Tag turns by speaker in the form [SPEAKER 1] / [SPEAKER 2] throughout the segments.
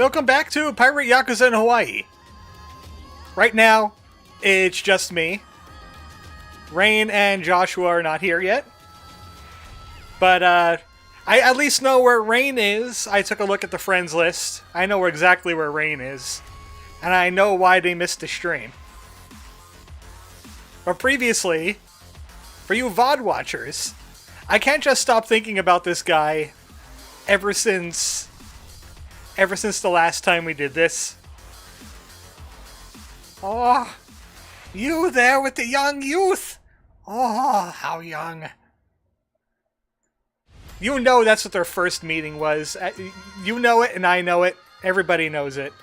[SPEAKER 1] Welcome back to Pirate Yakuza in Hawaii. Right now, it's just me. Rain and Joshua are not here yet. But, I at least know where Rain is. I took a look at the friends list. I know exactly where Rain is. And I know why they missed the stream. But previously, for you VOD watchers, I can't just stop thinking about this guy ever since the last time we did this. Oh, you there with the young youth. Oh, how young. You know that's what their first meeting was. You know it and I know it. Everybody knows it.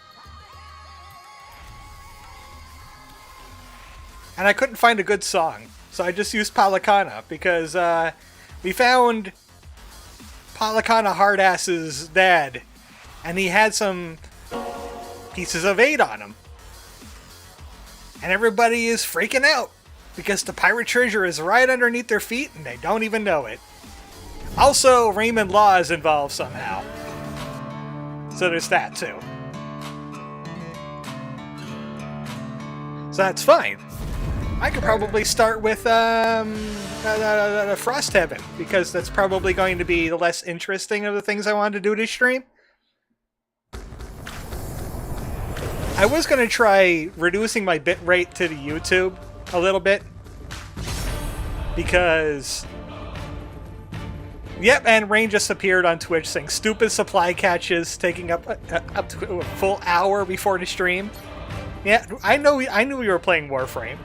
[SPEAKER 1] And I couldn't find a good song, so I just used Palekana because we found Palekana Hardass's dad, and he had some pieces of 8 on him. And everybody is freaking out because the pirate treasure is right underneath their feet and they don't even know it. Also, Raymond Law is involved somehow. So there's that too. So that's fine. I could probably start with Frost Heaven, because that's probably going to be the less interesting of the things I wanted to do this stream. I was going to try reducing my bitrate to the YouTube a little bit, because... Yep, and Rain just appeared on Twitch saying stupid supply catches taking up to a full hour before the stream. Yeah, I knew we were playing Warframe.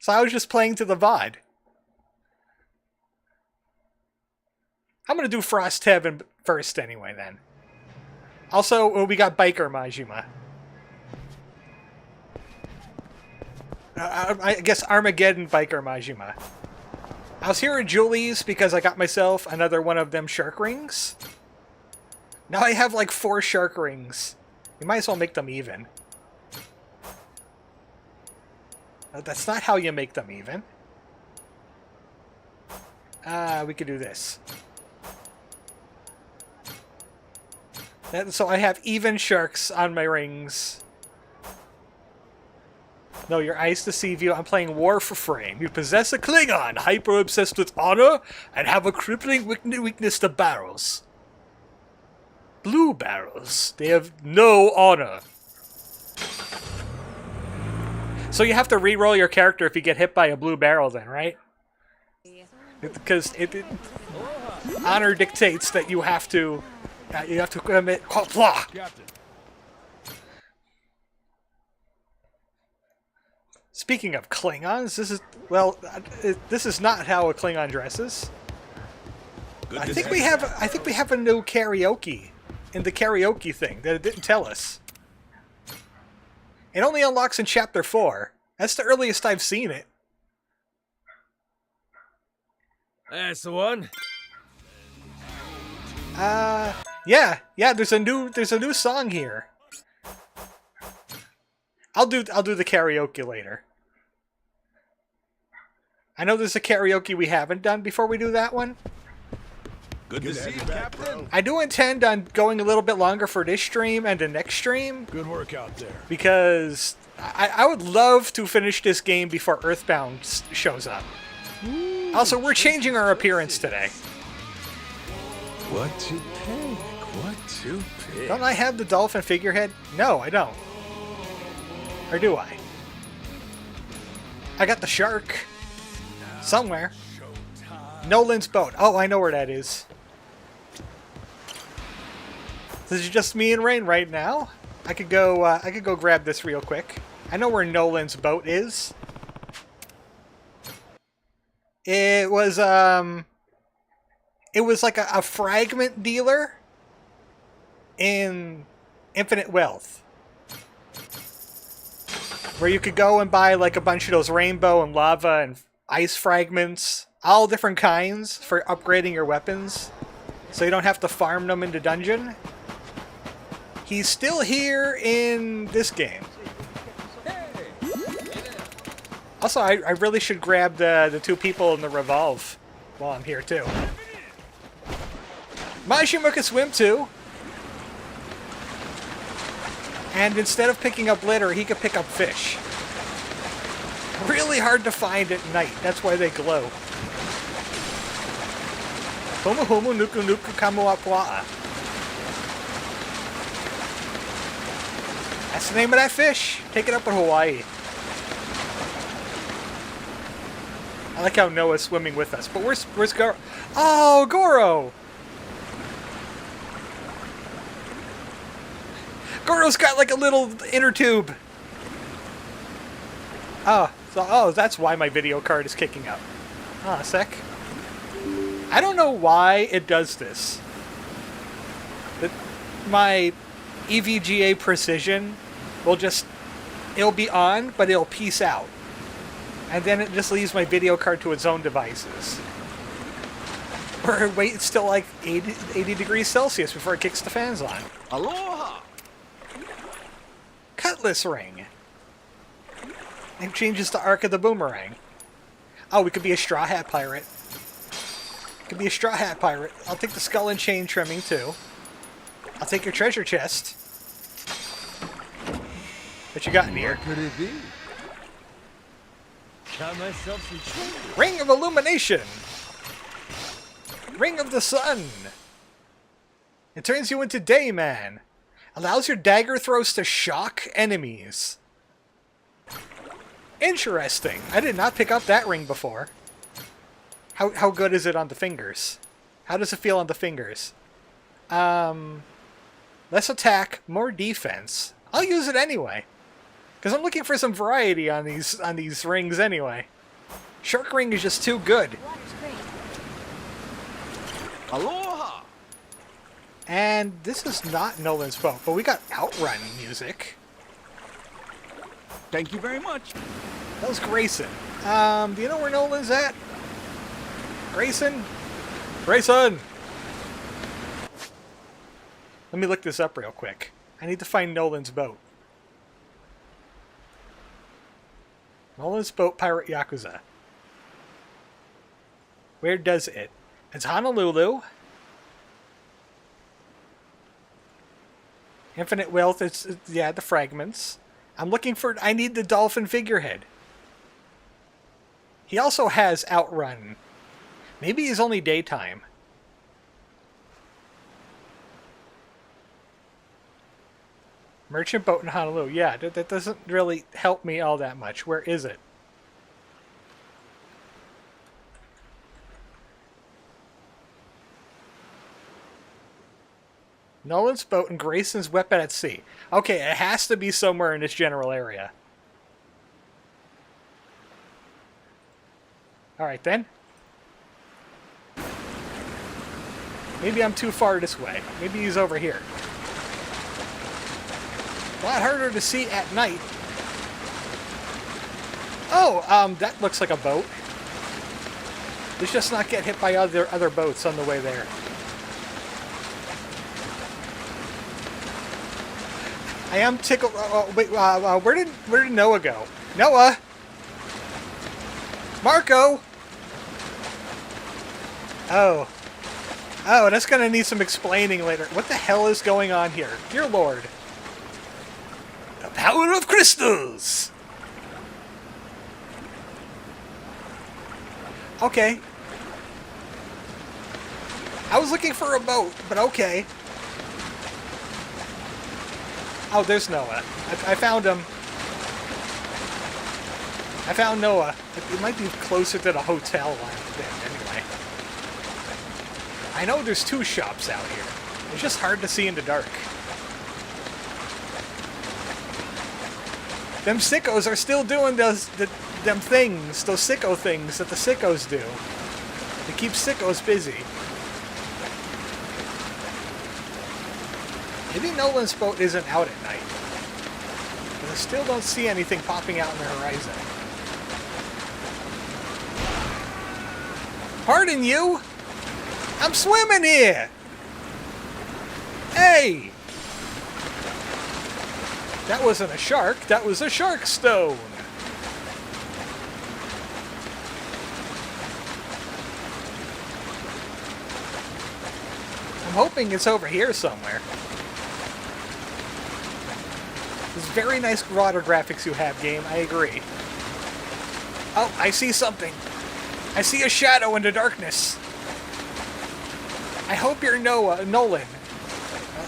[SPEAKER 1] So I was just playing to the VOD. I'm gonna do Frost Heaven first anyway, then. Also, we got Biker Majima. I guess Armageddon Biker Majima. I was here at Julie's because I got myself another one of them shark rings. Now I have like 4 shark rings. You might as well make them even. That's not how you make them even. We could do this. So I have even sharks on my rings. No, your eyes deceive you. I'm playing War for Frame. You possess a Klingon, hyper-obsessed with honor, and have a crippling weakness to barrels. Blue barrels. They have no honor. So you have to re-roll your character if you get hit by a blue barrel then, right? Because honor dictates that you have to commit blah. Speaking of Klingons, this is not how a Klingon dresses. I think we have a new karaoke in the karaoke thing that it didn't tell us. It only unlocks in Chapter 4. That's the earliest I've seen it.
[SPEAKER 2] That's the one.
[SPEAKER 1] Yeah, there's a new song here. I'll do the karaoke later. I know there's a karaoke we haven't done before we do that one.
[SPEAKER 2] Good to see you, Captain.
[SPEAKER 1] I do intend on going a little bit longer for this stream and the next stream.
[SPEAKER 2] Good work out there.
[SPEAKER 1] Because I would love to finish this game before Earthbound shows up. Also, we're changing our appearance today.
[SPEAKER 2] What to pick? What to pick?
[SPEAKER 1] Don't I have the dolphin figurehead? No, I don't. Or do I? I got the shark. Somewhere. Nolan's boat. Oh, I know where that is. This is just me and Rain right now. I could go grab this real quick. I know where Nolan's boat is. It was like a fragment dealer in Infinite Wealth, where you could go and buy like a bunch of those rainbow and lava and ice fragments, all different kinds for upgrading your weapons, so you don't have to farm them in the dungeon. He's still here in this game. Also, I really should grab the 2 people in the revolve while I'm here too. Majima can swim too. And instead of picking up litter, he could pick up fish. Really hard to find at night. That's why they glow. Humu humu nuku nuku kamuapua. That's the name of that fish. Take it up in Hawaii. I like how Noah's swimming with us. But where's Goro? Oh, Goro! Goro's got like a little inner tube. Oh, that's why my video card is kicking up. Ah, a sec. I don't know why it does this. My EVGA precision will just... It'll be on, but it'll peace out. And then it just leaves my video card to its own devices. Or it waits till like 80 degrees Celsius before it kicks the fans on.
[SPEAKER 2] Aloha!
[SPEAKER 1] Cutlass ring. And changes the arc of the boomerang. Oh, we could be a straw hat pirate. Could be a straw hat pirate. I'll take the skull and chain trimming too. I'll take your treasure chest. What you got in here?
[SPEAKER 2] What could it be?
[SPEAKER 3] Got myself some treasure.
[SPEAKER 1] Ring of Illumination! Ring of the Sun! It turns you into Dayman. Allows your dagger throws to shock enemies. Interesting. I did not pick up that ring before. How good is it on the fingers? How does it feel on the fingers? Less attack, more defense. I'll use it anyway. Because I'm looking for some variety on these rings anyway. Shark ring is just too good.
[SPEAKER 2] Aloha!
[SPEAKER 1] And this is not Nolan's boat, but we got Outrun music.
[SPEAKER 2] Thank you very much.
[SPEAKER 1] That was Grayson. Do you know where Nolan's at? Grayson? Grayson! Let me look this up real quick. I need to find Nolan's boat. Nolan's boat, Pirate Yakuza. Where does it? It's Honolulu. Infinite Wealth, it's yeah, the fragments. I'm looking for... I need the dolphin figurehead. He also has Outrun. Maybe he's only daytime. Merchant boat in Honolulu. Yeah, that doesn't really help me all that much. Where is it? Nolan's boat and Grayson's weapon at sea. Okay, it has to be somewhere in this general area. Alright then. Maybe I'm too far this way. Maybe he's over here. A lot harder to see at night. Oh, that looks like a boat. Let's just not get hit by other boats on the way there. I am tickled. Wait, where did Noah go? Noah, Marco. Oh, that's gonna need some explaining later. What the hell is going on here, dear Lord? The power of crystals. Okay. I was looking for a boat, but okay. Oh, there's Noah. I found him. I found Noah. It might be closer to the hotel anyway. I know there's two shops out here. It's just hard to see in the dark. Them sickos are still doing them things, those sicko things that the sickos do. They keep sickos busy. Maybe Nolan's boat isn't out at night. But I still don't see anything popping out on the horizon. Pardon you? I'm swimming here! Hey! That wasn't a shark, that was a shark stone! I'm hoping it's over here somewhere. It's very nice water graphics you have, game. I agree. Oh, I see something. I see a shadow in the darkness. I hope you're Nolan.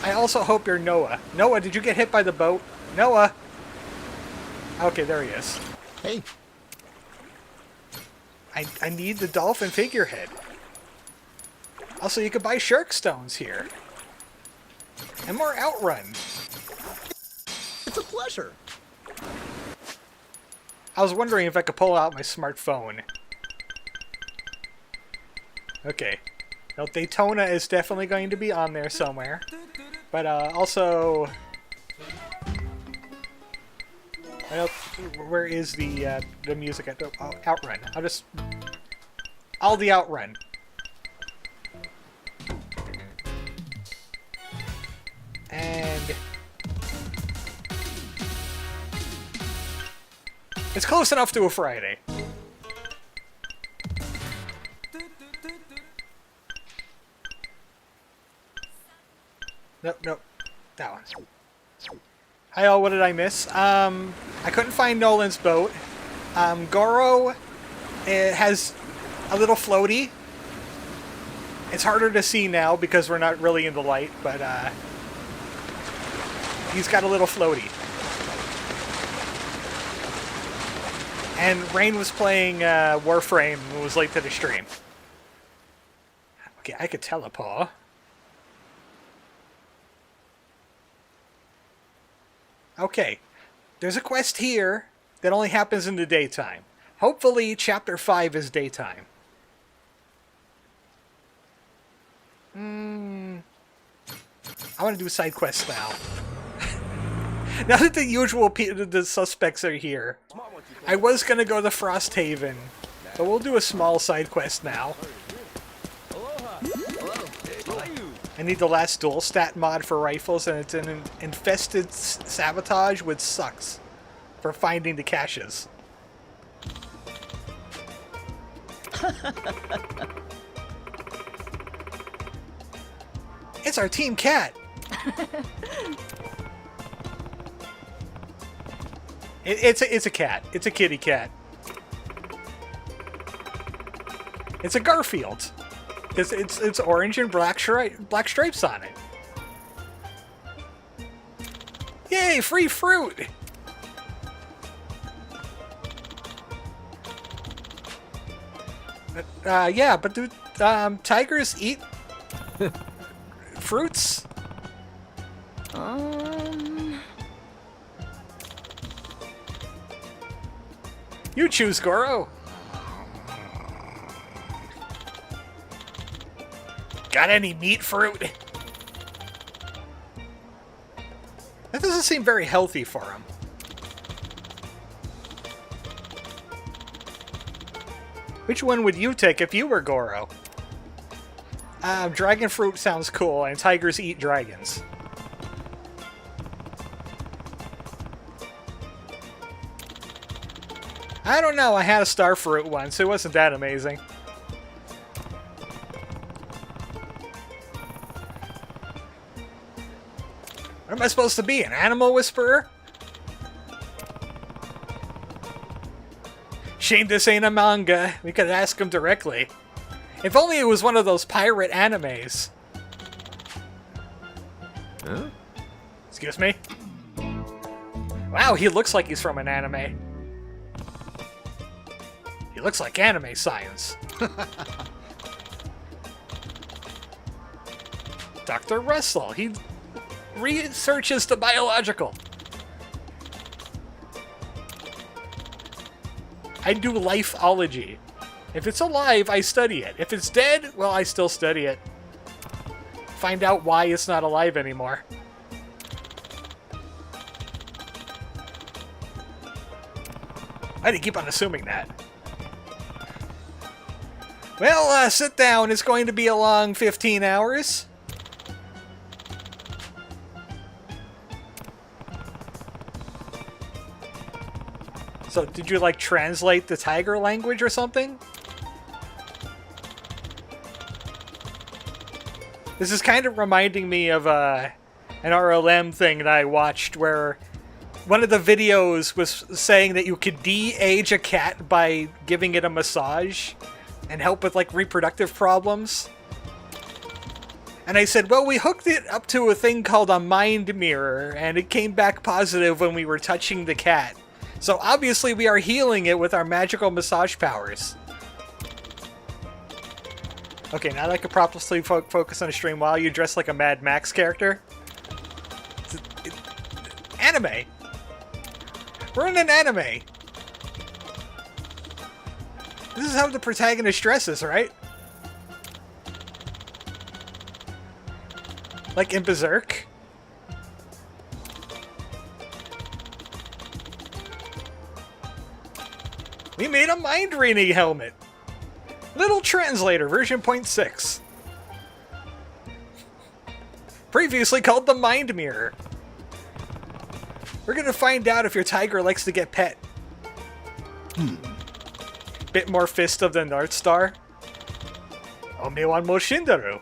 [SPEAKER 1] I also hope you're Noah. Noah, did you get hit by the boat? Noah! Okay, there he is.
[SPEAKER 3] Hey.
[SPEAKER 1] I need the dolphin figurehead. Also, you can buy shark stones here. And more Outrun.
[SPEAKER 3] It's a pleasure.
[SPEAKER 1] I was wondering if I could pull out my smartphone. Okay. Well, Daytona is definitely going to be on there somewhere. But also... Well, where is the music? Oh, Outrun. I'll the Outrun. And... It's close enough to a Friday. Nope. That one. Hi all, what did I miss? I couldn't find Nolan's boat. Goro has a little floaty. It's harder to see now because we're not really in the light, but he's got a little floaty. And Rain was playing Warframe and was late to the stream. Okay, I could teleport. Okay, there's a quest here that only happens in the daytime. Hopefully, Chapter 5 is daytime. I want to do side quests now. Now that the usual the suspects are here, I was going to go to Frosthaven, but we'll do a small side quest now. I need the last dual stat mod for rifles, and it's an infested sabotage, which sucks for finding the caches. It's our team cat. It's a cat. It's a kitty cat. It's a Garfield. It's orange and black stripes on it. Yay, free fruit! Yeah, but do tigers eat fruits? You choose, Goro. Got any meat fruit? That doesn't seem very healthy for him. Which one would you take if you were Goro? Dragon fruit sounds cool, and tigers eat dragons. I don't know, I had a star fruit once, it wasn't that amazing. What am I supposed to be, an animal whisperer? Shame this ain't a manga. We could ask him directly. If only it was one of those pirate animes.
[SPEAKER 3] Huh?
[SPEAKER 1] Excuse me? Wow, he looks like he's from an anime. He looks like anime science. Dr. Russell, he researches the biological. I do lifeology. If it's alive, I study it. If it's dead, well, I still study it. Find out why it's not alive anymore. Why do you keep on assuming that? Well, sit down. It's going to be a long 15 hours. So, did you, like, translate the tiger language or something? This is kind of reminding me of an RLM thing that I watched where one of the videos was saying that you could de-age a cat by giving it a massage and help with like reproductive problems. And I said, well, we hooked it up to a thing called a mind mirror, and it came back positive when we were touching the cat. So obviously we are healing it with our magical massage powers. Okay, now that I can properly focus on a stream while you dress like a Mad Max character. Anime! We're in an anime! This is how the protagonist dresses, right? Like in Berserk? We made a mind-reading helmet! Little Translator, version 0.6. Previously called the Mind Mirror. We're gonna find out if your tiger likes to get pet. Bit more Fist of the North Star. Omewan mo Shindaru.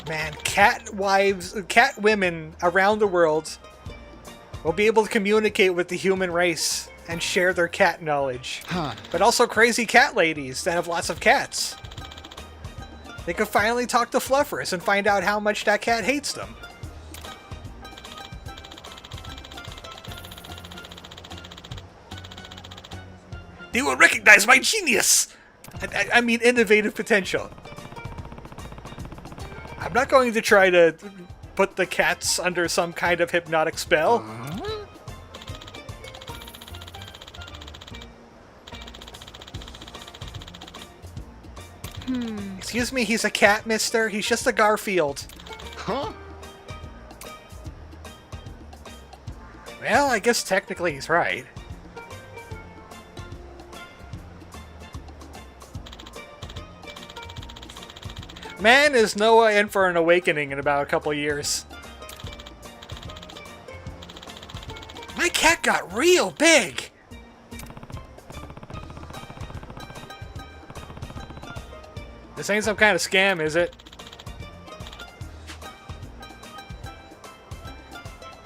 [SPEAKER 1] Man, cat women around the world will be able to communicate with the human race and share their cat knowledge. But also crazy cat ladies that have lots of cats. They could finally talk to Fluffers and find out how much that cat hates them. They will recognize my genius! I mean innovative potential. I'm not going to try to put the cats under some kind of hypnotic spell. Excuse me, he's a cat, mister? He's just a Garfield.
[SPEAKER 3] Huh?
[SPEAKER 1] Well, I guess technically he's right. Man, is Noah in for an awakening in about a couple years. My cat got real big! This ain't some kind of scam, is it?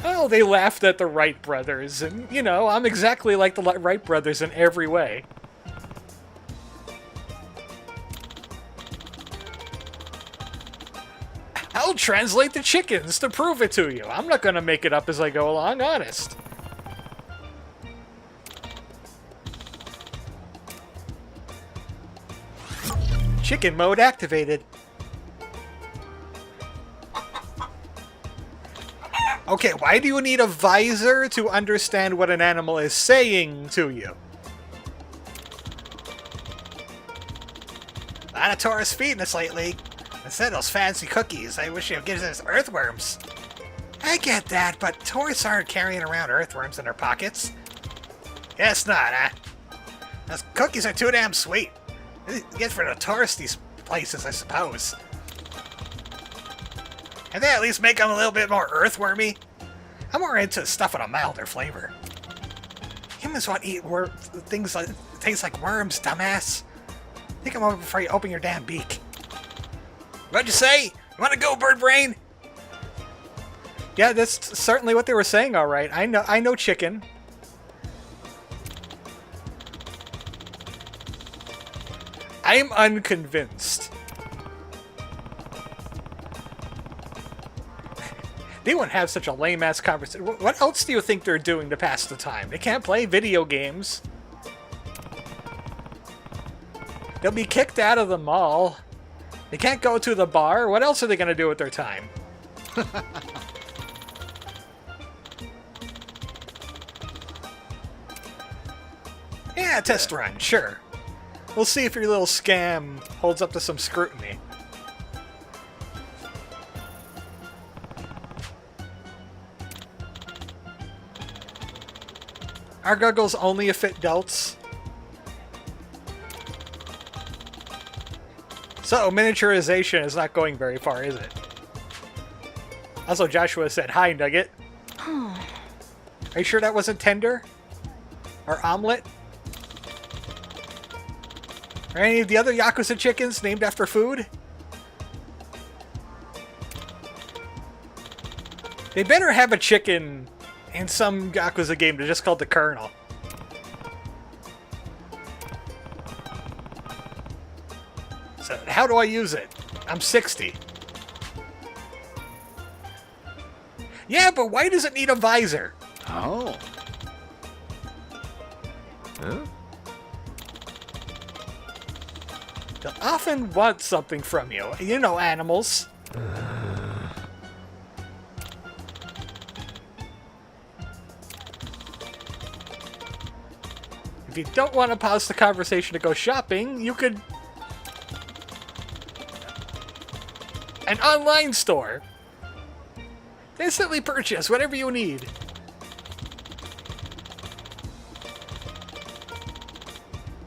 [SPEAKER 1] Oh, they laughed at the Wright brothers, and, you know, I'm exactly like the Wright brothers in every way. I'll translate the chickens to prove it to you. I'm not gonna make it up as I go along, honest. Chicken mode activated. Okay, why do you need a visor to understand what an animal is saying to you? A lot of tourists feeding us lately. Instead of those fancy cookies, I wish you'd give us earthworms. I get that, but tourists aren't carrying around earthworms in their pockets. Guess not, huh? Those cookies are too damn sweet. Get for the touristy places, I suppose. Can they at least make them a little bit more earthwormy? I'm more into stuff with a milder flavor. Humans want to eat things that taste like worms, dumbass. Think I'm over before you open your damn beak. What'd you say? You want to go, bird brain? Yeah, that's certainly what they were saying, alright. I know chicken. I'm unconvinced. They wouldn't have such a lame-ass conversation. What else do you think they're doing to pass the time? They can't play video games. They'll be kicked out of the mall. They can't go to the bar. What else are they going to do with their time? Yeah, test run, sure. We'll see if your little scam holds up to some scrutiny. Are goggles only a fit delts? So, miniaturization is not going very far, is it? Also, Joshua said, hi, Nugget. Are you sure that wasn't tender? Or omelet? Are any of the other Yakuza chickens named after food? They better have a chicken in some Yakuza game to just called the Colonel. So how do I use it? I'm 60. Yeah, but why does it need a visor?
[SPEAKER 3] Oh. Huh?
[SPEAKER 1] They'll often want something from you. You know, animals. If you don't want to pause the conversation to go shopping, you could... An online store. Instantly purchase whatever you need.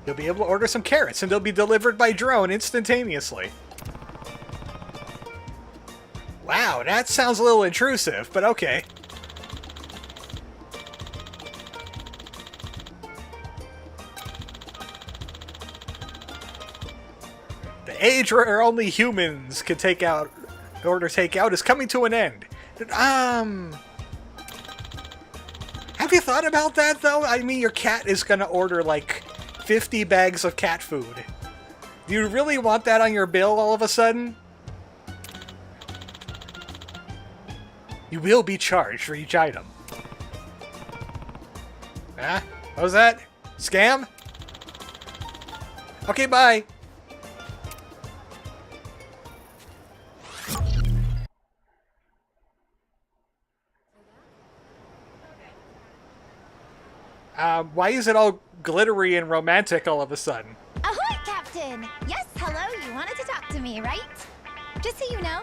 [SPEAKER 1] You'll be able to order some carrots and they'll be delivered by drone instantaneously. Wow, that sounds a little intrusive, but okay. The age where only humans can order takeout is coming to an end. Have you thought about that, though? I mean, your cat is gonna order, like, 50 bags of cat food. Do you really want that on your bill all of a sudden? You will be charged for each item. Huh? What was that? Scam? Okay, bye. Why is it all glittery and romantic all of a sudden?
[SPEAKER 4] Ahoy, Captain! Yes, hello, you wanted to talk to me, right? Just so you know,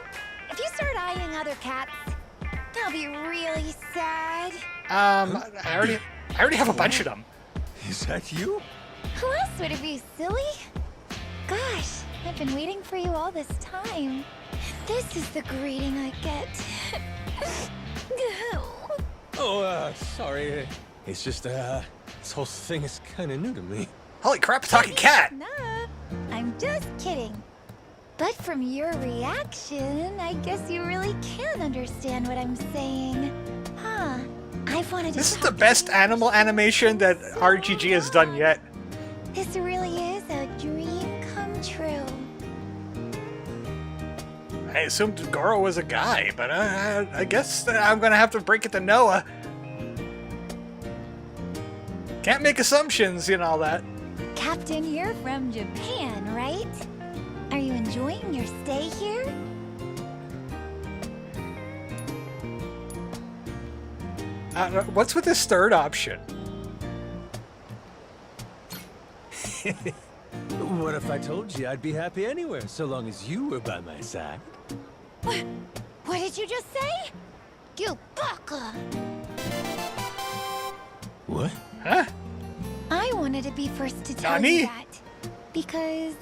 [SPEAKER 4] if you start eyeing other cats, I'll be really sad.
[SPEAKER 1] I already have a bunch of them.
[SPEAKER 3] Is that you?
[SPEAKER 4] Who else would it be, silly? Gosh, I've been waiting for you all this time. This is the greeting I get.
[SPEAKER 5] Oh, sorry. It's just, this whole thing is kind of new to me.
[SPEAKER 1] Holy crap, a talking cat!
[SPEAKER 4] Nah, I'm just kidding. But from your reaction, I guess you really can understand what I'm saying. Huh. I've wanted to
[SPEAKER 1] This is
[SPEAKER 4] talk
[SPEAKER 1] the
[SPEAKER 4] to
[SPEAKER 1] best
[SPEAKER 4] you
[SPEAKER 1] animal animation that
[SPEAKER 4] so
[SPEAKER 1] RGG has done
[SPEAKER 4] long.
[SPEAKER 1] yet.
[SPEAKER 4] This really is a dream come true.
[SPEAKER 1] I assumed Goro was a guy, but I guess I'm gonna have to break it to Noah. Can't make assumptions, and all that.
[SPEAKER 4] Captain, you're from Japan, right? Are you enjoying your stay here?
[SPEAKER 1] What's with this third option?
[SPEAKER 5] What if I told you I'd be happy anywhere, so long as you were by my side?
[SPEAKER 4] What did you just say? You baka!
[SPEAKER 5] What?
[SPEAKER 1] Huh?
[SPEAKER 4] I wanted to be first to tell
[SPEAKER 1] Nani?
[SPEAKER 4] you that. Because,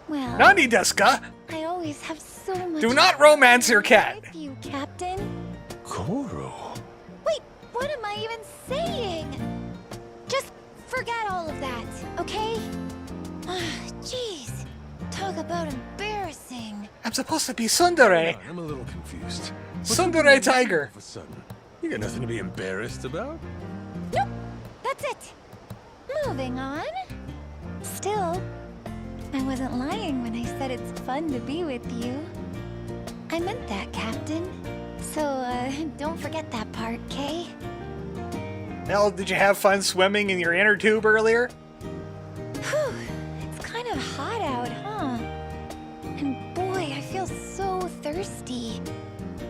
[SPEAKER 4] well,
[SPEAKER 1] Nani desu ka?
[SPEAKER 4] I always have so much...
[SPEAKER 1] Do not romance your cat.
[SPEAKER 4] With you, Captain.
[SPEAKER 5] Goro?
[SPEAKER 4] Wait, what am I even saying? Just forget all of that, okay? Jeez, talk about embarrassing.
[SPEAKER 1] I'm supposed to be Sundere.
[SPEAKER 5] I'm a little confused.
[SPEAKER 1] Sundere tiger.
[SPEAKER 5] All of a sudden, you got nothing to be embarrassed about?
[SPEAKER 4] Nope, that's it. Moving on. Still, I wasn't lying when I said it's fun to be with you. I meant that, Captain. So, don't forget that part, Kay?
[SPEAKER 1] Hell, did you have fun swimming in your inner tube earlier?
[SPEAKER 4] Whew, it's kind of hot out, huh? And boy, I feel so thirsty.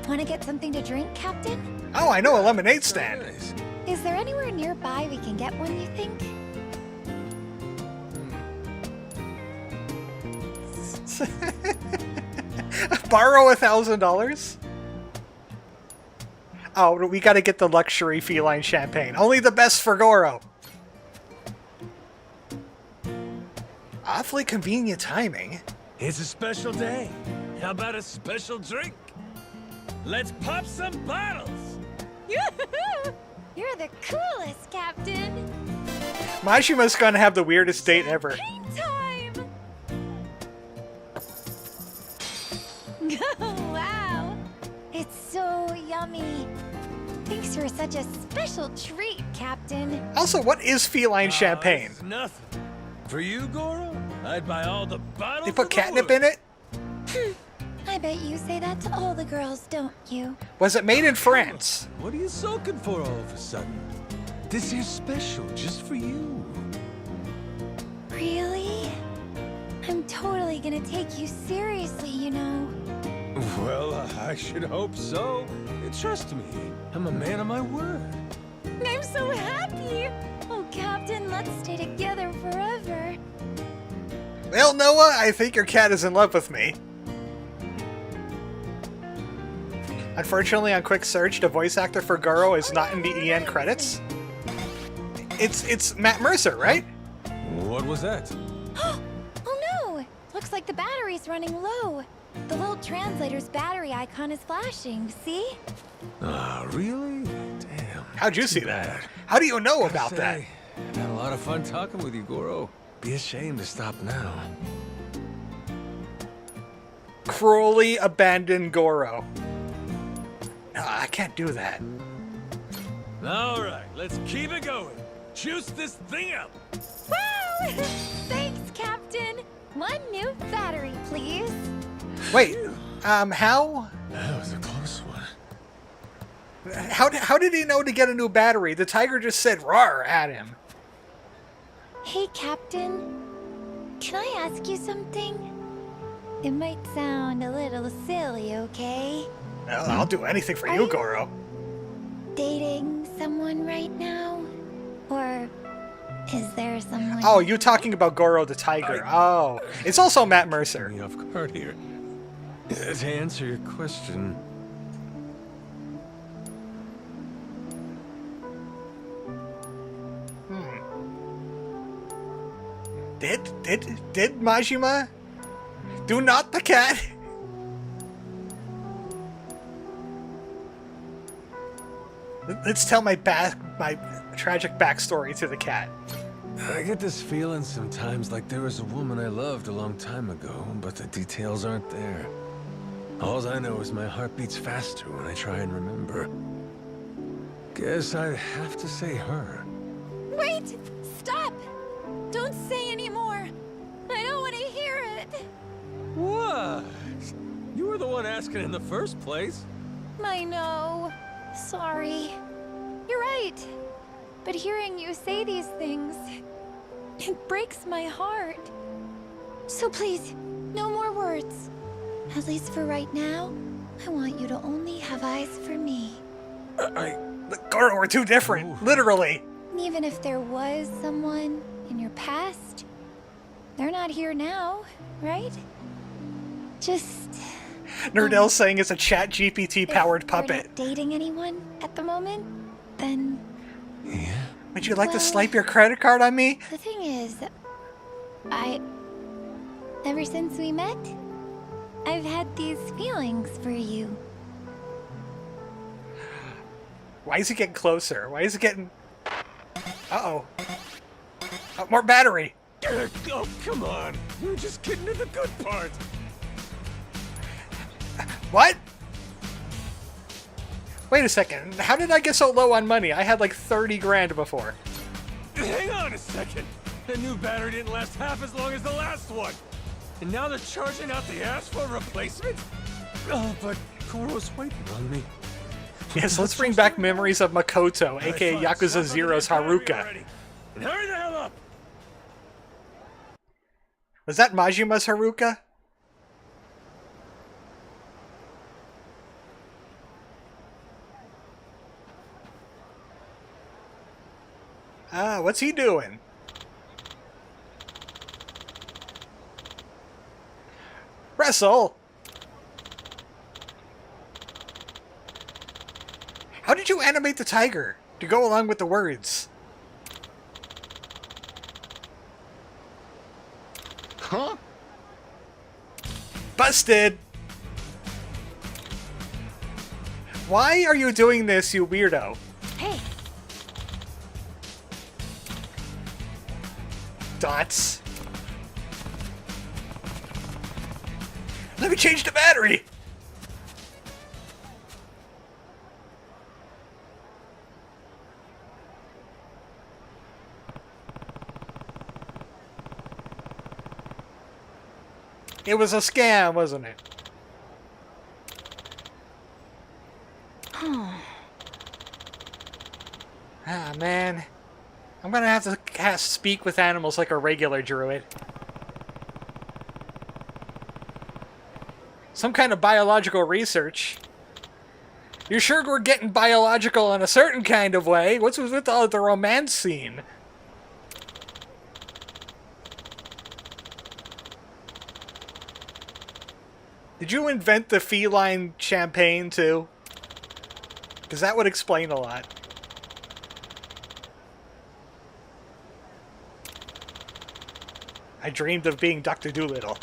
[SPEAKER 4] Want to get something to drink, Captain?
[SPEAKER 1] Oh, I know a lemonade stand.
[SPEAKER 5] Nice.
[SPEAKER 4] Is there anywhere nearby we can get one, you think?
[SPEAKER 1] Borrow $1,000? Oh, we gotta get the luxury feline champagne. Only the best for Goro. Awfully convenient timing.
[SPEAKER 5] It's a special day. How about a special drink? Let's pop some bottles!
[SPEAKER 4] You're the coolest, Captain!
[SPEAKER 1] Mashima's gonna have the weirdest date ever.
[SPEAKER 4] Pain time! Oh, wow! It's so yummy. Thanks for such a special treat, Captain.
[SPEAKER 1] Also, what is feline champagne?
[SPEAKER 5] It's nothing. For you, Goro, I'd buy all the bottles.
[SPEAKER 1] They put catnip in it?
[SPEAKER 4] I bet you say that to all the girls, don't you?
[SPEAKER 1] Was it made in France?
[SPEAKER 5] What are you soaking for all of a sudden? This is special just for you.
[SPEAKER 4] Really? I'm totally gonna take you seriously, you know.
[SPEAKER 5] Well, I should hope so. Trust me, I'm a man of my word.
[SPEAKER 4] I'm so happy! Oh, Captain, let's stay together forever.
[SPEAKER 1] Well, Noah, I think your cat is in love with me. Unfortunately, on quick search, the voice actor for Goro is not in the EN credits. It's Matt Mercer, right?
[SPEAKER 5] What was that?
[SPEAKER 4] Oh no! Looks like the battery's running low. The little translator's battery icon is flashing, see?
[SPEAKER 5] Ah, really? Damn.
[SPEAKER 1] How'd you see that? How do you know about that?
[SPEAKER 5] I had a lot of fun talking with you, Goro. Be ashamed to stop now.
[SPEAKER 1] Cruelly abandoned Goro. No, I can't do that.
[SPEAKER 5] All right, let's keep it going. Juice this thing up.
[SPEAKER 4] Wow! Thanks, Captain. One new battery, please.
[SPEAKER 1] Wait, how?
[SPEAKER 5] That was a close one.
[SPEAKER 1] How did he know to get a new battery? The tiger just said "roar" at him.
[SPEAKER 4] Hey, Captain. Can I ask you something? It might sound a little silly, okay?
[SPEAKER 1] Well, I'll do anything for you, Goro.
[SPEAKER 4] Dating someone right now? Or is there someone...
[SPEAKER 1] Oh, you talking about Goro the tiger. Oh, it's also Matt Mercer.
[SPEAKER 5] Me off guard here. To answer your question,
[SPEAKER 1] Did Majima do not the cat? Let's tell my tragic backstory to the cat.
[SPEAKER 5] I get this feeling sometimes like there was a woman I loved a long time ago, but the details aren't there. All I know is my heart beats faster when I try and remember. Guess I'd have to say her.
[SPEAKER 4] Wait! Stop! Don't say any more. I don't want to hear it.
[SPEAKER 5] What? You were the one asking in the first place.
[SPEAKER 4] I know. Sorry. You're right. But hearing you say these things, it breaks my heart. So please, no more words. At least for right now, I want you to only have eyes for me.
[SPEAKER 1] Goro, we're too different, literally.
[SPEAKER 4] Even if there was someone in your past, they're not here now, right? Just...
[SPEAKER 1] Nerdel's saying it's a chat GPT powered
[SPEAKER 4] if you're
[SPEAKER 1] puppet.
[SPEAKER 4] not dating anyone at the moment, then...
[SPEAKER 5] Yeah?
[SPEAKER 1] Would you like to
[SPEAKER 4] Well-
[SPEAKER 1] swipe your credit card on me?
[SPEAKER 4] The thing is, ever since we met, I've had these feelings for you.
[SPEAKER 1] Why is it getting closer? Why is it getting... Uh-oh. Oh, more battery.
[SPEAKER 5] Oh, come on. You're just getting to the good part.
[SPEAKER 1] What? Wait a second. How did I get so low on money? I had like 30 grand before.
[SPEAKER 5] Hang on a second. The new battery didn't last half as long as the last one. And now they're charging out the ass for a replacement? Oh, but Goro's waiting on me.
[SPEAKER 1] Yes, let's bring back memories of Makoto, aka
[SPEAKER 5] Fine,
[SPEAKER 1] Yakuza
[SPEAKER 5] swap out
[SPEAKER 1] Zero's
[SPEAKER 5] the battery
[SPEAKER 1] Haruka.
[SPEAKER 5] already. And hurry the hell up!
[SPEAKER 1] Was that Majima's Haruka? Ah, what's he doing? Wrestle! How did you animate the tiger to go along with the words?
[SPEAKER 3] Huh?
[SPEAKER 1] Busted! Why are you doing this, you weirdo?
[SPEAKER 4] Hey,
[SPEAKER 1] Dots. Let me change the battery! It was a scam, wasn't it? Ah, man. I'm gonna have to speak with animals like a regular druid. Some kind of biological research. You're sure we're getting biological in a certain kind of way? What's with all the romance scene? Did you invent the feline champagne too? Because that would explain a lot. I dreamed of being Dr. Dolittle.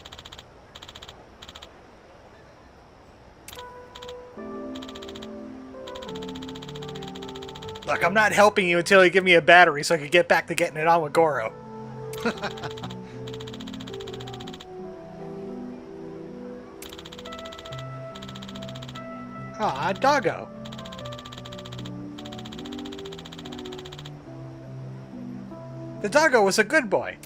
[SPEAKER 1] Look, I'm not helping you until you give me a battery so I can get back to getting it on with Goro. Aw, doggo. The doggo was a good boy.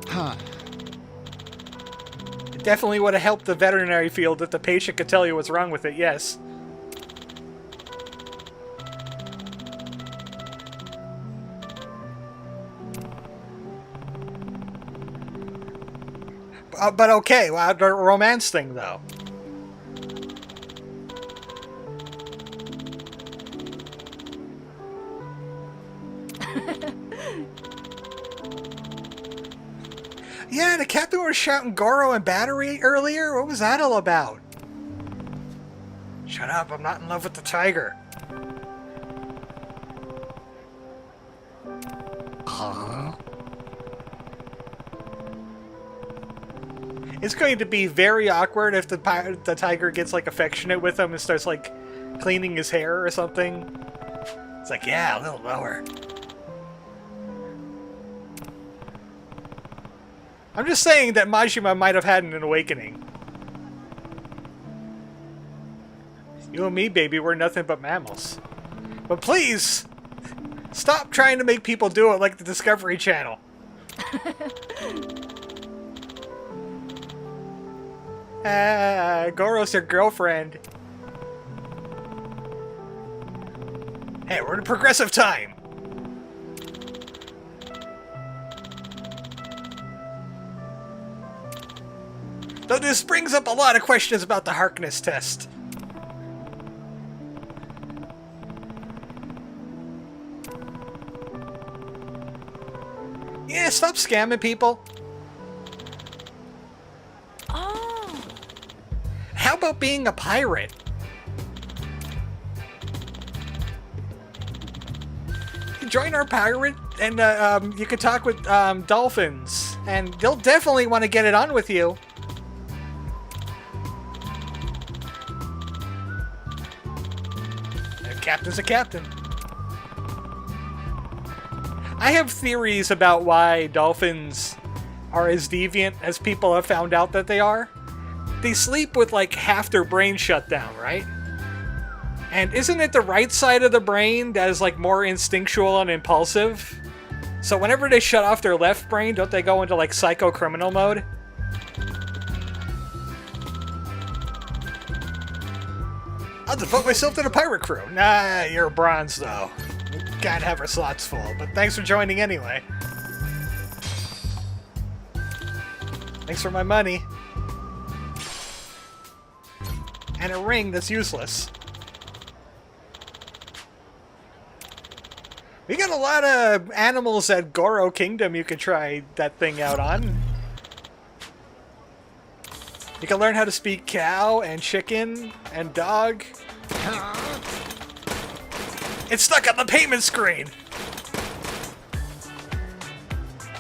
[SPEAKER 3] Huh.
[SPEAKER 1] It definitely would have helped the veterinary field if the patient could tell you what's wrong with it, yes. But okay, well, the romance thing, though. Yeah, the captain was shouting Goro and battery earlier? What was that all about? Shut up, I'm not in love with the tiger.
[SPEAKER 3] Huh?
[SPEAKER 1] It's going to be very awkward if the tiger gets, like, affectionate with him and starts, like, cleaning his hair or something. It's like, yeah, a little lower. I'm just saying that Majima might have had an awakening. You and me, baby, we're nothing but mammals. But please, stop trying to make people do it like the Discovery Channel. Goro's your girlfriend. Hey, we're in progressive time. Though this brings up a lot of questions about the Harkness test. Yeah, stop scamming people.
[SPEAKER 4] Oh.
[SPEAKER 1] How about being a pirate? Join our pirate, and you can talk with dolphins, and they'll definitely want to get it on with you. A captain's a captain. I have theories about why dolphins are as deviant as people have found out that they are. They sleep with like half their brain shut down, right? And isn't it the right side of the brain that is like more instinctual and impulsive? So whenever they shut off their left brain, don't they go into like psycho-criminal mode? I'll devote myself to the pirate crew. Nah, you're a bronze though. Gotta have our slots full, but thanks for joining anyway. Thanks for my money. And a ring that's useless. We got a lot of animals at Goro Kingdom you could try that thing out on. You can learn how to speak cow and chicken and dog. It's stuck on the payment screen!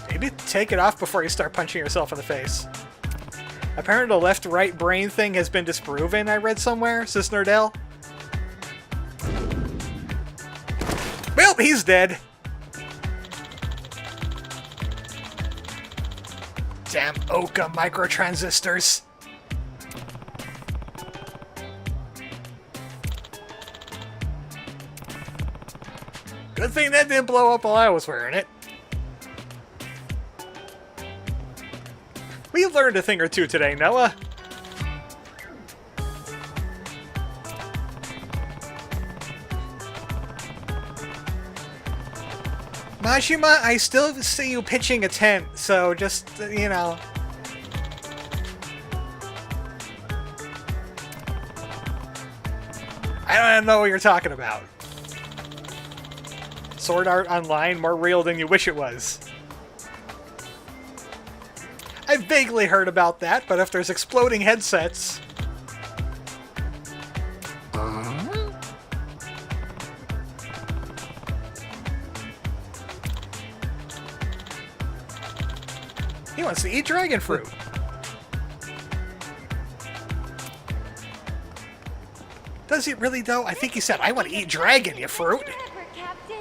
[SPEAKER 1] Maybe take it off before you start punching yourself in the face. Apparently the left-right brain thing has been disproven, I read somewhere, Sis Nerdell. Well, he's dead. Damn Oka microtransistors. Good thing that didn't blow up while I was wearing it. We learned a thing or two today, Noah. Majima, I still see you pitching a tent, so just, you know. I don't know what you're talking about. Sword Art Online, more real than you wish it was. I vaguely heard about that, but if there's exploding headsets... He wants to eat dragon fruit. Does he really, though? I think he said, I want to eat dragon, you fruit.
[SPEAKER 4] Whatever, Captain.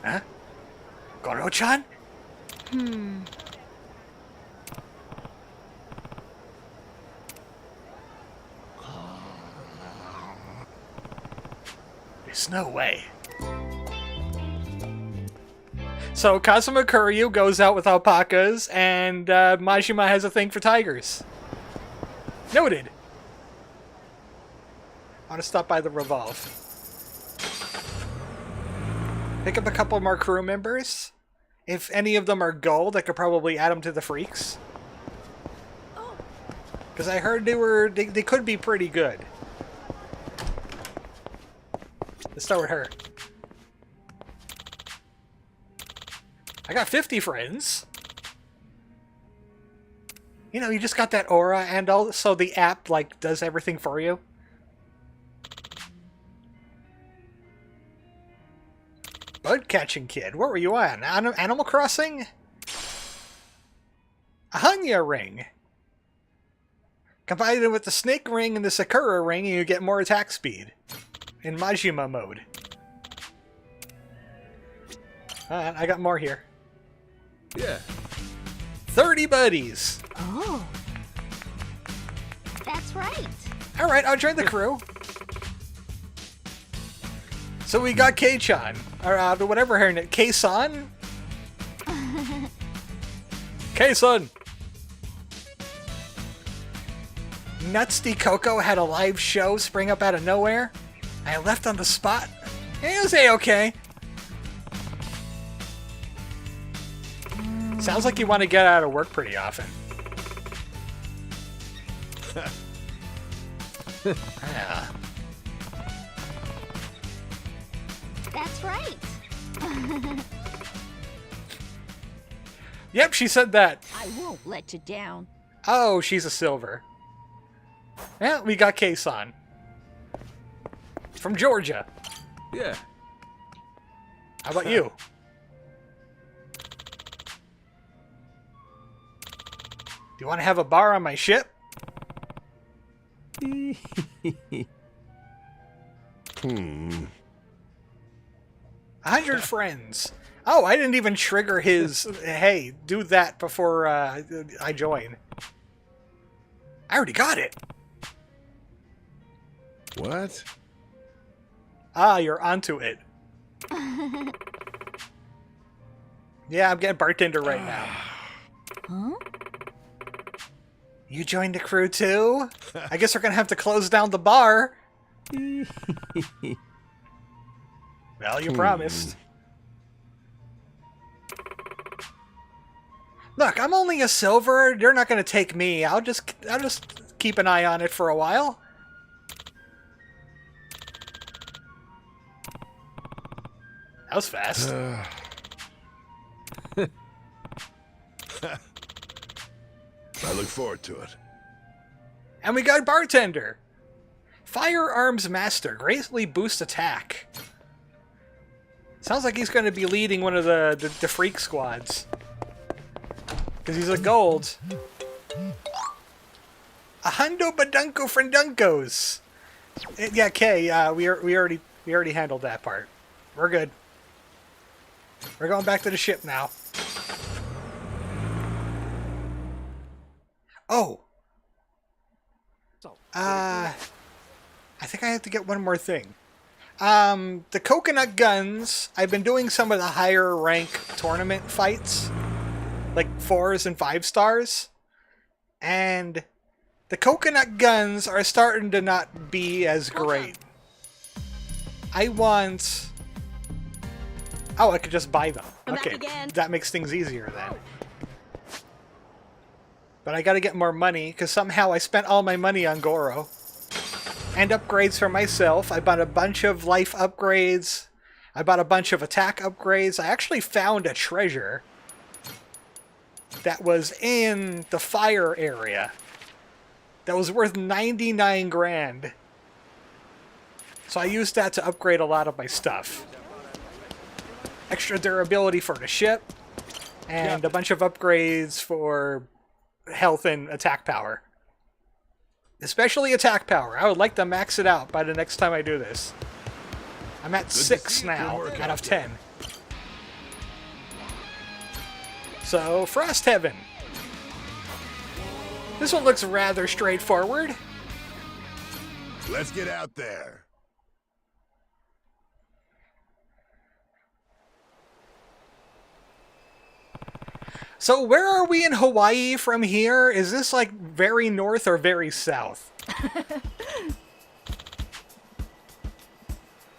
[SPEAKER 1] Huh? Goro-chan? There's no way. So Kazuma Kuryu goes out with alpacas, and Majima has a thing for tigers. Noted. I want to stop by the Revolve. Pick up a couple more crew members. If any of them are gold, I could probably add them to the freaks. Because I heard they could be pretty good. Let's start with her. I got 50 friends. You know, you just got that aura, and also the app, like, does everything for you. Bud catching kid. What were you on? Animal Crossing? A Hanya ring. Combine it with the snake ring and the Sakura ring, and you get more attack speed. In Majima mode. I got more here.
[SPEAKER 3] Yeah.
[SPEAKER 1] 30 buddies.
[SPEAKER 4] Oh. That's right.
[SPEAKER 1] Alright, I'll join the crew. So we got K-chan. Or whatever her name. K-san? K-san! Nutsty Coco had a live show spring up out of nowhere. I left on the spot. It was A-okay. Sounds like you want to get out of work pretty often. Yeah.
[SPEAKER 4] That's right.
[SPEAKER 1] Yep, she said that.
[SPEAKER 4] I won't let you down.
[SPEAKER 1] Oh, she's a silver. Yeah, we got K-san. From Georgia.
[SPEAKER 3] Yeah.
[SPEAKER 1] How about you? Do you want to have a bar on my ship? 100 friends. Oh, I didn't even trigger his, hey, do that before I join. I already got it.
[SPEAKER 3] What?
[SPEAKER 1] Ah, you're onto it. Yeah, I'm getting bartender right now.
[SPEAKER 4] Huh?
[SPEAKER 1] You joined the crew too? I guess we're gonna have to close down the bar. Well, you promised. Look, I'm only a silver. You're not gonna take me. I'll just keep an eye on it for a while. That was fast.
[SPEAKER 3] I look forward to it.
[SPEAKER 1] And we got bartender. Firearms master. Greatly boost attack. Sounds like he's going to be leading one of the freak squads. Because he's a gold. A hundo badunko frandunkos. Yeah, Kay, we already handled that part. We're good. We're going back to the ship now. I I think I have to get one more thing. The coconut guns, I've been doing some of the higher rank tournament fights, like 4s and 5 stars, and the coconut guns are starting to not be as great. I want... Oh, I could just buy them. Okay, that makes things easier then. But I gotta get more money, because somehow I spent all my money on Goro. And upgrades for myself. I bought a bunch of life upgrades. I bought a bunch of attack upgrades. I actually found a treasure that was in the fire area that was worth 99 grand. So I used that to upgrade a lot of my stuff. Extra durability for the ship, and a bunch of upgrades for health and attack power. Especially attack power. I would like to max it out by the next time I do this. I'm at 6 now, out of 10. So, Frost Heaven. This one looks rather straightforward.
[SPEAKER 3] Let's get out there.
[SPEAKER 1] So where are we in Hawaii from here? Is this like very north or very south?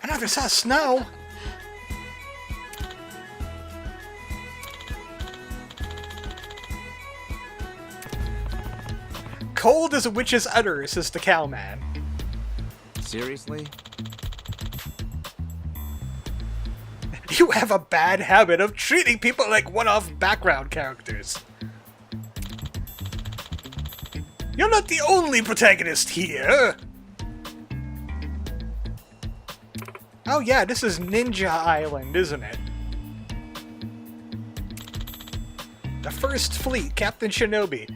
[SPEAKER 1] I never saw snow. Cold as a witch's udder, says the cowman.
[SPEAKER 2] Seriously?
[SPEAKER 1] You have a bad habit of treating people like one-off background characters. You're not the only protagonist here! Oh yeah, this is Ninja Island, isn't it? The First Fleet, Captain Shinobi.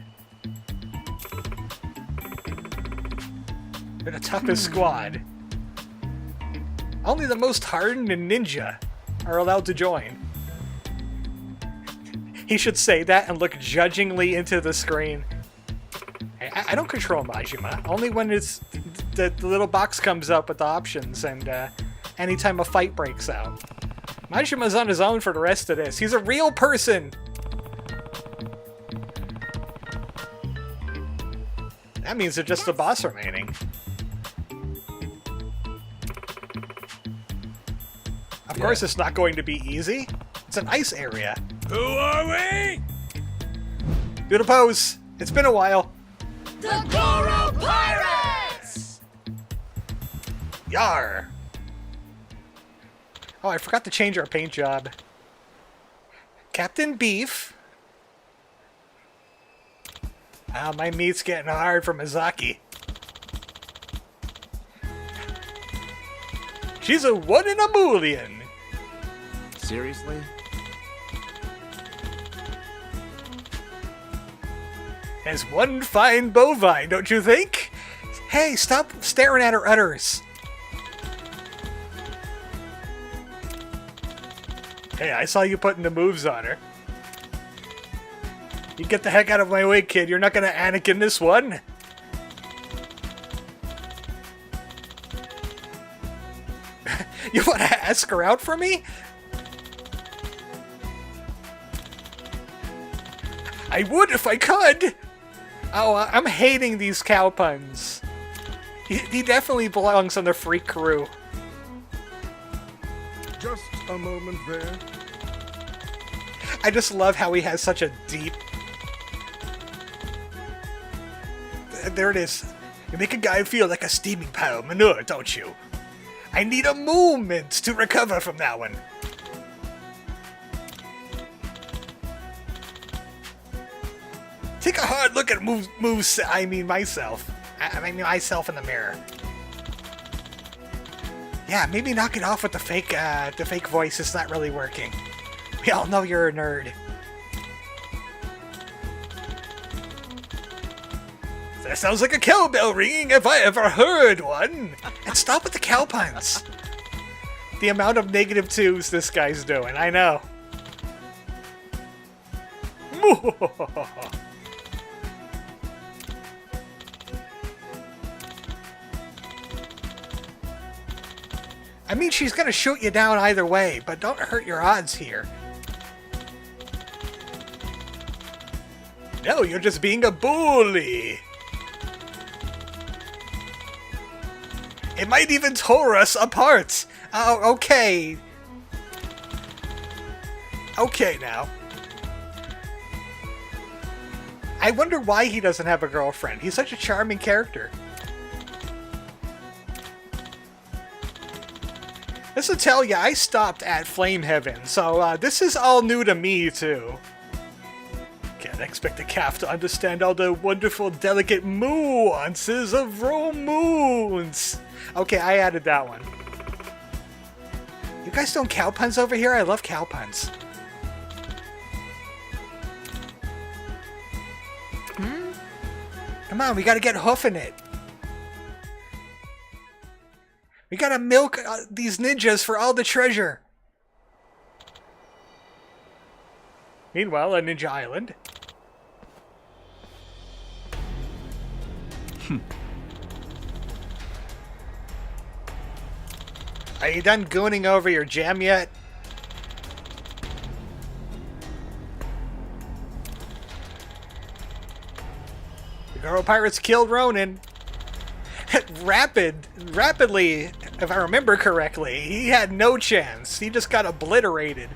[SPEAKER 1] They're the toughest squad. Only the most hardened and ninja are allowed to join. He should say that and look judgingly into the screen. I don't control Majima. Only when it's the little box comes up with the options and anytime a fight breaks out. Majima's on his own for the rest of this. He's a real person! That means they're just a boss remaining. Of course it's not going to be easy. It's an ice area.
[SPEAKER 3] Who are we?
[SPEAKER 1] Do the pose. It's been a while.
[SPEAKER 6] The Goro Pirates!
[SPEAKER 1] Yar! Oh, I forgot to change our paint job. Captain Beef. Ah, my meat's getting hard for Mizaki. She's a one in a million.
[SPEAKER 2] Seriously?
[SPEAKER 1] As one fine bovine, don't you think? Hey, stop staring at her udders. Hey, I saw you putting the moves on her. You get the heck out of my way, kid. You're not gonna Anakin this one. You wanna ask her out for me? I would if I could! Oh, I'm hating these cow puns. He definitely belongs on the Freak crew.
[SPEAKER 3] Just a moment there.
[SPEAKER 1] I just love how he has such a deep... There it is. You make a guy feel like a steaming pile of manure, don't you? I need a moment to recover from that one. Take a hard look at myself. I mean myself in the mirror. Yeah, maybe knock it off with the fake voice. It's not really working. We all know you're a nerd. That sounds like a cowbell ringing if I ever heard one. And stop with the cow puns. The amount of negative twos this guy's doing, I know. I mean, she's gonna shoot you down either way, but don't hurt your odds here. No, you're just being a bully. It might even tore us apart. Oh, okay. Okay, now. I wonder why he doesn't have a girlfriend. He's such a charming character. This will tell you, I stopped at Flame Heaven, so this is all new to me, too. Can't expect a calf to understand all the wonderful, delicate nuances of moons. Okay, I added that one. You guys don't cow puns over here? I love cow puns. Come on, we gotta get hoofing it. We gotta milk these ninjas for all the treasure. Meanwhile, on Ninja Island. Are you done gooning over your gem yet? The Goro Pirates killed Ronin. Rapidly, if I remember correctly. He had no chance. He just got obliterated.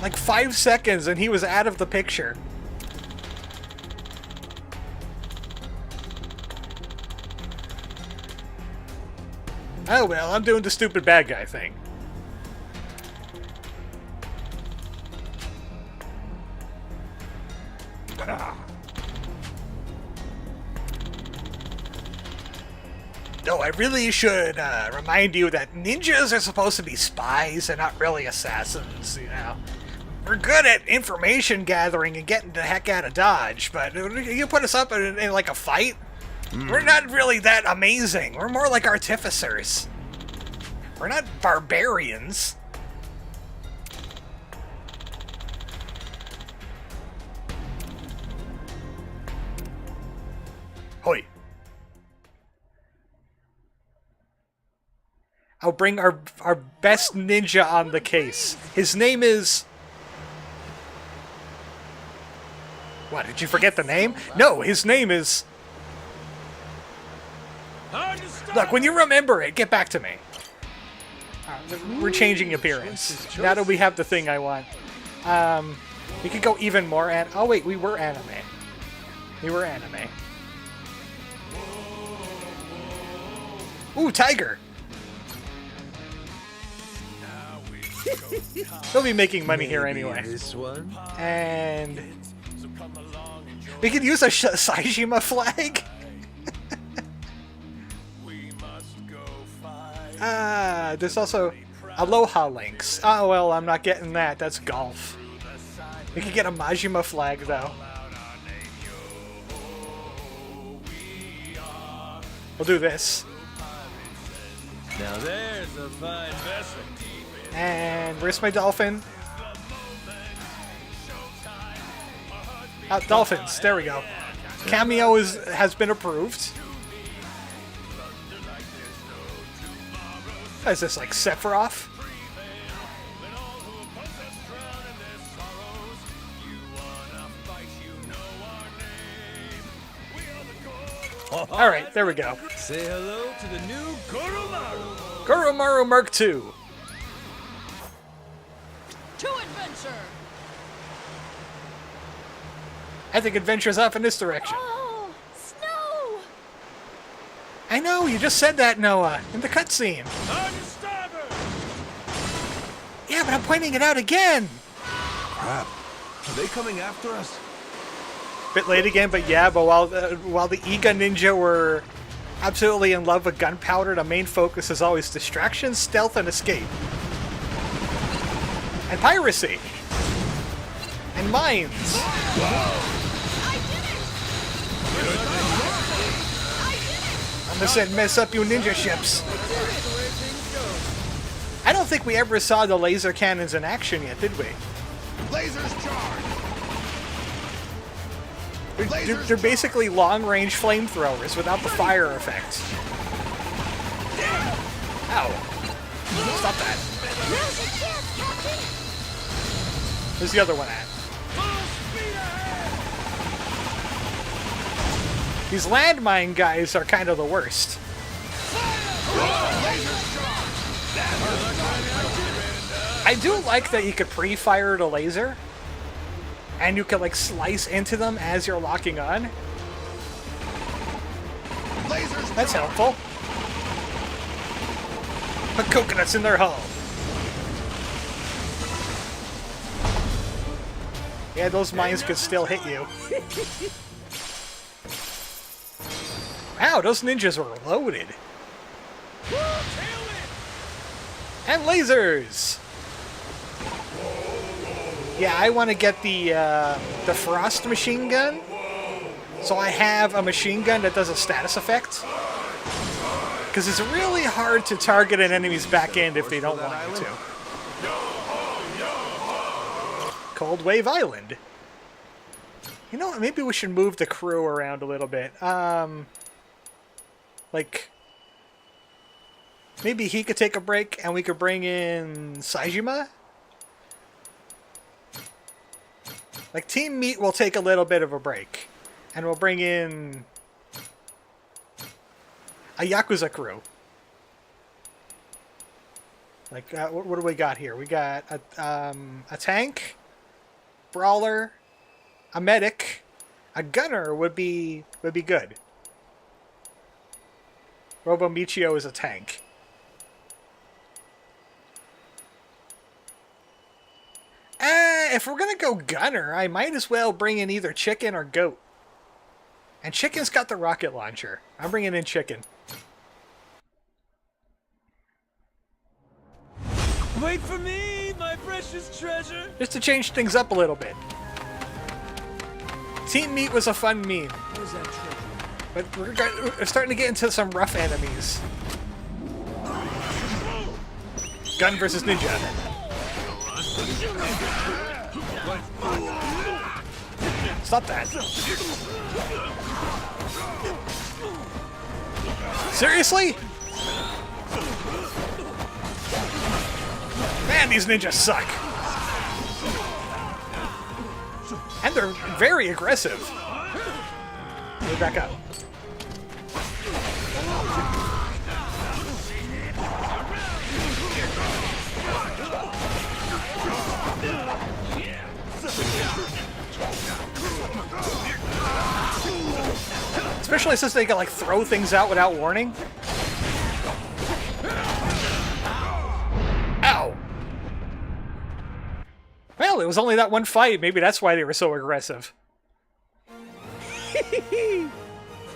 [SPEAKER 1] Like 5 seconds and he was out of the picture. Oh well, I'm doing the stupid bad guy thing. No, I really should remind you that ninjas are supposed to be spies and not really assassins, you know. We're good at information gathering and getting the heck out of Dodge, but you put us up in like a fight? We're not really that amazing. We're more like artificers. We're not barbarians. Hoi. I'll bring our best ninja on the case. His name is... What, did you forget the name? No, his name is... Look, when you remember it, get back to me. We're changing appearance. Now that we have the thing I want. We could go even more oh wait, we were anime. We were anime. Ooh, tiger! They'll be making money here anyway.
[SPEAKER 5] This one?
[SPEAKER 1] And... we could use a Saijima flag? There's also Aloha Links. Oh, well, I'm not getting that. That's golf. We could get a Majima flag, though. We'll do this.
[SPEAKER 5] Now there's a fine vessel.
[SPEAKER 1] And where's my dolphin? Dolphins. There we go. Cameo has been approved. Is this like Sephiroth? Alright, there we go.
[SPEAKER 5] Say hello to the new Goromaru.
[SPEAKER 1] Goromaru Mark II.
[SPEAKER 6] To adventure!
[SPEAKER 1] I think adventure's off in this direction.
[SPEAKER 4] Oh, snow!
[SPEAKER 1] I know, you just said that, Noah, in the cutscene. Yeah, but I'm pointing it out again.
[SPEAKER 3] Crap. Are they coming after us?
[SPEAKER 1] Bit late again, but yeah, but while the Iga Ninja were absolutely in love with gunpowder, the main focus is always distraction, stealth, and escape. And piracy. And mines. I'm just saying, mess up you ninja ships. I don't think we ever saw the laser cannons in action yet, did we?
[SPEAKER 3] Lasers charged!
[SPEAKER 1] They're basically long-range flamethrowers without the fire effect. Ow. Stop that.
[SPEAKER 4] Now's your chance, Captain!
[SPEAKER 1] Where's the other one at? These landmine guys are kind of the worst. I do like that you could pre-fire the laser, and you can like slice into them as you're locking on. That's helpful. Put coconuts in their hull. Yeah, those mines could still hit you. Wow, those ninjas were loaded. And lasers! Yeah, I want to get the frost machine gun. So I have a machine gun that does a status effect. Because it's really hard to target an enemy's back end if they don't want you to. Cold Wave Island. You know what? Maybe we should move the crew around a little bit. Like, maybe he could take a break and we could bring in Saejima? Like, Team Meat will take a little bit of a break. And we'll bring in a Yakuza crew. Like, what do we got here? We got a tank, brawler, a medic, a gunner would be good. Robo Michio is a tank. If we're gonna go gunner, I might as well bring in either Chicken or Goat. And Chicken's got the rocket launcher. I'm bringing in Chicken.
[SPEAKER 5] Wait for me, my precious treasure.
[SPEAKER 1] Just to change things up a little bit. Team Meat was a fun meme.
[SPEAKER 5] Where's that treasure?
[SPEAKER 1] But we're starting to get into some rough enemies. Gun versus ninja. Stop that. Seriously? Man, these ninjas suck. And they're very aggressive. Let me back up. Especially since they can like throw things out without warning. Ow! Well, it was only that one fight. Maybe that's why they were so aggressive.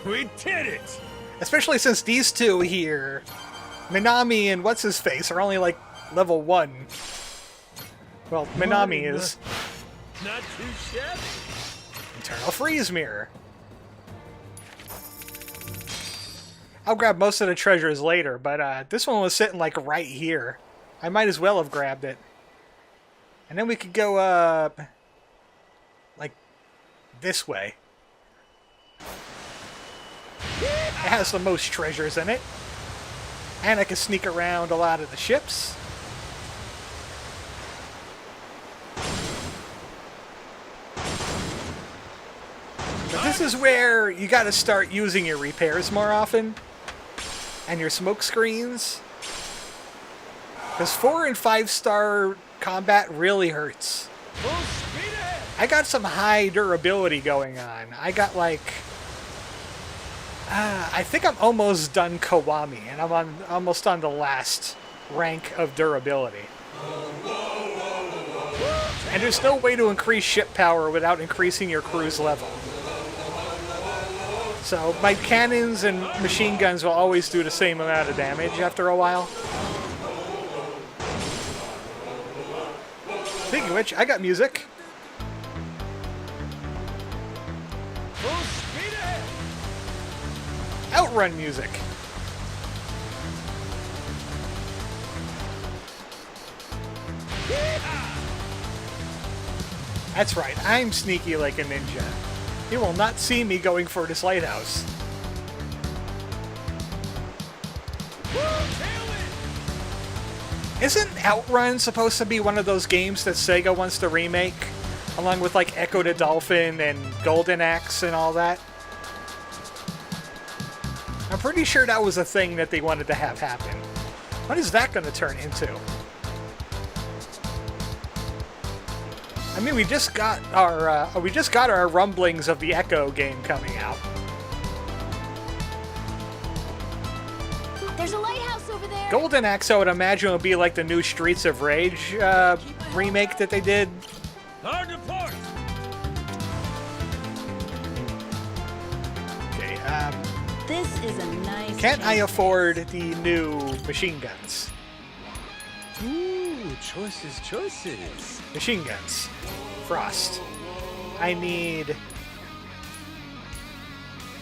[SPEAKER 5] We did it!
[SPEAKER 1] Especially since these two here, Minami and what's-his-face, are only like level 1. Well, Minami is.
[SPEAKER 5] Not too shabby.
[SPEAKER 1] Eternal Freeze Mirror. I'll grab most of the treasures later, but this one was sitting like right here. I might as well have grabbed it. And then we could go like this way. It has the most treasures in it. And I can sneak around a lot of the ships. But this is where you gotta start using your repairs more often. And your smoke screens. Because 4 and 5 star combat really hurts. I got some high durability going on. I got like... I think I'm almost done Kiwami, and I'm almost on the last rank of durability. And there's no way to increase ship power without increasing your crew's level. So my cannons and machine guns will always do the same amount of damage after a while. Speaking of which, I got music. Outrun music. That's right, I'm sneaky like a ninja. He will not see me going for this lighthouse. Isn't Outrun supposed to be one of those games that Sega wants to remake? Along with like Echo the Dolphin and Golden Axe and all that? I'm pretty sure that was a thing that they wanted to have happen. What is that going to turn into? I mean, we just got our rumblings of the Echo game coming out.
[SPEAKER 6] There's a lighthouse over there.
[SPEAKER 1] Golden Axe, I would imagine, would be like the new Streets of Rage remake that they did.
[SPEAKER 5] Hard to port.
[SPEAKER 1] Okay,
[SPEAKER 6] This is a nice.
[SPEAKER 1] can't I afford the new machine guns?
[SPEAKER 5] Ooh, choices.
[SPEAKER 1] Machine guns. Frost. I need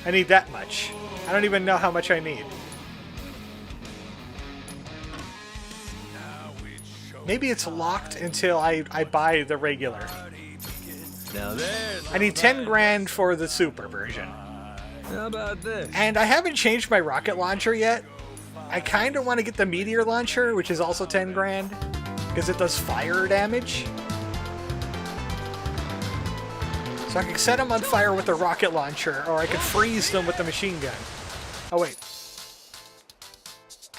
[SPEAKER 1] that much. I don't even know how much I need. Maybe it's locked until I buy the regular.
[SPEAKER 5] Now there's.
[SPEAKER 1] I need 10 grand for the super version.
[SPEAKER 5] How about this?
[SPEAKER 1] And I haven't changed my rocket launcher yet. I kind of want to get the meteor launcher, which is also 10 grand, because it does fire damage. So I can set them on fire with the rocket launcher, or I could freeze them with the machine gun. Oh wait.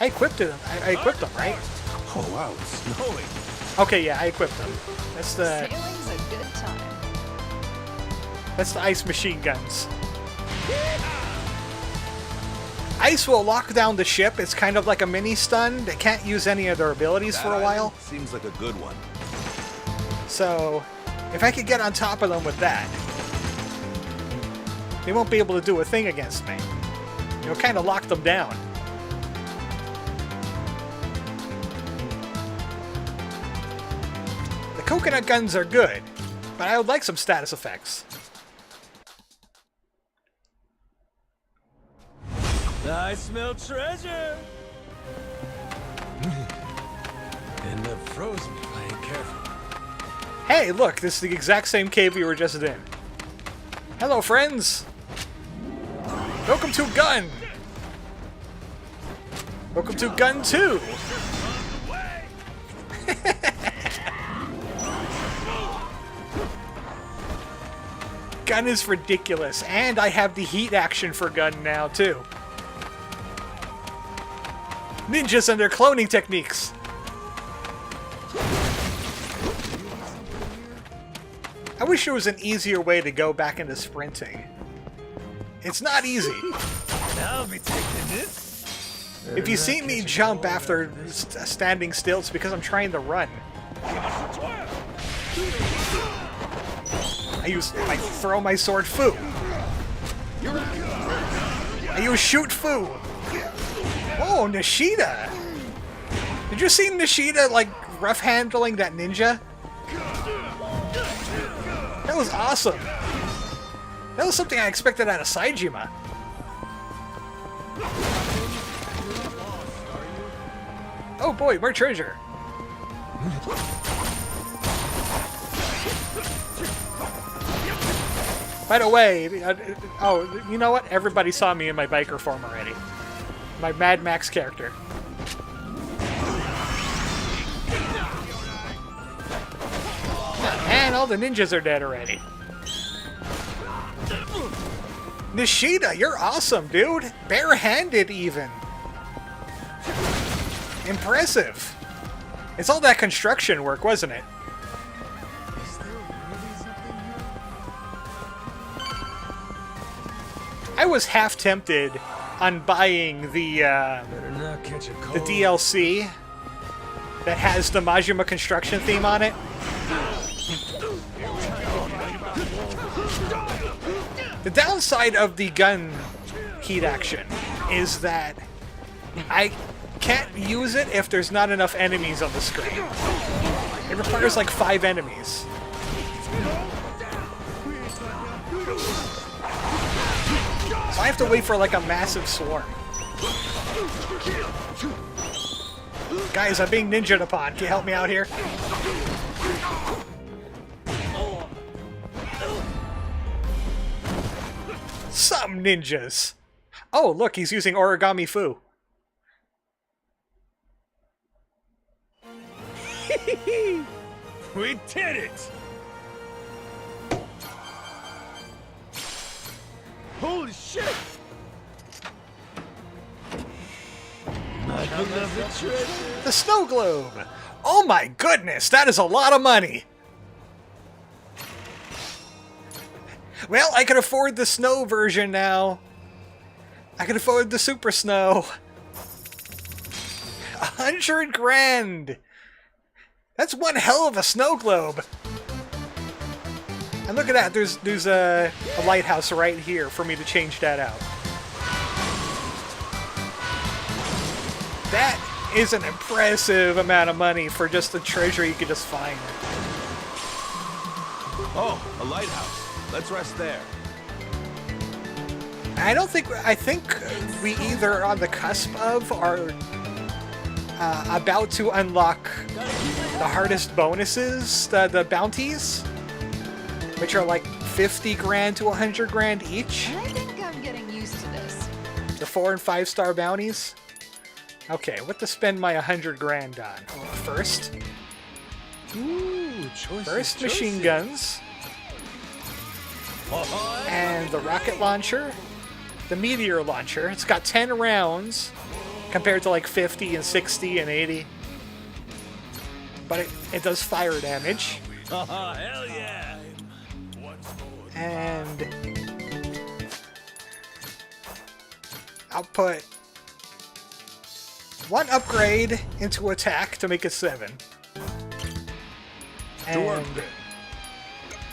[SPEAKER 1] I equipped them. I equipped them, right?
[SPEAKER 3] Oh, wow, it's snowing.
[SPEAKER 1] Okay, yeah, I equipped them. That's the
[SPEAKER 6] Sailing's a good time.
[SPEAKER 1] ice machine guns. Ice will lock down the ship. It's kind of like a mini stun. They can't use any of their abilities for a while.
[SPEAKER 3] Seems like a good one.
[SPEAKER 1] So, if I could get on top of them with that, they won't be able to do a thing against me. It'll kind of lock them down. The coconut guns are good, but I would like some status effects.
[SPEAKER 5] I smell treasure. And the frozen if I ain't careful.
[SPEAKER 1] Hey, look, this is the exact same cave we were just in. Hello, friends! Welcome to Gun! Welcome to Gun 2! Gun is ridiculous, and I have the heat action for Gun now, too. Ninjas and their cloning techniques! I wish there was an easier way to go back into sprinting. It's not easy.
[SPEAKER 5] I'll be taking this.
[SPEAKER 1] If you see me jump after standing still, it's because I'm trying to run. I throw my sword Fu. I use shoot Fu. Oh, Nishida! Did you see Nishida, like, rough handling that ninja? That was awesome. That was something I expected out of Saejima. Oh boy, more treasure. By the way, oh, you know what? Everybody saw me in my biker form already. My Mad Max character. And all the ninjas are dead already. Nishida, you're awesome, dude. Barehanded, even. Impressive. It's all that construction work, wasn't it? I was half tempted on buying the DLC that has the Majima construction theme on it. The downside of the gun heat action is that I can't use it if there's not enough enemies on the screen. It requires like 5 enemies. So I have to wait for like a massive swarm. Guys, I'm being ninja'd upon. Can you help me out here? Some ninjas. Oh, look, he's using origami fu.
[SPEAKER 5] We did it! Holy shit! I love the treasure.
[SPEAKER 1] The snow globe. Oh my goodness, that is a lot of money. Well, I can afford the snow version now. I can afford the super snow. 100 grand. That's one hell of a snow globe. And look at that, there's a lighthouse right here for me to change that out. That is an impressive amount of money for just a treasure you could just find.
[SPEAKER 3] Oh, a lighthouse. Let's rest there.
[SPEAKER 1] I think we either are on the cusp of or about to unlock the hardest bonuses, the bounties, which are like 50 grand to 100 grand each.
[SPEAKER 6] I think I'm getting used to this.
[SPEAKER 1] The 4 and 5 star bounties. Okay, what to spend my 100 grand on? Well, first machine guns. And the rocket launcher. The meteor launcher. It's got 10 rounds compared to like 50 and 60 and 80. But it does fire damage.
[SPEAKER 5] Oh, hell yeah!
[SPEAKER 1] And I'll put one upgrade into attack to make it 7. And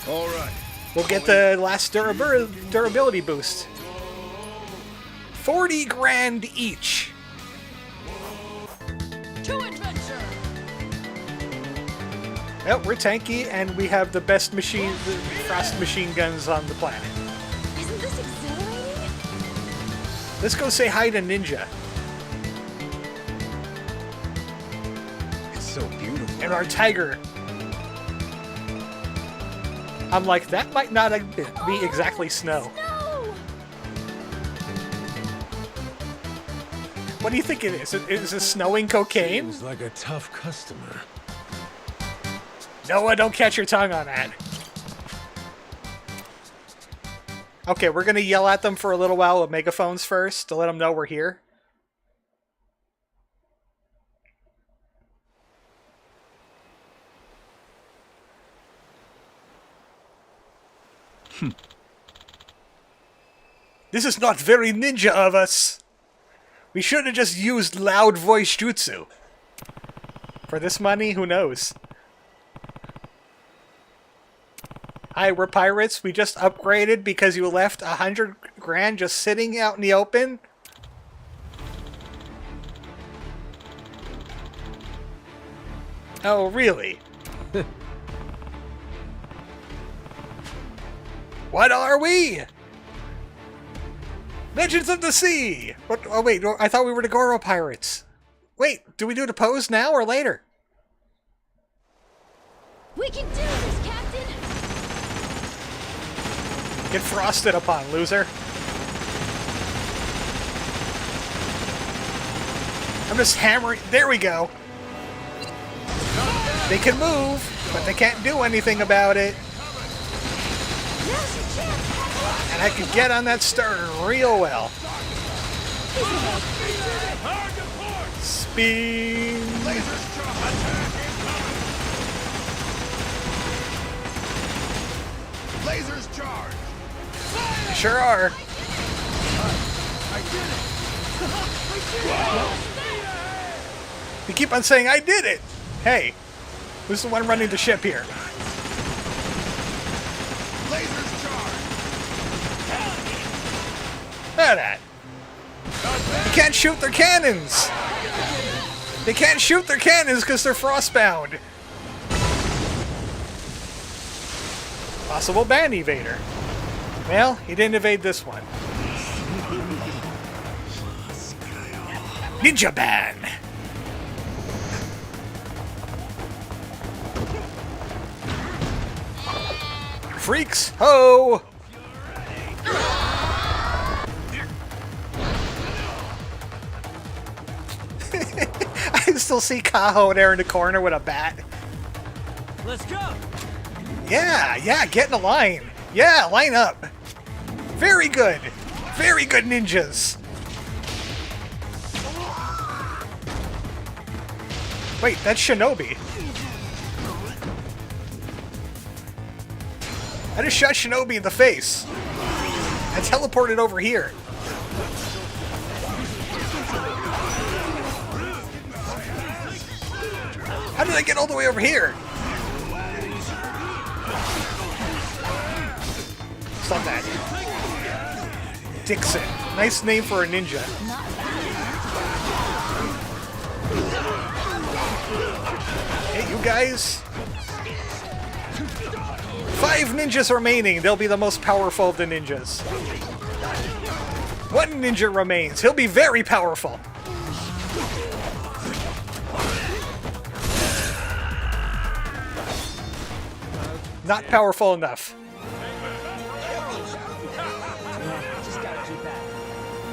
[SPEAKER 3] All right.
[SPEAKER 1] we'll get the last durability boost. 40 grand each.
[SPEAKER 6] To adventure!
[SPEAKER 1] Well, we're tanky, and we have the best frost machine guns on the planet.
[SPEAKER 6] Isn't this exhilarating?
[SPEAKER 1] Let's go say hi to Ninja
[SPEAKER 3] It's so beautiful.
[SPEAKER 1] and our tiger. I'm like, that might not be exactly snow.
[SPEAKER 6] No!
[SPEAKER 1] What do you think it is? Is it snowing cocaine?
[SPEAKER 5] Seems like a tough customer.
[SPEAKER 1] Noah, don't catch your tongue on that. Okay, we're gonna yell at them for a little while with megaphones first to let them know we're here. This is not very ninja of us. We should have just used loud voice jutsu. For this money, who knows? Hi, we're pirates. We just upgraded because you left 100 grand just sitting out in the open. Oh, really? What are we? Legends of the Sea! What, oh wait, I thought we were the Goro Pirates. Wait, do we do the pose now or later?
[SPEAKER 6] We can do this, Captain!
[SPEAKER 1] Get frosted upon, loser. I'm just hammering. There we go. They can move, but they can't do anything about it. And I can get on that stern real well. Speed.
[SPEAKER 3] Lasers charged.
[SPEAKER 1] Sure are. You keep on saying, I did it! Hey, who's the one running the ship here?
[SPEAKER 3] Lasers charged.
[SPEAKER 1] Look at that. They can't shoot their cannons! They can't shoot their cannons because they're frostbound. Possible ban evader. Well, he didn't evade this one. Ninja ban! Freaks, ho! I still see Kaho there in the corner with a bat.
[SPEAKER 5] Let's go!
[SPEAKER 1] Yeah, get in a line. Yeah, line up. Very good. Very good ninjas. Wait, that's Shinobi. I just shot Shinobi in the face. I teleported over here. How did I get all the way over here? Stop that. Dixon. Nice name for a ninja. Hey, you guys. 5 ninjas remaining. They'll be the most powerful of the ninjas. 1 ninja remains. He'll be very powerful. Not powerful enough.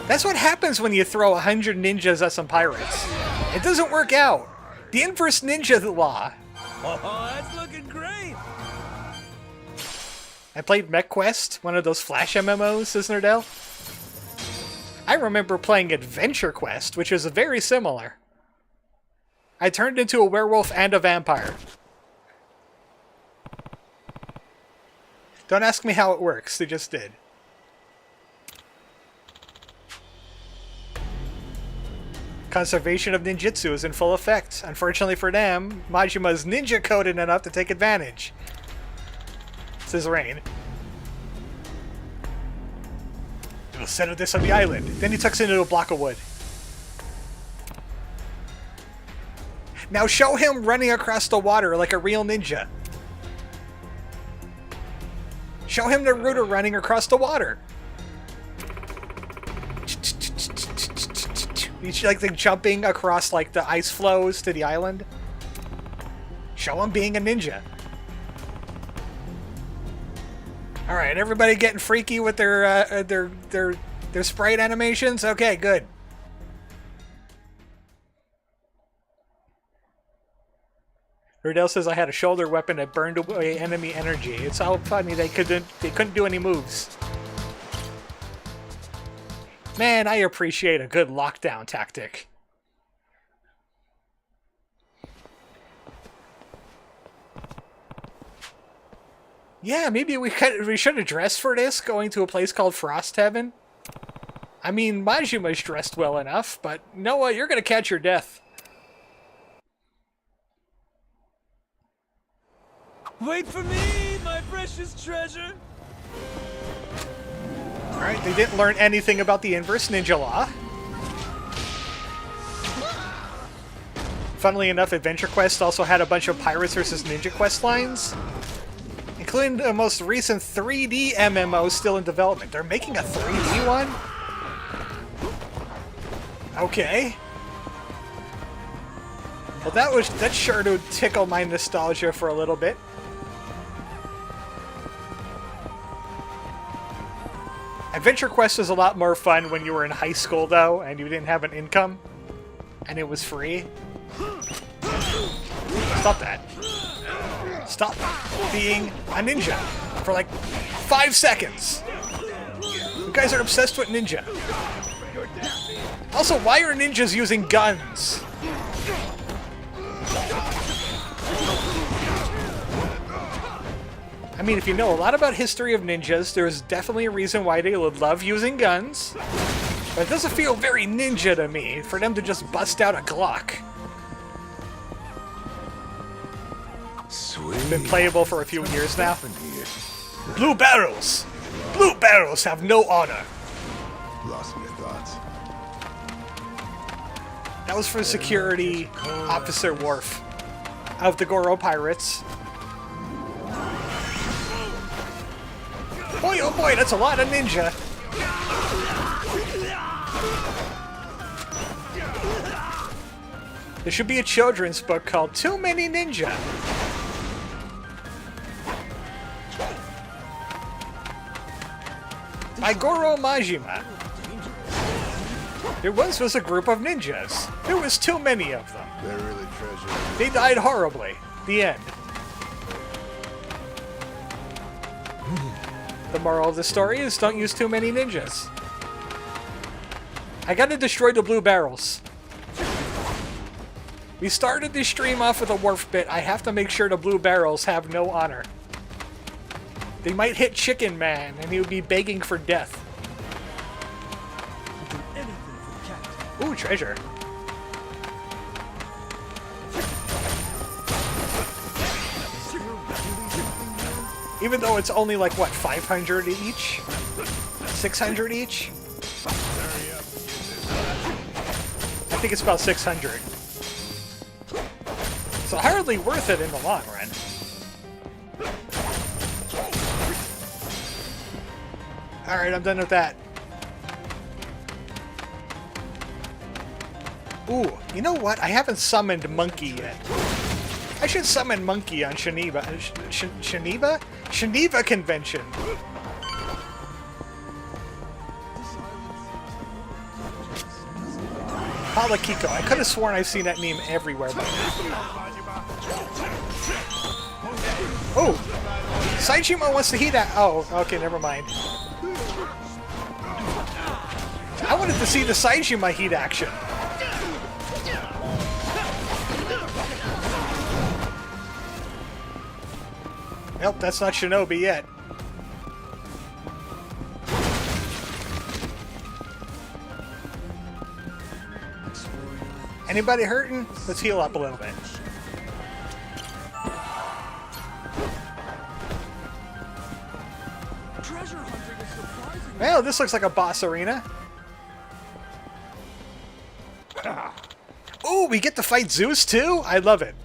[SPEAKER 1] That's what happens when you throw 100 ninjas at some pirates. It doesn't work out. The inverse ninja law.
[SPEAKER 5] Oh, that's looking great!
[SPEAKER 1] I played MechQuest, one of those Flash MMOs, says Nerdell. I remember playing Adventure Quest, which is very similar. I turned into a werewolf and a vampire. Don't ask me how it works, they just did. Conservation of ninjutsu is in full effect. Unfortunately for them, Majima's ninja coded enough to take advantage. Says Rain. We'll settle this on the island. Then he tucks into a block of wood. Now show him running across the water like a real ninja. Show him Naruto running across the water. He's like jumping across like the ice flows to the island. Show him being a ninja. All right, everybody getting freaky with their sprite animations. Okay, good. Rudell says I had a shoulder weapon that burned away enemy energy. It's so funny they couldn't do any moves. Man, I appreciate a good lockdown tactic. Yeah, maybe we should have dressed for this, going to a place called Frost Heaven. I mean, Majima's dressed well enough, but Noah, you're gonna catch your death.
[SPEAKER 5] Wait for me, my precious treasure!
[SPEAKER 1] Alright, they didn't learn anything about the inverse ninja law. Funnily enough, Adventure Quest also had a bunch of Pirates vs. Ninja Quest lines, including the most recent 3D MMO still in development. They're making a 3D one? Okay. Well, that sure to tickle my nostalgia for a little bit. Adventure Quest was a lot more fun when you were in high school, though, and you didn't have an income, and it was free. Stop that. Stop being a ninja for like 5 seconds. You guys are obsessed with ninja. Also, why are ninjas using guns? I mean, if you know a lot about history of ninjas, there's definitely a reason why they would love using guns. But it doesn't feel very ninja to me for them to just bust out a Glock.
[SPEAKER 5] Sweet.
[SPEAKER 1] It's been playable for a few years now. Blue barrels! Blue barrels have no honor!
[SPEAKER 3] Lost in your thoughts.
[SPEAKER 1] That was for Security Officer Worf of the Goro Pirates. Boy, oh boy, that's a lot of ninja. There should be a children's book called Too Many Ninja. By Goro Majima. There was a group of ninjas. There was too many of them.
[SPEAKER 3] They're really treasure.
[SPEAKER 1] They died horribly. The end. The moral of the story is don't use too many ninjas. I gotta destroy the blue barrels. We started this stream off with a wharf bit. I have to make sure the blue barrels have no honor. They might hit Chicken Man and he would be begging for death. Ooh, treasure. Even though it's only like, what, 500 each? 600 each? I think it's about 600. So hardly worth it in the long run. Alright, I'm done with that. Ooh, you know what? I haven't summoned Monkey yet. I should summon Monkey on Shaniba. Shaniba? Shaniba Convention. Palekiko. I could have sworn I've seen that name everywhere by now. Oh! Saijima wants to heat that. Oh, okay, never mind. I wanted to see the Saijima heat action. Nope, that's not Shinobi yet. Anybody hurting? Let's heal up a little bit. Well, this looks like a boss arena. Ooh, we get to fight Zeus too? I love it.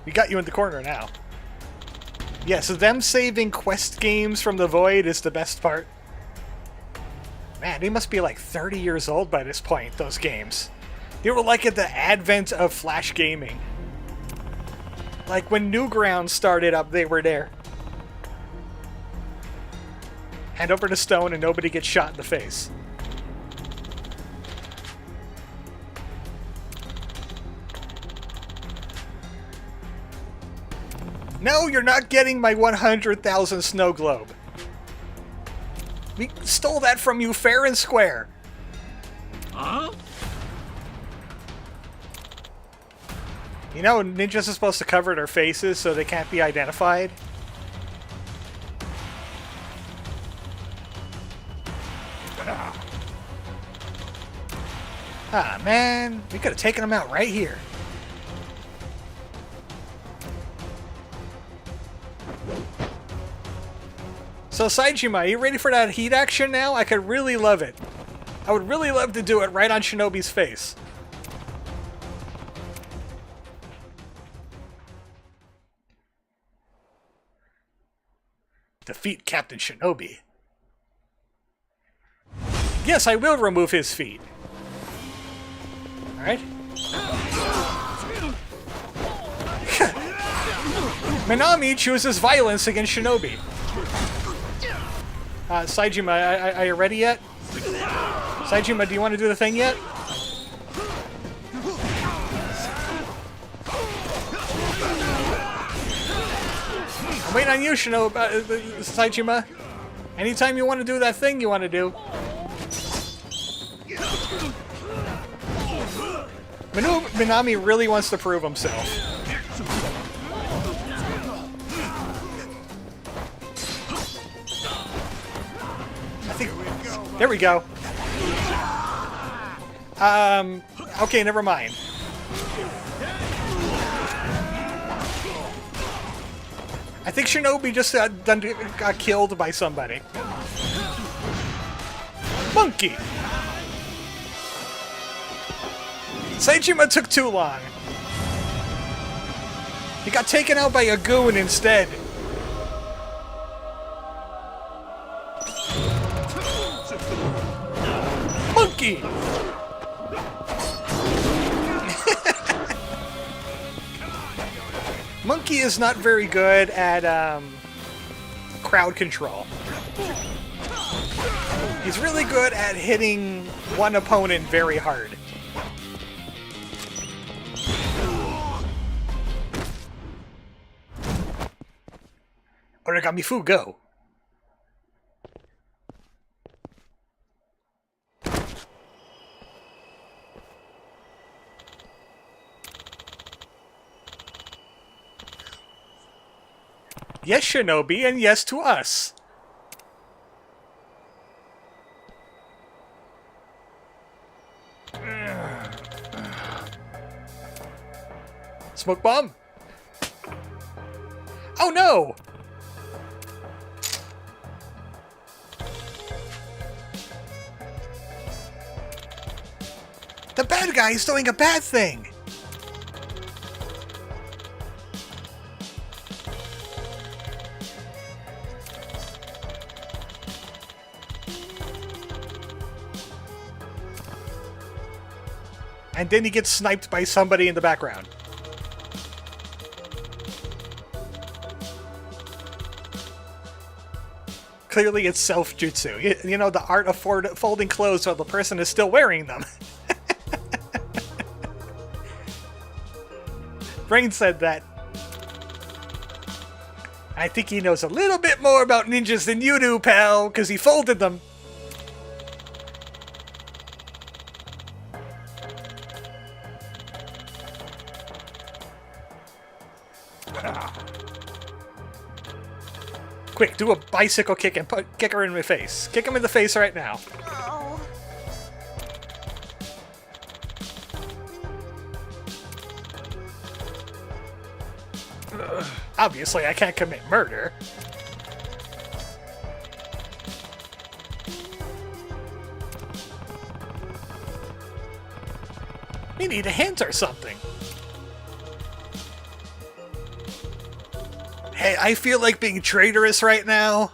[SPEAKER 1] We got you in the corner now. Yeah, so them saving quest games from the void is the best part. Man, they must be like 30 years old by this point, those games. They were like at the advent of Flash gaming. Like when Newgrounds started up, they were there. Hand over the stone and nobody gets shot in the face. No, you're not getting my 100,000 snow globe. We stole that from you fair and square.
[SPEAKER 2] Huh?
[SPEAKER 1] You know, ninjas are supposed to cover their faces so they can't be identified. Ah, man. We could have taken them out right here. So, Saijima, are you ready for that heat action now? I could really love it. I would really love to do it right on Shinobi's face. Defeat Captain Shinobi. Yes, I will remove his feet. Alright. Minami chooses violence against Shinobi. Saijima, are you ready yet? Saijima, do you want to do the thing yet? I'm waiting on you, Saijima. Anytime you want to do that thing you want to do. Minami really wants to prove himself. There we go. Okay, never mind. I think Shinobi just got killed by somebody. Monkey! Saijima took too long. He got taken out by a goon instead. Monkey! Monkey is not very good at crowd control. He's really good at hitting one opponent very hard. Origami Fu, go! Yes, Shinobi, and yes to us. Smoke bomb? Oh no! The bad guy is doing a bad thing! And then he gets sniped by somebody in the background. Clearly it's self-jutsu. You know, the art of folding clothes while the person is still wearing them. Brain said that. I think he knows a little bit more about ninjas than you do, pal, because he folded them. Quick, do a bicycle kick and kick her in the face. Kick him in the face right now.
[SPEAKER 4] Oh.
[SPEAKER 1] Obviously, I can't commit murder. We need a hint or something. Hey, I feel like being traitorous right now.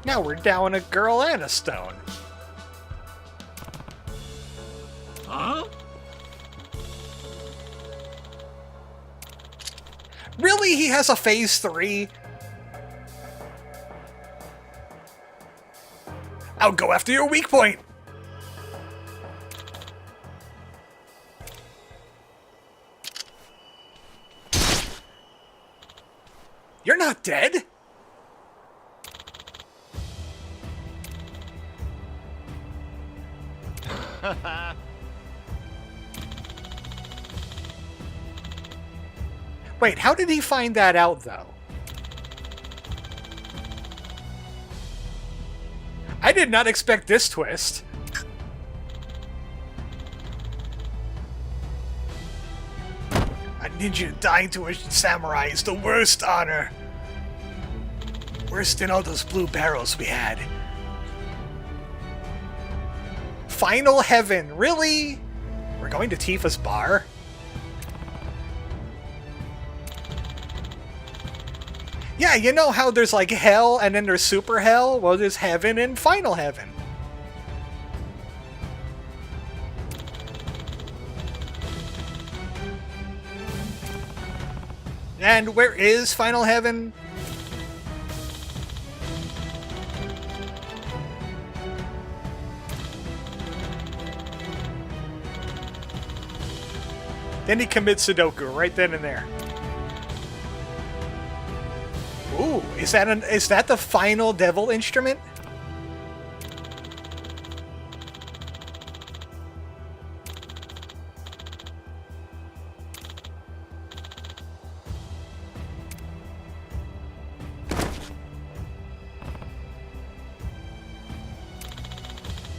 [SPEAKER 1] Now we're down a girl and a stone.
[SPEAKER 2] Huh?
[SPEAKER 1] Really? He has a phase 3? I'll go after your weak point. You're not dead. Wait, how did he find that out, though? I did not expect this twist. A ninja dying to a samurai is the worst honor. Worse than all those blue barrels we had. Final heaven, really? We're going to Tifa's bar? Yeah, you know how there's like hell and then there's super hell? Well, there's heaven and final heaven. And where is final heaven? Then he commits Sudoku right then and there. Ooh, is that the final devil instrument?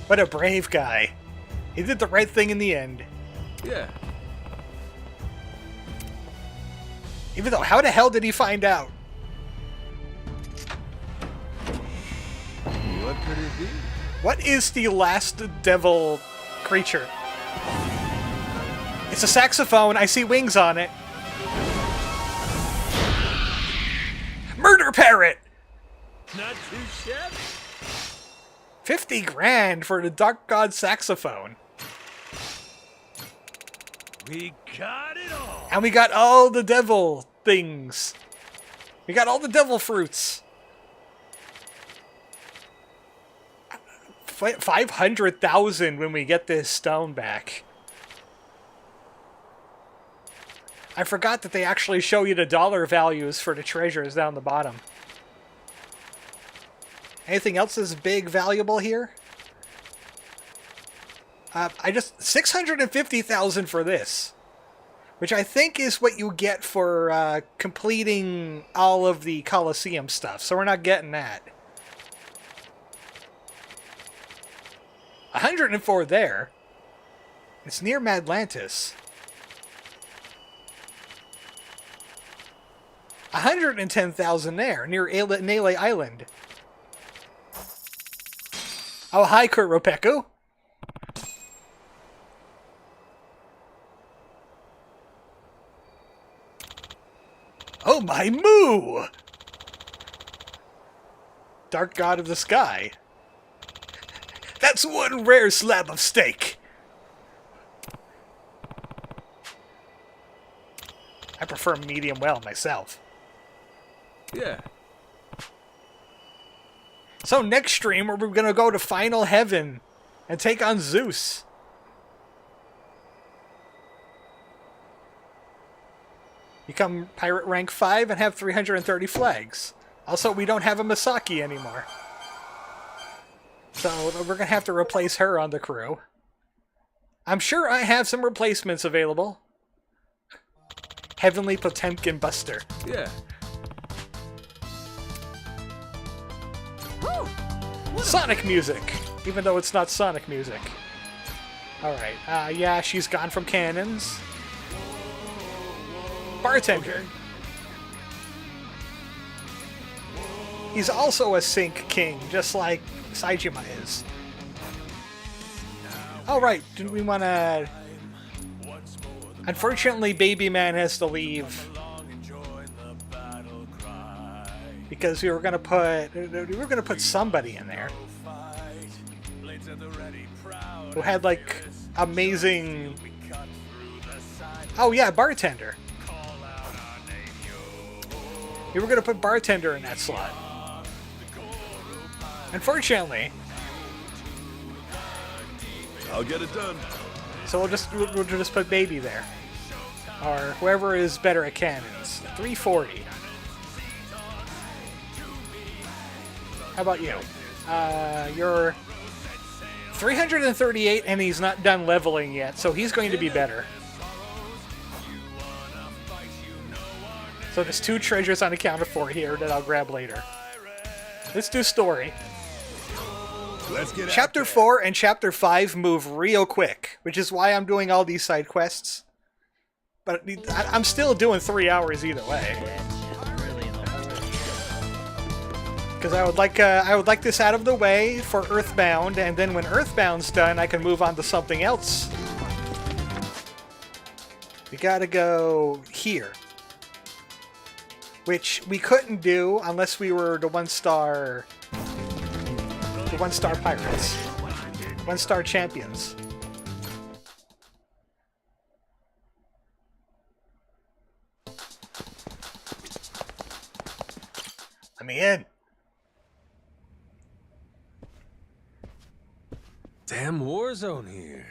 [SPEAKER 1] What a brave guy. He did the right thing in the end.
[SPEAKER 5] Yeah.
[SPEAKER 1] Even though, how the hell did he find out?
[SPEAKER 5] What could it be?
[SPEAKER 1] What is the last devil creature? It's a saxophone. I see wings on it. Murder parrot!
[SPEAKER 2] Not too shabby.
[SPEAKER 1] 50 grand for the Dark God saxophone.
[SPEAKER 2] We got it all.
[SPEAKER 1] And we got all the devil things. We got all the devil fruits. 500,000 when we get this stone back. I forgot that they actually show you the dollar values for the treasures down the bottom. Anything else is big valuable here? I just 650,000 for this, which I think is what you get for completing all of the Colosseum stuff. So we're not getting that. 104 there. It's near Madlantis. 110,000 there, near Nele Island. Oh, hi, Kuropeku. Oh, my moo! Dark god of the sky. That's one rare slab of steak. I prefer medium well myself.
[SPEAKER 5] Yeah.
[SPEAKER 1] So next stream, we're going to go to Final Heaven and take on Zeus. Become Pirate Rank 5 and have 330 flags. Also, we don't have a Misaki anymore. So we're going to have to replace her on the crew. I'm sure I have some replacements available. Heavenly Potemkin Buster.
[SPEAKER 5] Yeah.
[SPEAKER 1] Sonic music, even though it's not Sonic music. Alright, yeah, she's gone from cannons. Bartender. He's also a Sync King, just like Saejima is. Alright, didn't we want to... Unfortunately, Baby Man has to leave. Because we were gonna put somebody in there who had like amazing. Oh yeah, bartender. We were gonna put bartender in that slot. Unfortunately,
[SPEAKER 3] I'll get it done.
[SPEAKER 1] so we'll just put baby there, or whoever is better at cannons. 340. How about you? You're 338 and he's not done leveling yet, so he's going to be better. So there's 2 treasures on the counter 4 here that I'll grab later. Let's do story.
[SPEAKER 3] Let's get
[SPEAKER 1] Chapter 4 and Chapter 5 move real quick, which is why I'm doing all these side quests. But I'm still doing 3 hours either way. Because I would like this out of the way for Earthbound, and then when Earthbound's done, I can move on to something else. We gotta go here, which we couldn't do unless we were the one-star pirates, one-star champions. Let me in.
[SPEAKER 5] Damn war zone here.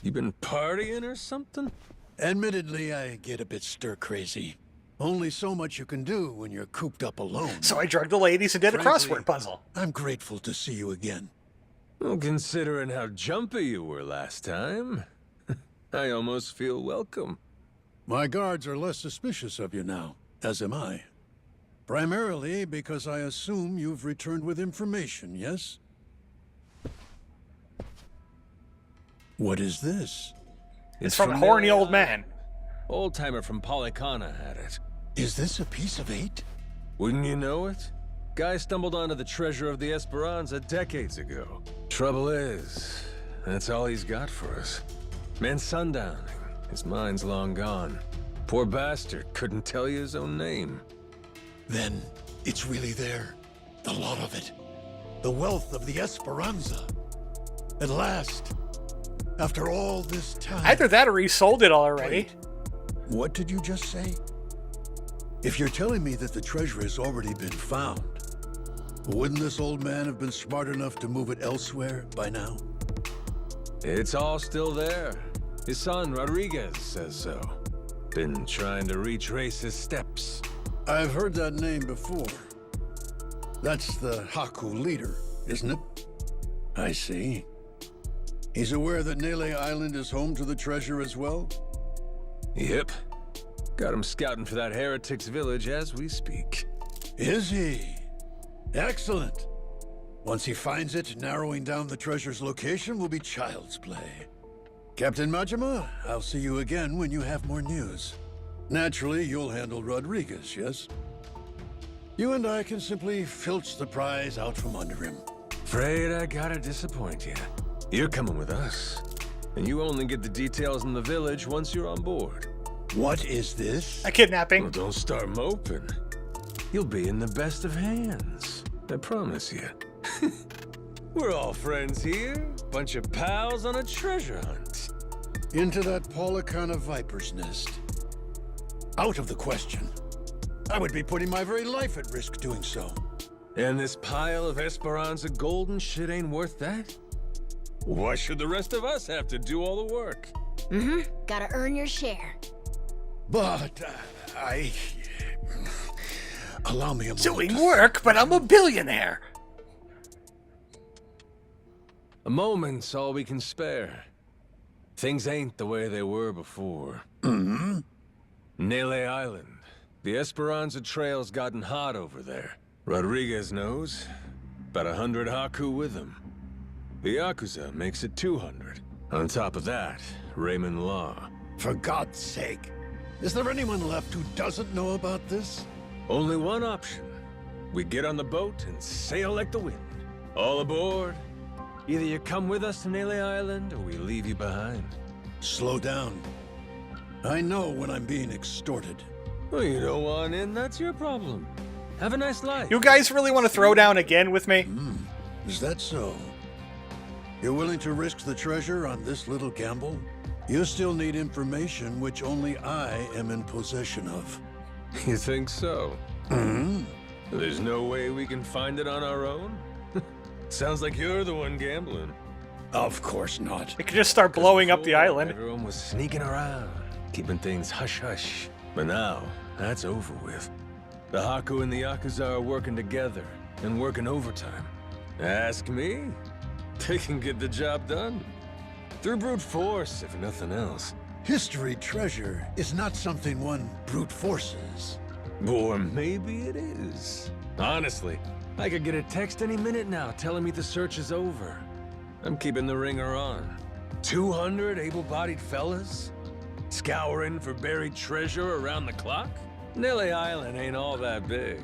[SPEAKER 5] You been partying or something?
[SPEAKER 7] Admittedly, I get a bit stir-crazy. Only so much you can do when you're cooped up alone.
[SPEAKER 1] So I drugged the ladies and did a
[SPEAKER 7] Frankly,
[SPEAKER 1] crossword puzzle.
[SPEAKER 7] I'm grateful to see you again.
[SPEAKER 5] Well, considering how jumpy you were last time, I almost feel welcome.
[SPEAKER 7] My guards are less suspicious of you now, as am I. Primarily because I assume you've returned with information, yes? What is this?
[SPEAKER 1] It's from a horny old man.
[SPEAKER 5] Old-timer from Palekana had it.
[SPEAKER 7] Is this a piece of 8?
[SPEAKER 5] Wouldn't you know it? Guy stumbled onto the treasure of the Esperanza decades ago. Trouble is, that's all he's got for us. Man's sundowning. His mind's long gone. Poor bastard couldn't tell you his own name.
[SPEAKER 7] Then it's really there. The lot of it. The wealth of the Esperanza. At last. After all this time.
[SPEAKER 1] Either that or he sold it already.
[SPEAKER 7] Wait, what did you just say? If you're telling me that the treasure has already been found, wouldn't this old man have been smart enough to move it elsewhere by now?
[SPEAKER 5] It's all still there. His son, Rodriguez, says so. Been trying to retrace his steps.
[SPEAKER 7] I've heard that name before. That's the Haku leader, isn't it? I see. He's aware that Nele Island is home to the treasure as well?
[SPEAKER 5] Yep. Got him scouting for that heretic's village as we speak.
[SPEAKER 7] Is he? Excellent. Once he finds it, narrowing down the treasure's location will be child's play. Captain Majima, I'll see you again when you have more news. Naturally, you'll handle Rodriguez, yes? You and I can simply filch the prize out from under him.
[SPEAKER 5] Afraid I gotta disappoint you. You're coming with us. And you only get the details in the village once you're on board.
[SPEAKER 7] What is this?
[SPEAKER 1] A kidnapping.
[SPEAKER 5] Well, don't start moping. You'll be in the best of hands. I promise you. We're all friends here. Bunch of pals on a treasure hunt.
[SPEAKER 7] Into that Palekana viper's nest. Out of the question. I would be putting my very life at risk doing so.
[SPEAKER 5] And this pile of Esperanza golden shit ain't worth that? Why should the rest of us have to do all the work?
[SPEAKER 6] Mm-hmm. Gotta earn your share.
[SPEAKER 7] But, allow me a moment.
[SPEAKER 1] Doing work, but I'm a billionaire.
[SPEAKER 5] A moment's all we can spare. Things ain't the way they were before.
[SPEAKER 7] Mm-hmm.
[SPEAKER 5] Nele Island. The Esperanza Trail's gotten hot over there. Rodriguez knows. About 100 Haku with him. The Yakuza makes it 200. On top of that, Raymond Law.
[SPEAKER 7] For God's sake. Is there anyone left who doesn't know about this?
[SPEAKER 5] Only one option. We get on the boat and sail like the wind. All aboard. Either you come with us to Nele Island, or we leave you behind.
[SPEAKER 7] Slow down. I know when I'm being extorted.
[SPEAKER 5] Well, you don't want in, that's your problem. Have a nice life.
[SPEAKER 1] You guys really want to throw down again with me?
[SPEAKER 7] Is that so? You're willing to risk the treasure on this little gamble? You still need information which only I am in possession of.
[SPEAKER 5] You think so?
[SPEAKER 7] Hmm?
[SPEAKER 5] There's no way we can find it on our own? Sounds like you're the one gambling.
[SPEAKER 7] Of course not.
[SPEAKER 1] It could just start blowing up the
[SPEAKER 5] Before,
[SPEAKER 1] island.
[SPEAKER 5] Everyone was sneaking around, keeping things hush-hush. But now, that's over with. The Haku and the Yakuza are working together, and working overtime. Ask me, they can get the job done. Through brute force, if nothing else.
[SPEAKER 7] History treasure is not something one brute forces.
[SPEAKER 5] Or maybe it is. Honestly, I could get a text any minute now telling me the search is over. I'm keeping the ringer on. 200 able-bodied fellas? Scouring for buried treasure around the clock? Nele Island ain't all that big.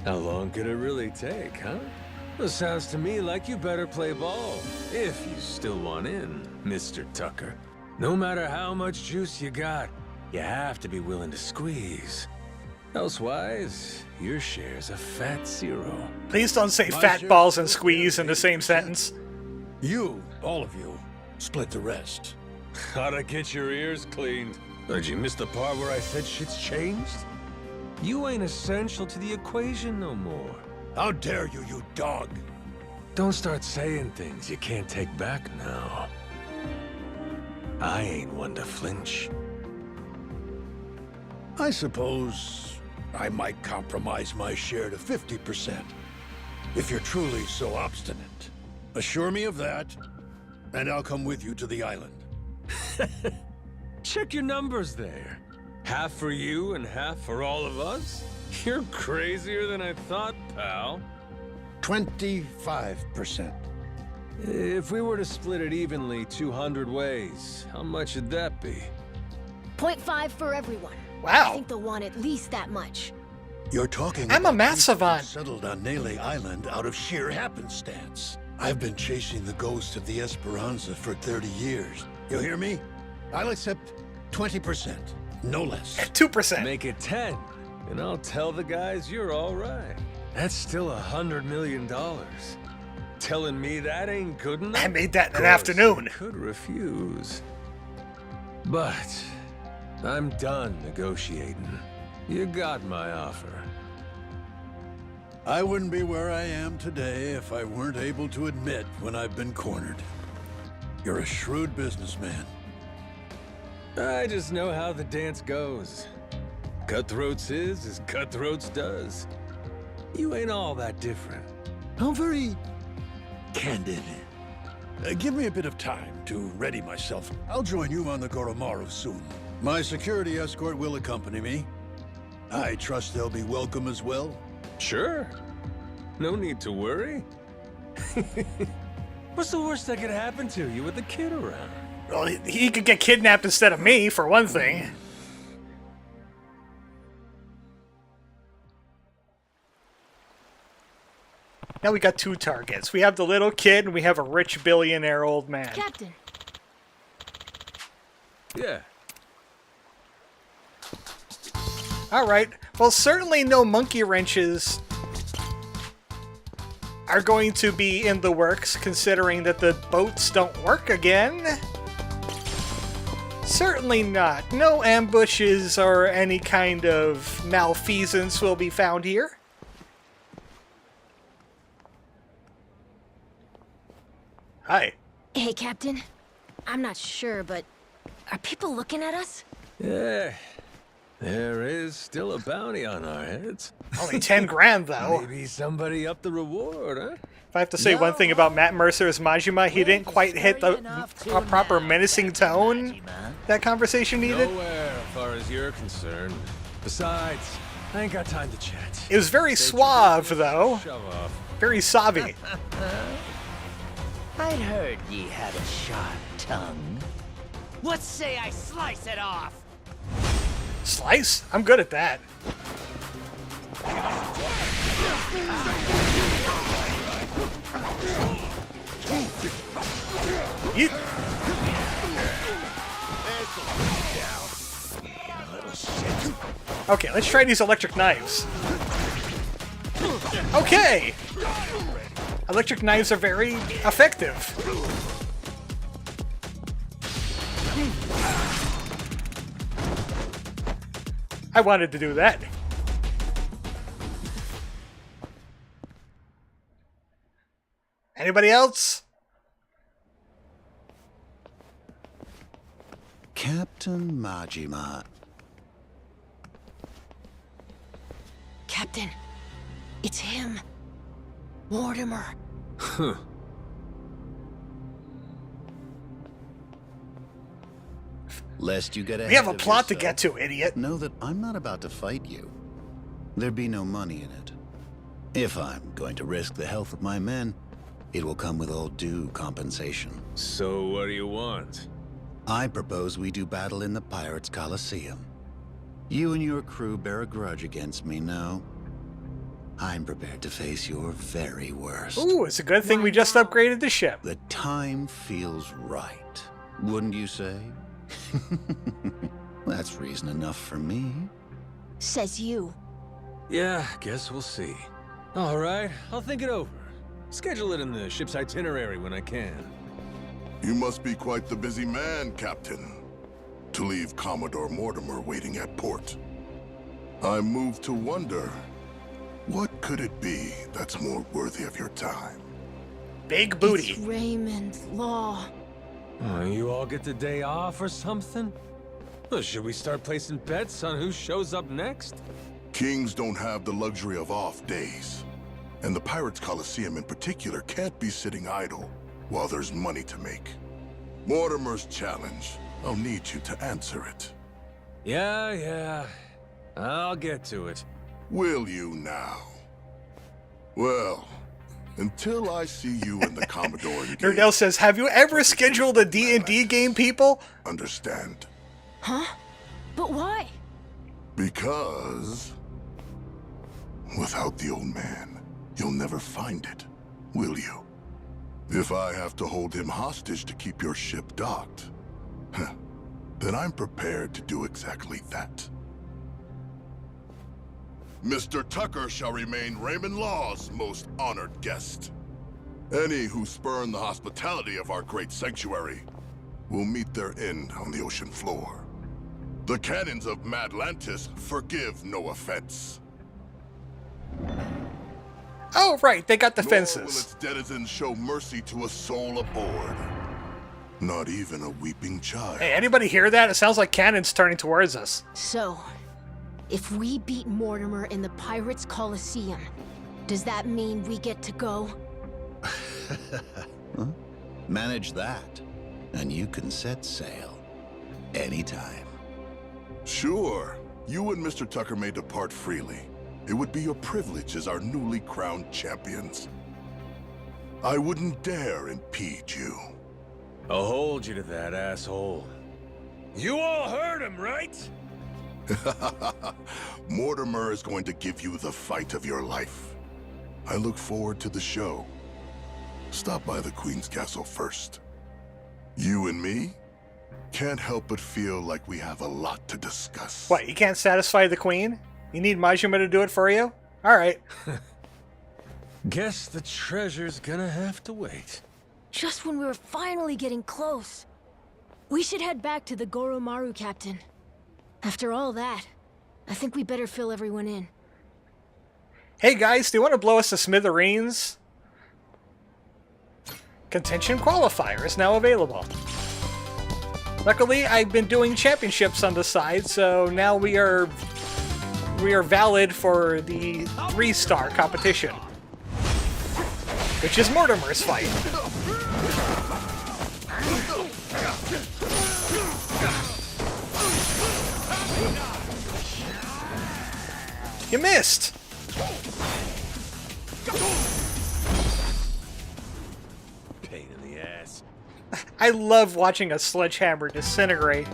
[SPEAKER 5] How long could it really take, huh? Well, sounds to me like you better play ball, if you still want in, Mr. Tucker. No matter how much juice you got, you have to be willing to squeeze. Elsewise, your share's a fat zero.
[SPEAKER 1] Please don't say
[SPEAKER 7] My
[SPEAKER 1] fat
[SPEAKER 7] share
[SPEAKER 1] balls and
[SPEAKER 7] is
[SPEAKER 1] squeeze in the same sentence.
[SPEAKER 7] You, all of you, split the rest.
[SPEAKER 5] How'd I get your ears cleaned? Did you miss the part where I said shit's changed? You ain't essential to the equation no more.
[SPEAKER 7] How dare you, you dog!
[SPEAKER 5] Don't start saying things you can't take back now. I ain't one to flinch.
[SPEAKER 7] I suppose I might compromise my share to 50%. If you're truly so obstinate. Assure me of that, and I'll come with you to the island.
[SPEAKER 5] Check your numbers there. Half for you and half for all of us? You're crazier than I thought, pal.
[SPEAKER 7] 25%.
[SPEAKER 5] If we were to split it evenly 200 ways, how much would that be?
[SPEAKER 6] 0.5 for everyone. I
[SPEAKER 1] Wow.
[SPEAKER 6] think they'll want at least that much.
[SPEAKER 7] You're talking
[SPEAKER 1] I'm a
[SPEAKER 7] about
[SPEAKER 1] math
[SPEAKER 7] people
[SPEAKER 1] savant.
[SPEAKER 7] settled on Nele Island out of sheer happenstance. I've been chasing the ghost of the Esperanza for 30 years. You hear me? I'll accept 20%, no less.
[SPEAKER 1] 2%.
[SPEAKER 5] Make it 10, and I'll tell the guys you're all right. That's still $100 million. telling me that ain't good enough?
[SPEAKER 1] I made that in an
[SPEAKER 5] Course,
[SPEAKER 1] afternoon.
[SPEAKER 5] you could refuse. But I'm done negotiating. You got my offer.
[SPEAKER 7] I wouldn't be where I am today if I weren't able to admit when I've been cornered. You're a shrewd businessman.
[SPEAKER 5] I just know how the dance goes. Cutthroats is as cutthroats does. You ain't all that different.
[SPEAKER 7] How very candid. Give me a bit of time to ready myself. I'll join you on the Goromaru soon. My security escort will accompany me. I trust they'll be welcome as well.
[SPEAKER 5] Sure. No need to worry. What's the worst that could happen to you with the kid around?
[SPEAKER 1] Well, he could get kidnapped instead of me, for one thing. Now we got two targets. We have the little kid, and we have a rich billionaire old man.
[SPEAKER 6] Captain,
[SPEAKER 5] Yeah.
[SPEAKER 1] Alright, well, certainly no monkey wrenches are going to be in the works, considering that the boats don't work again. Certainly not. No ambushes or any kind of malfeasance will be found here. Hi.
[SPEAKER 6] hey, Captain. I'm not sure, but are people looking at us?
[SPEAKER 5] Yeah. There is still a bounty on our heads.
[SPEAKER 1] Only 10 grand, though.
[SPEAKER 5] Maybe somebody upped the reward, huh?
[SPEAKER 1] If I have to say one thing about Matt Mercer's Majima, he didn't quite hit the proper menacing tone that conversation needed.
[SPEAKER 5] Nowhere, as far as you're concerned. Besides, I ain't got time to chat.
[SPEAKER 1] It was very suave, though.
[SPEAKER 5] Shove off.
[SPEAKER 1] Very savvy.
[SPEAKER 2] I'd heard ye had a sharp tongue. What say I slice it off?
[SPEAKER 1] Slice? I'm good at that. You... Okay, let's try these electric knives. Okay! Electric knives are very effective. I wanted to do that. Anybody else?
[SPEAKER 8] Captain Majima.
[SPEAKER 6] Captain, it's him. Mortimer.
[SPEAKER 5] Huh.
[SPEAKER 8] Lest you get ahead
[SPEAKER 1] We have a
[SPEAKER 8] of
[SPEAKER 1] plot to
[SPEAKER 8] yourself,
[SPEAKER 1] get to, idiot.
[SPEAKER 8] know that I'm not about to fight you. There'd be no money in it. If I'm going to risk the health of my men, it will come with all due compensation.
[SPEAKER 5] So what do you want?
[SPEAKER 8] I propose we do battle in the Pirates' Coliseum. You and your crew bear a grudge against me, no? I'm prepared to face your very worst.
[SPEAKER 1] Ooh, it's a good thing we just upgraded the ship.
[SPEAKER 8] The time feels right, wouldn't you say? That's reason enough for me.
[SPEAKER 6] Says you.
[SPEAKER 5] Yeah, guess we'll see. All right, I'll think it over. Schedule it in the ship's itinerary when I can.
[SPEAKER 3] You must be quite the busy man, Captain, to leave Commodore Mortimer waiting at port. I'm moved to wonder, what could it be that's more worthy of your time?
[SPEAKER 1] Big booty.
[SPEAKER 6] It's Raymond's Law.
[SPEAKER 5] Oh, you all get the day off or something? Well, should we start placing bets on who shows up next?
[SPEAKER 3] Kings don't have the luxury of off days. And the Pirates Coliseum in particular can't be sitting idle while there's money to make. Mortimer's challenge. I'll need you to answer it.
[SPEAKER 5] Yeah. I'll get to it.
[SPEAKER 3] Will you now? Well, until I see you and the Commodore engage,
[SPEAKER 1] Nerdell says, have you ever scheduled a D&D game, people?
[SPEAKER 3] understand.
[SPEAKER 6] Huh? But why?
[SPEAKER 3] Because without the old man, you'll never find it, will you? If I have to hold him hostage to keep your ship docked, then I'm prepared to do exactly that. Mr. Tucker shall remain Raymond Law's most honored guest. Any who spurn the hospitality of our great sanctuary will meet their end on the ocean floor. The cannons of Madlantis forgive no offense.
[SPEAKER 1] Oh, right, they got the
[SPEAKER 3] Nor will
[SPEAKER 1] fences.
[SPEAKER 3] its denizens show mercy to a soul aboard. Not even a weeping child.
[SPEAKER 1] Hey, anybody hear that? It sounds like cannons turning towards us.
[SPEAKER 6] So, if we beat Mortimer in the Pirates Coliseum, does that mean we get to go?
[SPEAKER 8] Huh? Manage that, and you can set sail anytime.
[SPEAKER 3] Sure, you and Mr. Tucker may depart freely. It would be your privilege as our newly crowned champions. I wouldn't dare impede you.
[SPEAKER 5] I'll hold you to that, asshole. You all heard him, right?
[SPEAKER 3] Mortimer is going to give you the fight of your life. I look forward to the show. Stop by the Queen's Castle first. You and me can't help but feel like we have a lot to discuss.
[SPEAKER 1] What, you can't satisfy the queen? You need Majima to do it for you? Alright.
[SPEAKER 5] Guess the treasure's gonna have to wait.
[SPEAKER 6] Just when we were finally getting close. We should head back to the Goromaru, Captain. After all that, I think we better fill everyone in.
[SPEAKER 1] Hey guys, do you want to blow us to smithereens? Contention qualifier is now available. Luckily, I've been doing championships on the side, so now we are valid for the 3-star competition, which is Mortimer's fight. You missed!
[SPEAKER 5] Pain in the ass.
[SPEAKER 1] I love watching a sledgehammer disintegrate.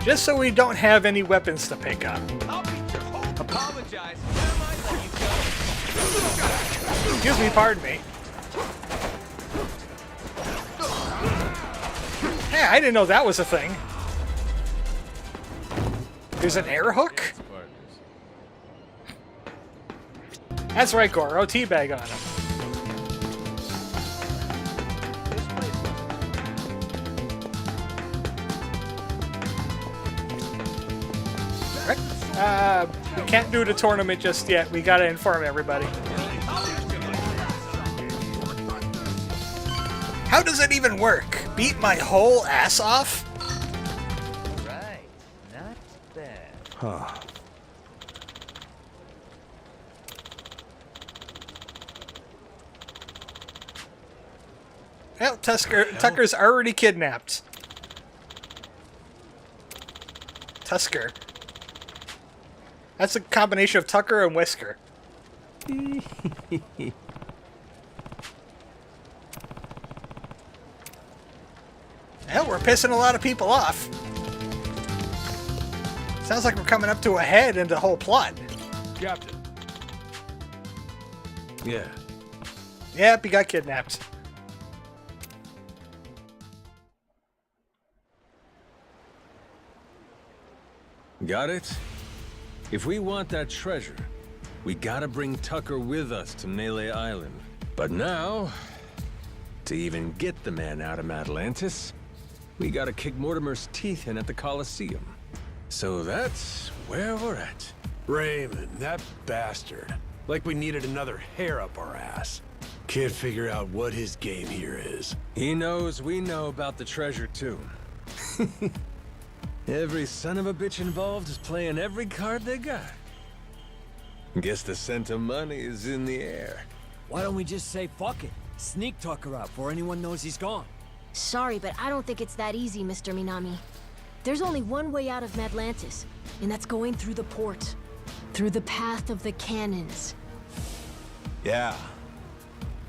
[SPEAKER 1] Just so we don't have any weapons to pick up.
[SPEAKER 2] Apologize. Never mind, let you go.
[SPEAKER 1] Excuse me, pardon me. Hey, I didn't know that was a thing. There's an air hook? That's right, Goro. Teabag on him. We can't do the tournament just yet. We gotta inform everybody. How does it even work? Beat my whole ass off?
[SPEAKER 2] Right. Not bad.
[SPEAKER 5] Huh.
[SPEAKER 1] Well, Tucker's already kidnapped. Tusker. That's a combination of Tucker and Whisker. Hell, we're pissing a lot of people off. Sounds like we're coming up to a head in the whole plot.
[SPEAKER 5] Captain. Yeah.
[SPEAKER 1] Yep, he got kidnapped.
[SPEAKER 5] Got it? If we want that treasure, we gotta bring Tucker with us to Melee Island. But now, to even get the man out of Atlantis, we gotta kick Mortimer's teeth in at the Coliseum. So that's where we're at.
[SPEAKER 7] Raymond, that bastard. Like we needed another hair up our ass. Can't figure out what his game here is.
[SPEAKER 5] He knows we know about the treasure too. Every son of a bitch involved is playing every card they got. Guess the scent of money is in the air.
[SPEAKER 2] Why don't we just say fuck it? Sneak Tucker out before anyone knows he's gone.
[SPEAKER 6] Sorry, but I don't think it's that easy, Mr. Minami. There's only one way out of Madlantis, and that's going through the port. Through the path of the cannons.
[SPEAKER 9] Yeah.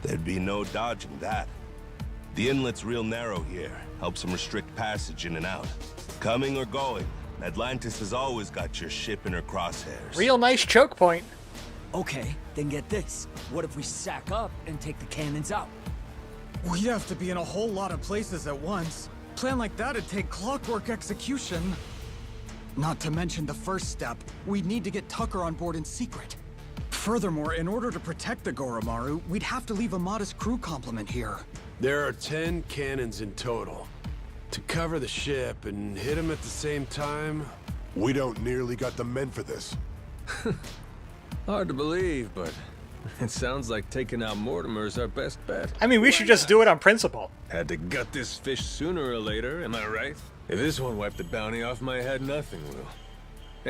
[SPEAKER 9] There'd be no dodging that. The inlet's real narrow here. Helps them restrict passage in and out. Coming or going, Atlantis has always got your ship in her crosshairs.
[SPEAKER 1] Real nice choke point.
[SPEAKER 2] Okay, then get this. What if we sack up and take the cannons out?
[SPEAKER 10] We'd have to be in a whole lot of places at once. Plan like that'd take clockwork execution. Not to mention the first step, we'd need to get Tucker on board in secret. Furthermore, in order to protect the Goromaru, we'd have to leave a modest crew complement here.
[SPEAKER 5] There are 10 cannons in total. To cover the ship and hit them at the same time...
[SPEAKER 3] We don't nearly got the men for this.
[SPEAKER 5] Hard to believe, but it sounds like taking out Mortimer's our best bet.
[SPEAKER 1] I mean, we should just do it on principle.
[SPEAKER 5] Had to gut this fish sooner or later, am I right? If this won't wipe the bounty off my head, nothing will.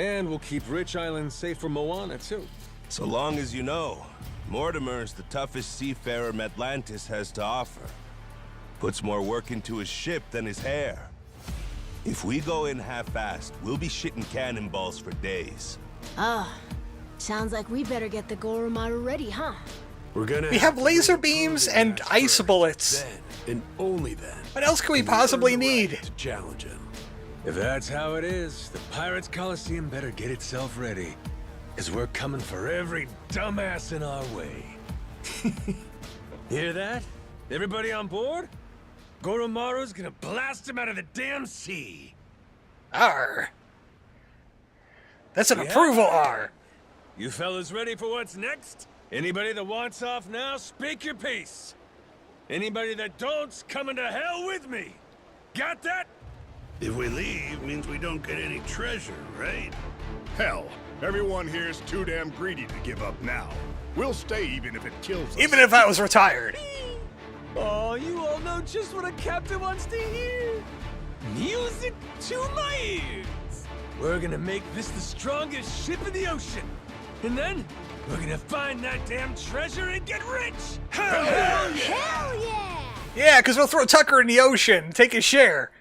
[SPEAKER 5] And we'll keep Rich Island safe for Moana, too.
[SPEAKER 9] So long as you know, Mortimer's the toughest seafarer Atlantis has to offer. Puts more work into his ship than his hair. If we go in half-assed, we'll be shitting cannonballs for days.
[SPEAKER 6] Sounds like we better get the Goromaru ready, huh?
[SPEAKER 5] We're gonna
[SPEAKER 1] We have laser beams and ice bullets.
[SPEAKER 5] Then, and only then.
[SPEAKER 1] What else can we possibly need?
[SPEAKER 5] To challenge him. If that's how it is, the Pirates Coliseum better get itself ready. Cause we're coming for every dumbass in our way. Hear that? Everybody on board? Goromaru's gonna blast him out of the damn sea.
[SPEAKER 1] R. That's an approval R.
[SPEAKER 5] You fellas ready for what's next? Anybody that wants off now, speak your piece. Anybody that don't's coming to hell with me. Got that?
[SPEAKER 7] If we leave, means we don't get any treasure, right?
[SPEAKER 11] Hell, everyone here's too damn greedy to give up now. We'll stay even if it kills us.
[SPEAKER 1] Even if I was retired.
[SPEAKER 5] Oh, you all know just what a captain wants to hear. Music to my ears. We're gonna make this the strongest ship in the ocean. And then, we're gonna find that damn treasure and get rich. Hell yeah!
[SPEAKER 6] Hell yeah!
[SPEAKER 1] Yeah, because we'll throw Tucker in the ocean, take his share.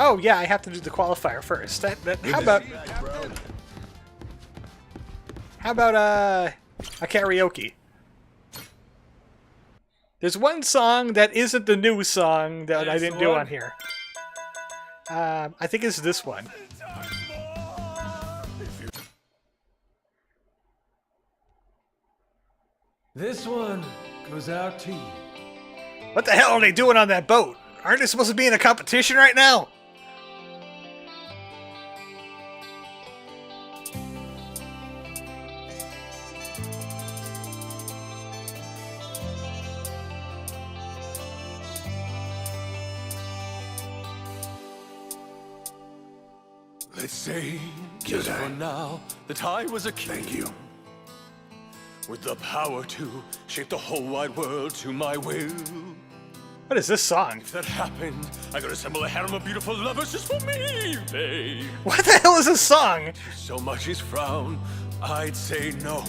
[SPEAKER 1] Oh yeah, I have to do the qualifier first. How about a karaoke? There's one song that isn't the new song that I didn't do on here. I think it's this one.
[SPEAKER 5] This one goes out to you.
[SPEAKER 1] What the hell are they doing on that boat? Aren't they supposed to be in a competition right now?
[SPEAKER 5] Let's say, just for now, that I was a king.
[SPEAKER 7] Thank you.
[SPEAKER 5] With the power to shape the whole wide world to my will.
[SPEAKER 1] What is this song?
[SPEAKER 5] If that happened, I could assemble a harem of beautiful lovers just for me, babe.
[SPEAKER 1] What the hell is this song?
[SPEAKER 5] So much his frown, I'd say no.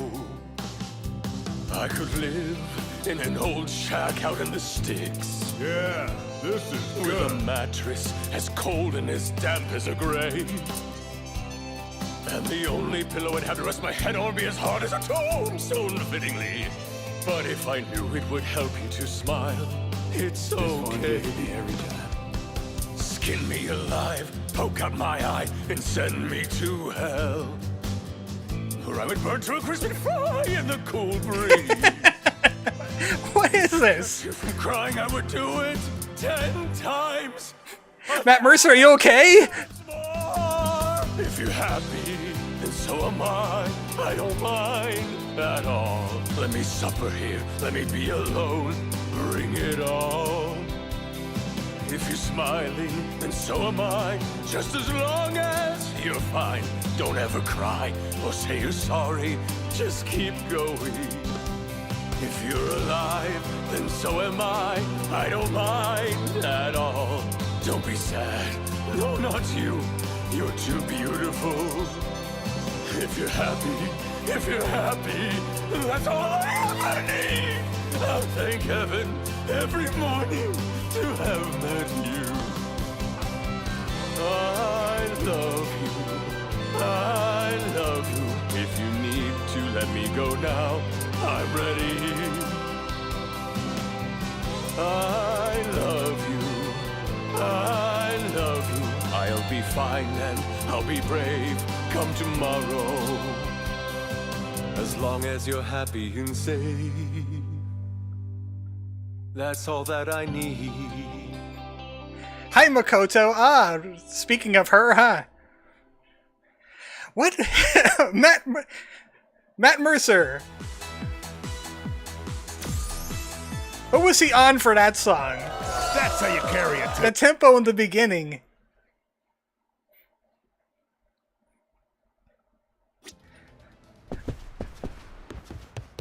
[SPEAKER 5] I could live in an old shack out in the sticks.
[SPEAKER 11] Yeah, this is
[SPEAKER 5] With
[SPEAKER 11] good.
[SPEAKER 5] a mattress as cold and as damp as a grave. And the only pillow I'd have to rest my head on would be as hard as a tombstone, fittingly. But if I knew it would help you to smile, it's okay. Every time. Skin me alive, poke out my eye, and send me to hell. Or I would burn to a crispy fry in the cool breeze.
[SPEAKER 1] What is this?
[SPEAKER 5] If from crying, I would do it 10 times.
[SPEAKER 1] Matt Mercer, are you okay?
[SPEAKER 5] More. If you're happy, then so am I. I don't mind at all. Let me suffer here. Let me be alone. Bring it on. If you're smiling, then so am I. Just as long as you're fine. Don't ever cry or say you're sorry. Just keep going. If you're alive, then so am I. I don't mind at all. Don't be sad. No, not you. You're too beautiful. If you're happy, that's all I ever need. I'll thank heaven every morning to have met you. I love you. If you need to let me go now, I'm ready. I love you. I'll be fine and I'll be brave come tomorrow. As long as you're happy and safe. That's all that I need.
[SPEAKER 1] Hi, Makoto. Ah, speaking of her, huh? What? Matt Mercer. What was he on for that song?
[SPEAKER 11] That's how you carry it.
[SPEAKER 1] The tempo in the beginning.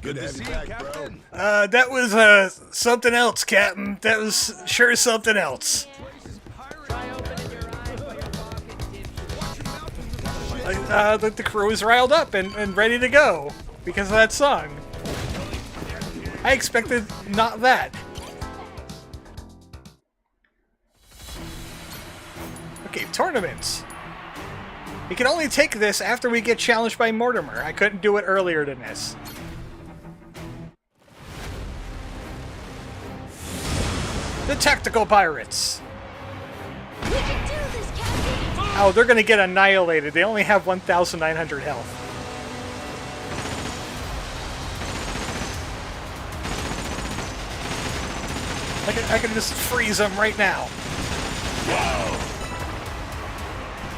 [SPEAKER 11] Good to see you, Captain.
[SPEAKER 1] That was something else, Captain. That was sure something else. The crew is riled up and ready to go because of that song. I expected not that. Okay, tournaments. We can only take this after we get challenged by Mortimer. I couldn't do it earlier than this. The Tactical Pirates.
[SPEAKER 4] We can do this, Captain!
[SPEAKER 1] Oh, they're gonna get annihilated. They only have 1,900 health. I can just freeze them right now.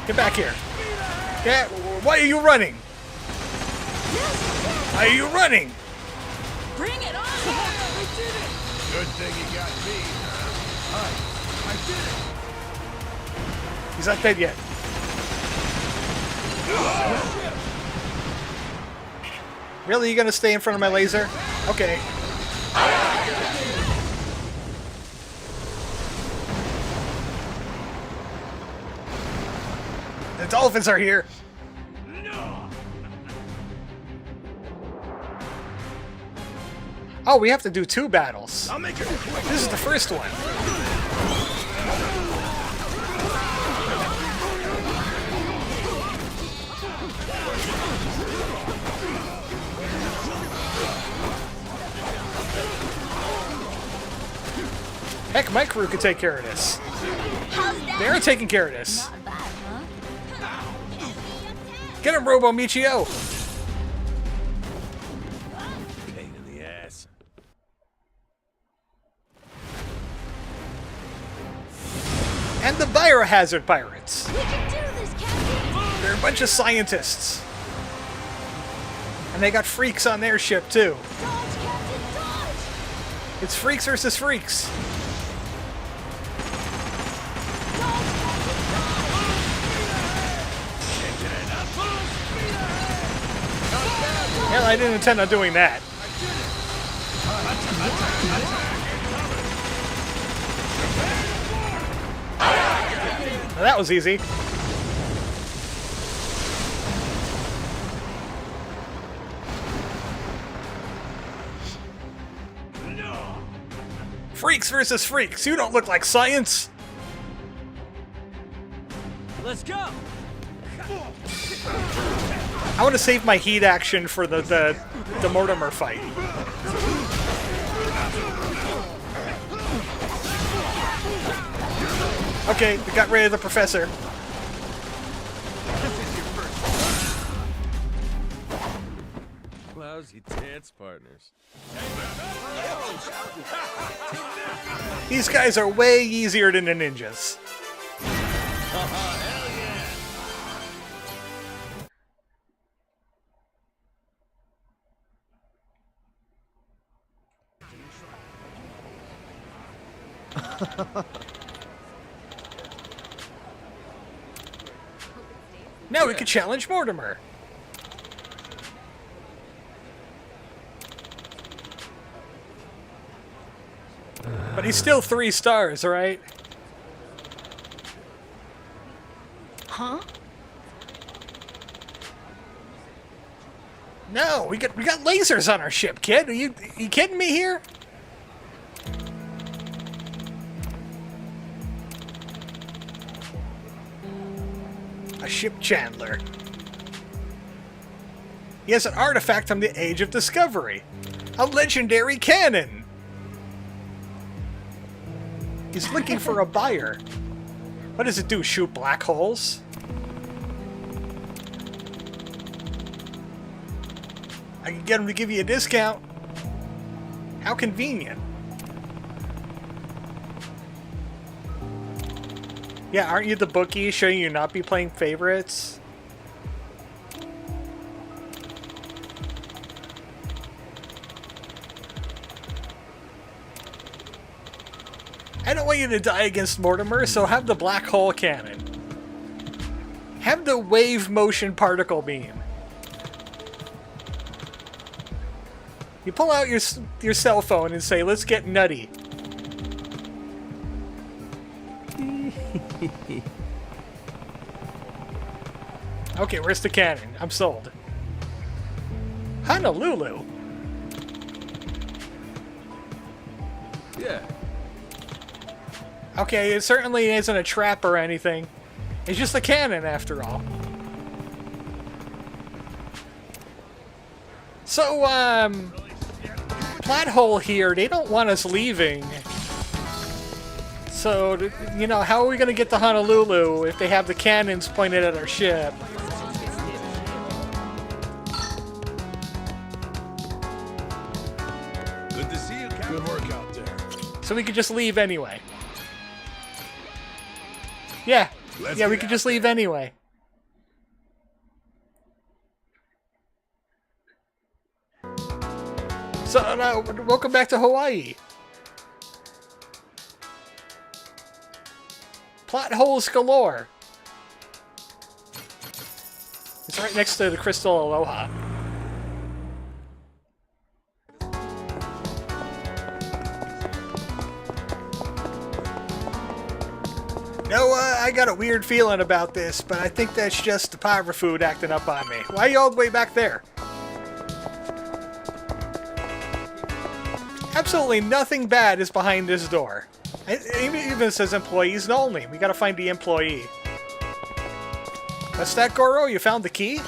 [SPEAKER 1] Get back here. Yeah, why are you running? Why are you running?
[SPEAKER 6] Bring it on! We did it!
[SPEAKER 11] Good thing he got me. I did it.
[SPEAKER 1] He's not dead yet. Really? You gonna stay in front of my laser? Okay. The dolphins are here. Oh, we have to do 2 battles.
[SPEAKER 11] I'll make it quick.
[SPEAKER 1] This is the first one. Heck, my crew could take care of this. They're taking care of this.
[SPEAKER 4] Not bad, huh?
[SPEAKER 1] Get him, Robo Michio!
[SPEAKER 5] Pain in the ass.
[SPEAKER 1] And the Biohazard Pirates.
[SPEAKER 4] We can do this, Captain!
[SPEAKER 1] They're a bunch of scientists. And they got freaks on their ship, too.
[SPEAKER 4] Dodge, Captain, dodge!
[SPEAKER 1] It's freaks versus freaks. Hell, I didn't intend on doing that. Well, that was easy. Freaks versus freaks. You don't look like science.
[SPEAKER 2] Let's go!
[SPEAKER 1] I want to save my heat action for the Mortimer fight. Okay, we got rid of the professor.
[SPEAKER 5] Lousy dance partners.
[SPEAKER 1] These guys are way easier than the ninjas. Now we can challenge Mortimer. But he's still 3 stars, right?
[SPEAKER 6] Huh?
[SPEAKER 1] No, we got lasers on our ship, kid. Are you kidding me here? A ship Chandler. He has an artifact from the Age of Discovery. A legendary cannon. He's looking for a buyer. What does it do, shoot black holes? I can get him to give you a discount. How convenient. Yeah, aren't you the bookie? Shouldn't you not be playing favorites? I don't want you to die against Mortimer, so have the black hole cannon. Have the wave motion particle beam. You pull out your cell phone and say, let's get nutty. Okay, where's the cannon? I'm sold. Honolulu.
[SPEAKER 5] Yeah.
[SPEAKER 1] Okay, it certainly isn't a trap or anything. It's just a cannon, after all. So, plot hole here, they don't want us leaving. So, you know, how are we gonna get to Honolulu if they have the cannons pointed at our ship?
[SPEAKER 11] Good to see you, Captain. Good work out there.
[SPEAKER 1] So we could just leave anyway. Yeah, yeah, we could just leave anyway. So, welcome back to Hawaii. Plot holes galore. It's right next to the Crystal Aloha. No, I got a weird feeling about this, but I think that's just the power food acting up on me. Why are you all the way back there? Absolutely nothing bad is behind this door. It even says employees only. We gotta find the employee. What's that, Goro? You found the key?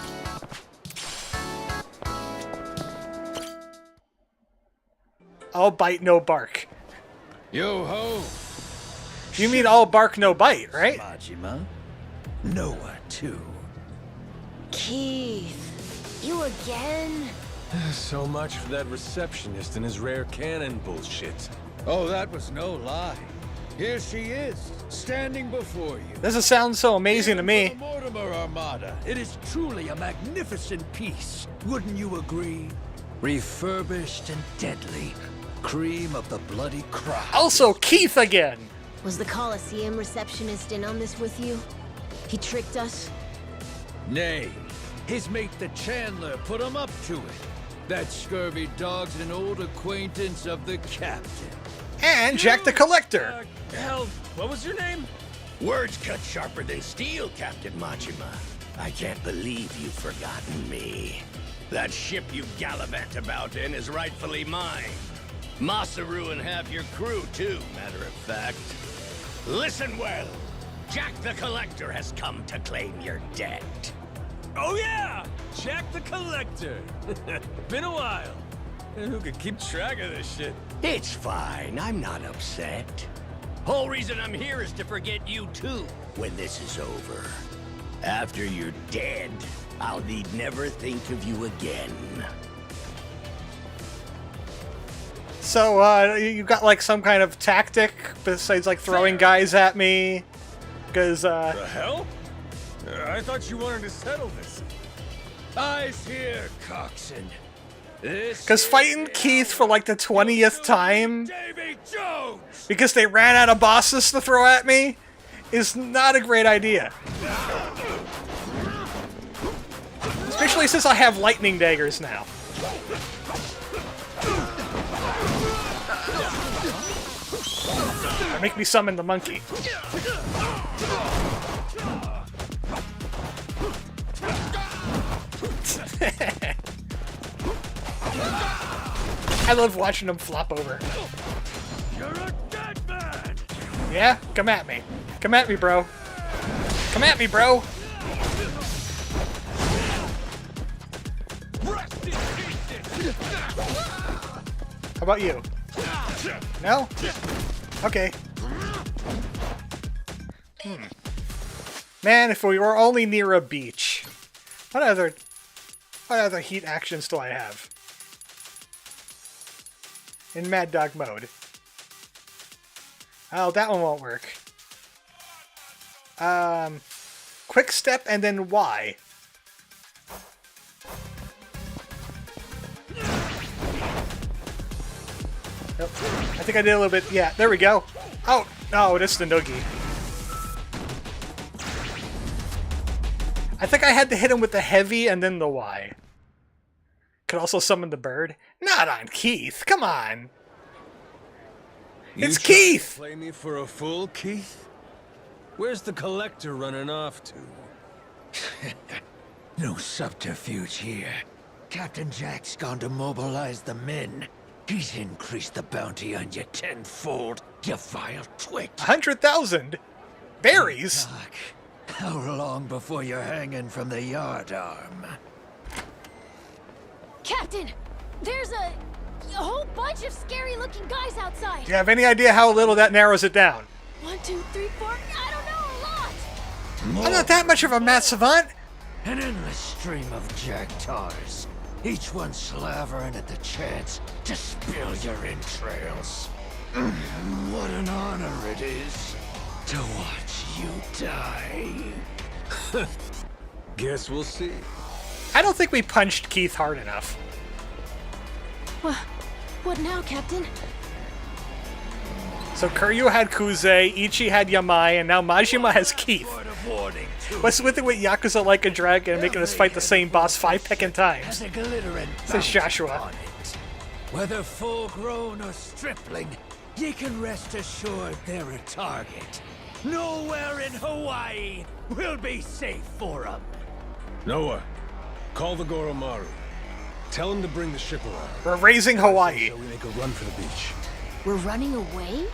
[SPEAKER 1] All bite, no bark.
[SPEAKER 7] Yo ho!
[SPEAKER 1] You mean all bark, no bite, right?
[SPEAKER 2] Majima, Noah too.
[SPEAKER 6] Keith, you again?
[SPEAKER 5] So much for that receptionist and his rare cannon bullshit.
[SPEAKER 7] Oh, that was no lie. Here she is, standing before you.
[SPEAKER 1] Doesn't sound so amazing to me.
[SPEAKER 7] The Mortimer Armada.
[SPEAKER 2] It is truly a magnificent piece, wouldn't you agree? Refurbished and deadly. Cream of the bloody crop.
[SPEAKER 1] Also, Keith again!
[SPEAKER 6] Was the Coliseum receptionist in on this with you? He tricked us?
[SPEAKER 7] Nay, his mate the Chandler put him up to it. That scurvy dog's an old acquaintance of the captain.
[SPEAKER 1] And Jack the Collector!
[SPEAKER 5] Hell, what was your name?
[SPEAKER 2] Words cut sharper than steel, Captain Majima. I can't believe you've forgotten me. That ship you gallivant about in is rightfully mine. Masaru and half your crew, too, matter of fact. Listen well. Jack the Collector has come to claim your debt.
[SPEAKER 5] Oh yeah! Jack the Collector! Been a while. Who could keep track of this shit?
[SPEAKER 2] It's fine, I'm not upset. Whole reason I'm here is to forget you too, when this is over. After you're dead, I'll need never think of you again.
[SPEAKER 1] So, you got like some kind of tactic besides like throwing guys at me? Because,
[SPEAKER 5] The hell? I thought you wanted to settle this.
[SPEAKER 7] Eyes here, coxswain.
[SPEAKER 1] Because fighting Keith for like the 20th time
[SPEAKER 7] Davy Jones!
[SPEAKER 1] because they ran out of bosses to throw at me is not a great idea. Especially since I have lightning daggers now. Or make me summon the monkey. I love watching them flop over.
[SPEAKER 7] You're a dead man!
[SPEAKER 1] Yeah? Come at me. Come at me, bro. Come at me, bro. How about you? No? Okay. Man, if we were only near a beach. What other heat actions do I have? In Mad Dog mode. Oh, that one won't work. Quick step and then Y. Nope. I think I did a little bit. Yeah, there we go. Oh, no, this is the noogie. I think I had to hit him with the heavy and then the Y. Could also summon the bird. Not on Keith. Come on. It's Keith!
[SPEAKER 5] Play me for a fool, Keith? Where's the collector running off to?
[SPEAKER 2] No subterfuge here. Captain Jack's gone to mobilize the men. He's increased the bounty on you tenfold, you vile twit.
[SPEAKER 1] 100,000? Berries?
[SPEAKER 2] Doc, how long before you're hanging from the yardarm?
[SPEAKER 6] Captain, there's a whole bunch of scary-looking guys outside.
[SPEAKER 1] Do you have any idea how little that narrows it down?
[SPEAKER 6] 1, 2, 3, 4. I don't know, a lot.
[SPEAKER 1] I'm not that much of a math savant.
[SPEAKER 2] An endless stream of jactars, each one slavering at the chance to spill your entrails. What an honor it is to watch you die.
[SPEAKER 5] Guess we'll see.
[SPEAKER 1] I don't think we punched Keith hard enough.
[SPEAKER 6] What now, Captain?
[SPEAKER 1] So Kiryu had Kuze, Ichi had Yamai, and now Majima has Keith. What's with it with Yakuza Like a Dragon and making us fight the same boss 5 pecking times? Says Joshua.
[SPEAKER 2] Whether full-grown or stripling, ye can rest assured they're a target. Nowhere in Hawaii will be safe for 'em.
[SPEAKER 5] Noah, call the Goromaru. Tell him to bring the ship around.
[SPEAKER 1] We're raising Hawaii.
[SPEAKER 5] So we make a run for the beach.
[SPEAKER 6] We're running away?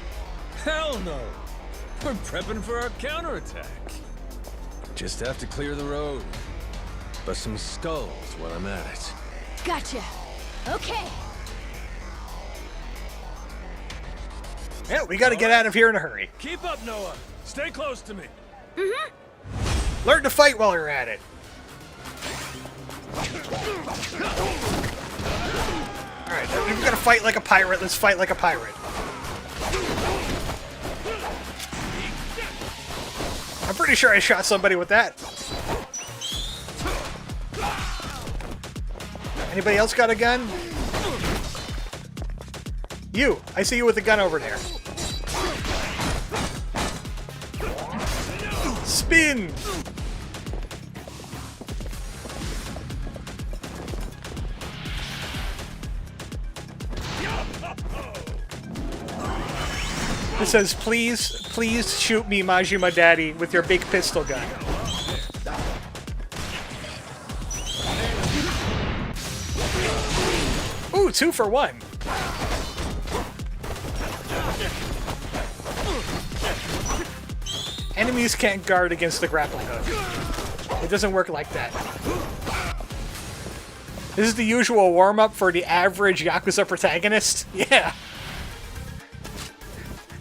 [SPEAKER 5] Hell no! We're prepping for our counterattack. Just have to clear the road. Bust some skulls while I'm at it.
[SPEAKER 6] Gotcha. Okay.
[SPEAKER 1] Yeah, we gotta get out of here in a hurry.
[SPEAKER 5] Keep up, Noah. Stay close to me.
[SPEAKER 1] Learn to fight while you're at it. Alright, if we're gonna fight like a pirate, let's fight like a pirate. I'm pretty sure I shot somebody with that. Anybody else got a gun? You! I see you with a gun over there. Spin! It says, please shoot me, Majima Daddy, with your big pistol gun. Ooh, 2 for 1. Enemies can't guard against the grappling hook. It doesn't work like that. This is the usual warm-up for the average Yakuza protagonist? Yeah.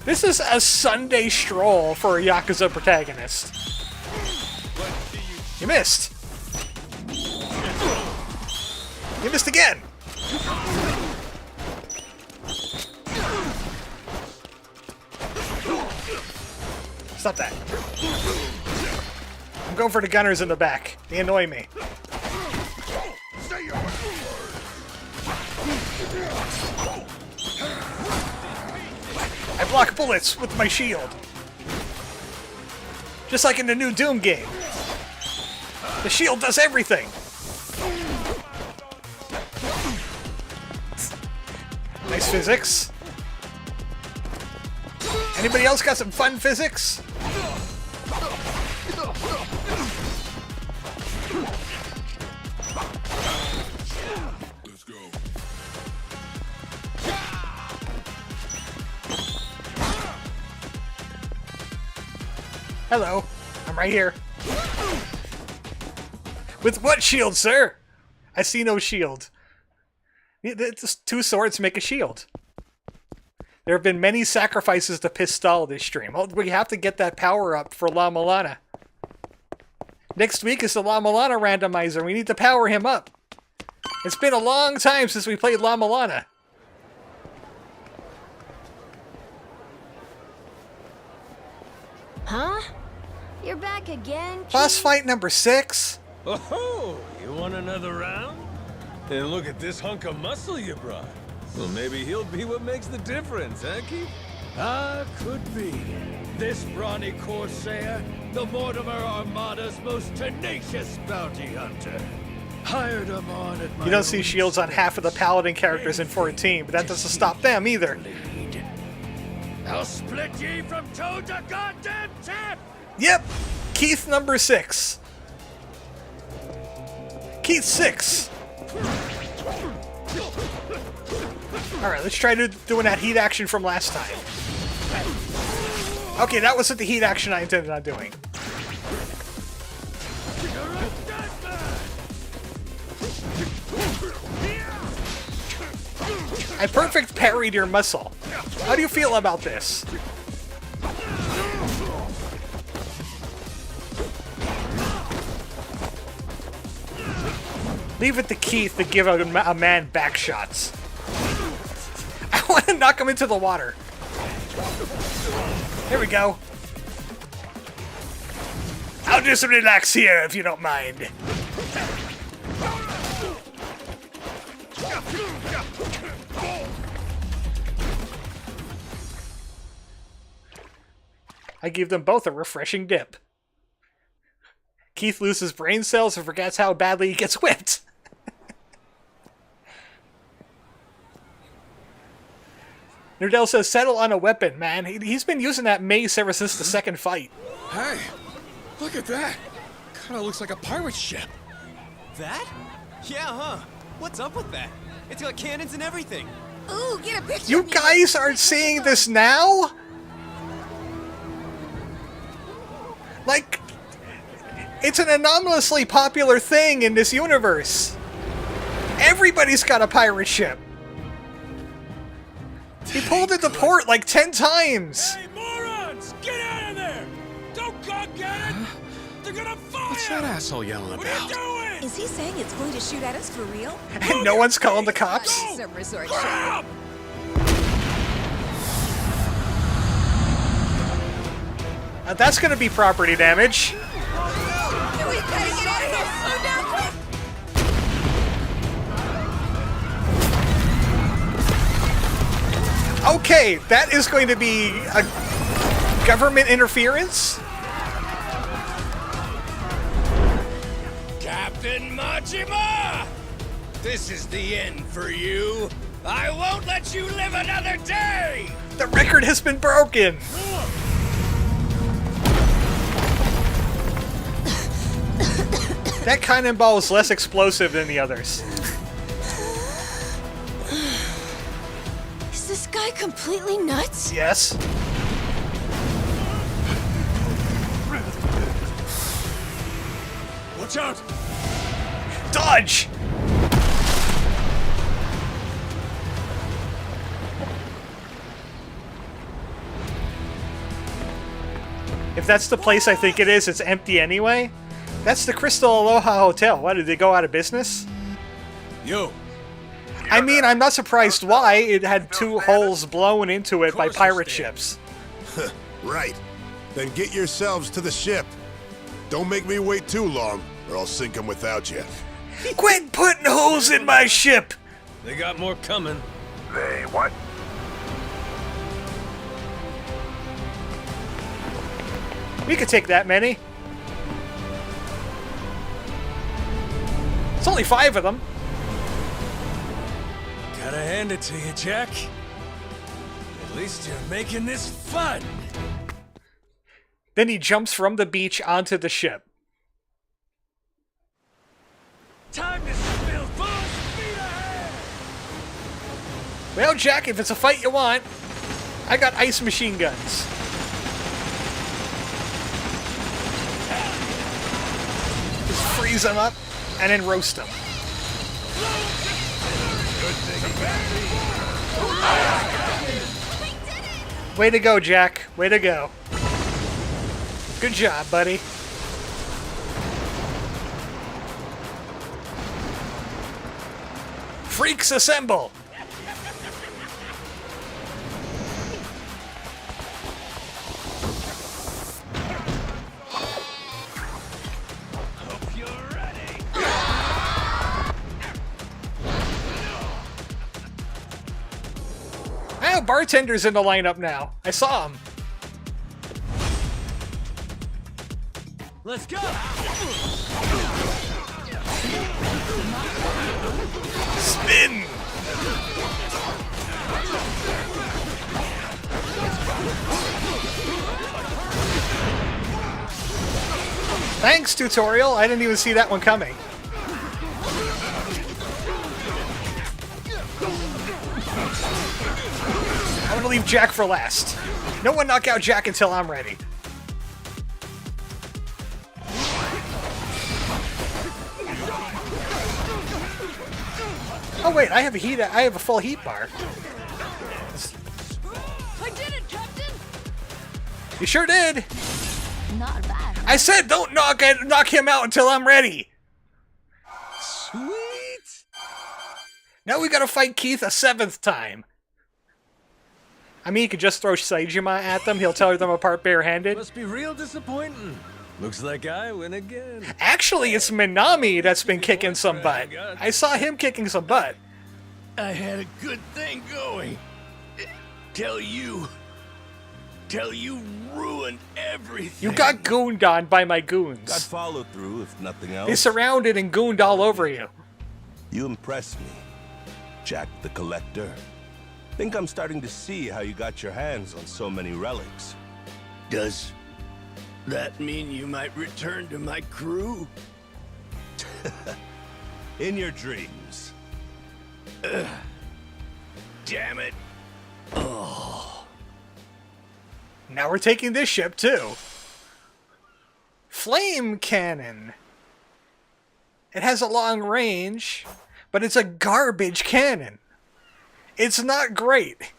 [SPEAKER 1] This is a Sunday stroll for a Yakuza protagonist. You missed. You missed again. Stop that. I'm going for the gunners in the back. They annoy me. I block bullets with my shield. Just like in the new Doom game. The shield does everything. Nice physics. Anybody else got some fun physics?
[SPEAKER 3] Let's go.
[SPEAKER 1] Hello. I'm right here. With what shield, sir? I see no shield. It's 2 swords make a shield. There have been many sacrifices to Pistol this stream. Oh, we have to get that power up for La Milana. Next week is the La Milana randomizer. We need to power him up. It's been a long time since we played La Milana.
[SPEAKER 6] Huh? You're back again,
[SPEAKER 1] Boss
[SPEAKER 6] Keith?
[SPEAKER 1] fight number 6?
[SPEAKER 5] Oh, you want another round? And look at this hunk of muscle you brought. Well, maybe he'll be what makes the difference, huh, Keith?
[SPEAKER 7] Could be. This brawny Corsair, the Mortimer Armada's most tenacious bounty hunter. Hired him on at my
[SPEAKER 1] You don't see
[SPEAKER 7] own
[SPEAKER 1] shields on half of the Paladin characters in 14, but that doesn't stop them either.
[SPEAKER 7] lead. I'll split ye from toe to goddamn tip!
[SPEAKER 1] Yep, Keith number 6. Keith 6. Alright, let's try doing that heat action from last time. Okay, that wasn't the heat action I intended on doing. I perfect parried your muscle. How do you feel about this? Leave it to Keith to give a man back shots. I want to knock him into the water. There we go. I'll just relax here if you don't mind. I give them both a refreshing dip. Keith loses brain cells and forgets how badly he gets whipped. Nerdell says, settle on a weapon, man. He's been using that mace ever since the second fight.
[SPEAKER 10] Hey, look at that. Kinda looks like a pirate ship.
[SPEAKER 12] That? Yeah, huh? What's up with that? It's got cannons and everything.
[SPEAKER 4] Ooh, get a picture.
[SPEAKER 1] You guys are seeing this now? Like, it's an anomalously popular thing in this universe. Everybody's got a pirate ship. He pulled into port like 10 times.
[SPEAKER 7] Hey, morons! Get out of there! Don't go get it! They're gonna fire!
[SPEAKER 10] What's that asshole yelling
[SPEAKER 7] What are you
[SPEAKER 10] about?
[SPEAKER 7] doing?
[SPEAKER 4] Is he saying it's going to shoot at us for real?
[SPEAKER 1] And no one's calling the cops?
[SPEAKER 4] Some resort
[SPEAKER 7] Crap!
[SPEAKER 1] That's gonna be property damage.
[SPEAKER 4] We gotta get out of here! Oh no, quick!
[SPEAKER 1] Okay, that is going to be a government interference.
[SPEAKER 2] Captain Majima! This is the end for you. I won't let you live another day!
[SPEAKER 1] The record has been broken. That cannonball is less explosive than the others.
[SPEAKER 6] Is this guy completely nuts?
[SPEAKER 1] Yes.
[SPEAKER 7] Watch out!
[SPEAKER 1] Dodge! If that's the place I think it is, it's empty anyway. That's the Crystal Aloha Hotel. What, did they go out of business?
[SPEAKER 7] Yo,
[SPEAKER 1] I mean, I'm not surprised why. It had 2 holes blown into it by pirate ships.
[SPEAKER 11] Right. Then get yourselves to the ship. Don't make me wait too long, or I'll sink them without you.
[SPEAKER 1] Quit putting holes in my ship!
[SPEAKER 5] They got more coming.
[SPEAKER 11] They what?
[SPEAKER 1] We could take that many. It's only 5 of them.
[SPEAKER 5] Gotta hand it to you, Jack. At least you're making this fun.
[SPEAKER 1] Then he jumps from the beach onto the ship.
[SPEAKER 7] time to spill full speed ahead!
[SPEAKER 1] Well, Jack, if it's a fight you want, I got ice machine guns. Just freeze them up and then roast them. Way to go, Jack. Way to go. Good job, buddy. Freaks assemble! Oh, bartender's in the lineup now. I saw him.
[SPEAKER 12] Let's go!
[SPEAKER 1] Spin! Thanks, tutorial. I didn't even see that one coming. I'm gonna leave Jack for last. No one knock out Jack until I'm ready. Oh wait, I have a full heat bar.
[SPEAKER 6] I did it, Captain!
[SPEAKER 1] You sure did.
[SPEAKER 4] Not bad.
[SPEAKER 1] I said don't knock him out until I'm ready.
[SPEAKER 12] Sweet!
[SPEAKER 1] Now we gotta fight Keith a 7th time. I mean, you could just throw Saejima at them. He'll tear them apart barehanded.
[SPEAKER 5] Must be real disappointing. Looks like I win again.
[SPEAKER 1] Actually, it's Minami that's been kicking some butt. I saw him kicking some butt.
[SPEAKER 2] I had a good thing going. Till you ruined everything.
[SPEAKER 1] You got gooned on by my goons.
[SPEAKER 9] Got follow through, if nothing else.
[SPEAKER 1] They surrounded and gooned all over you.
[SPEAKER 9] You impress me, Jack the Collector. Think I'm starting to see how you got your hands on so many relics.
[SPEAKER 2] Does that mean you might return to my crew?
[SPEAKER 9] In your dreams.
[SPEAKER 2] Damn it.
[SPEAKER 1] Now we're taking this ship, too. Flame cannon. It has a long range, but it's a garbage cannon. It's not great.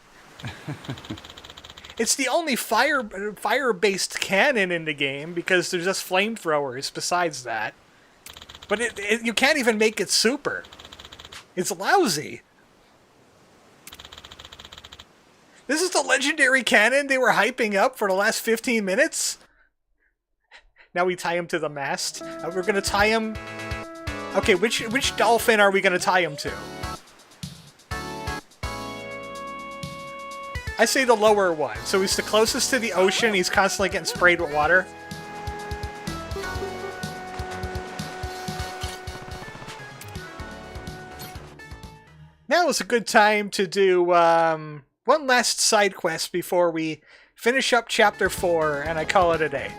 [SPEAKER 1] It's the only fire-based cannon in the game because there's just flamethrowers besides that. But you can't even make it super. It's lousy. This is the legendary cannon they were hyping up for the last 15 minutes? Now we tie him to the mast. We're gonna tie him... Okay, which dolphin are we gonna tie him to? I say the lower one. So he's the closest to the ocean. He's constantly getting sprayed with water. Now is a good time to do one last side quest before we finish up Chapter 4 and I call it a day.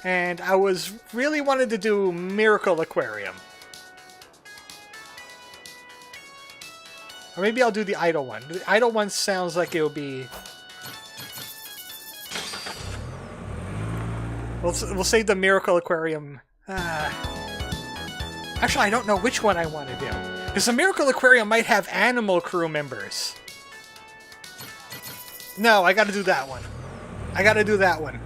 [SPEAKER 1] And I really wanted to do Miracle Aquarium. Or maybe I'll do the idle one. The idle one sounds like it'll be... We'll save the Miracle Aquarium. Actually, I don't know which one I want to do. Because the Miracle Aquarium might have animal crew members. No, I gotta do that one. I gotta do that one.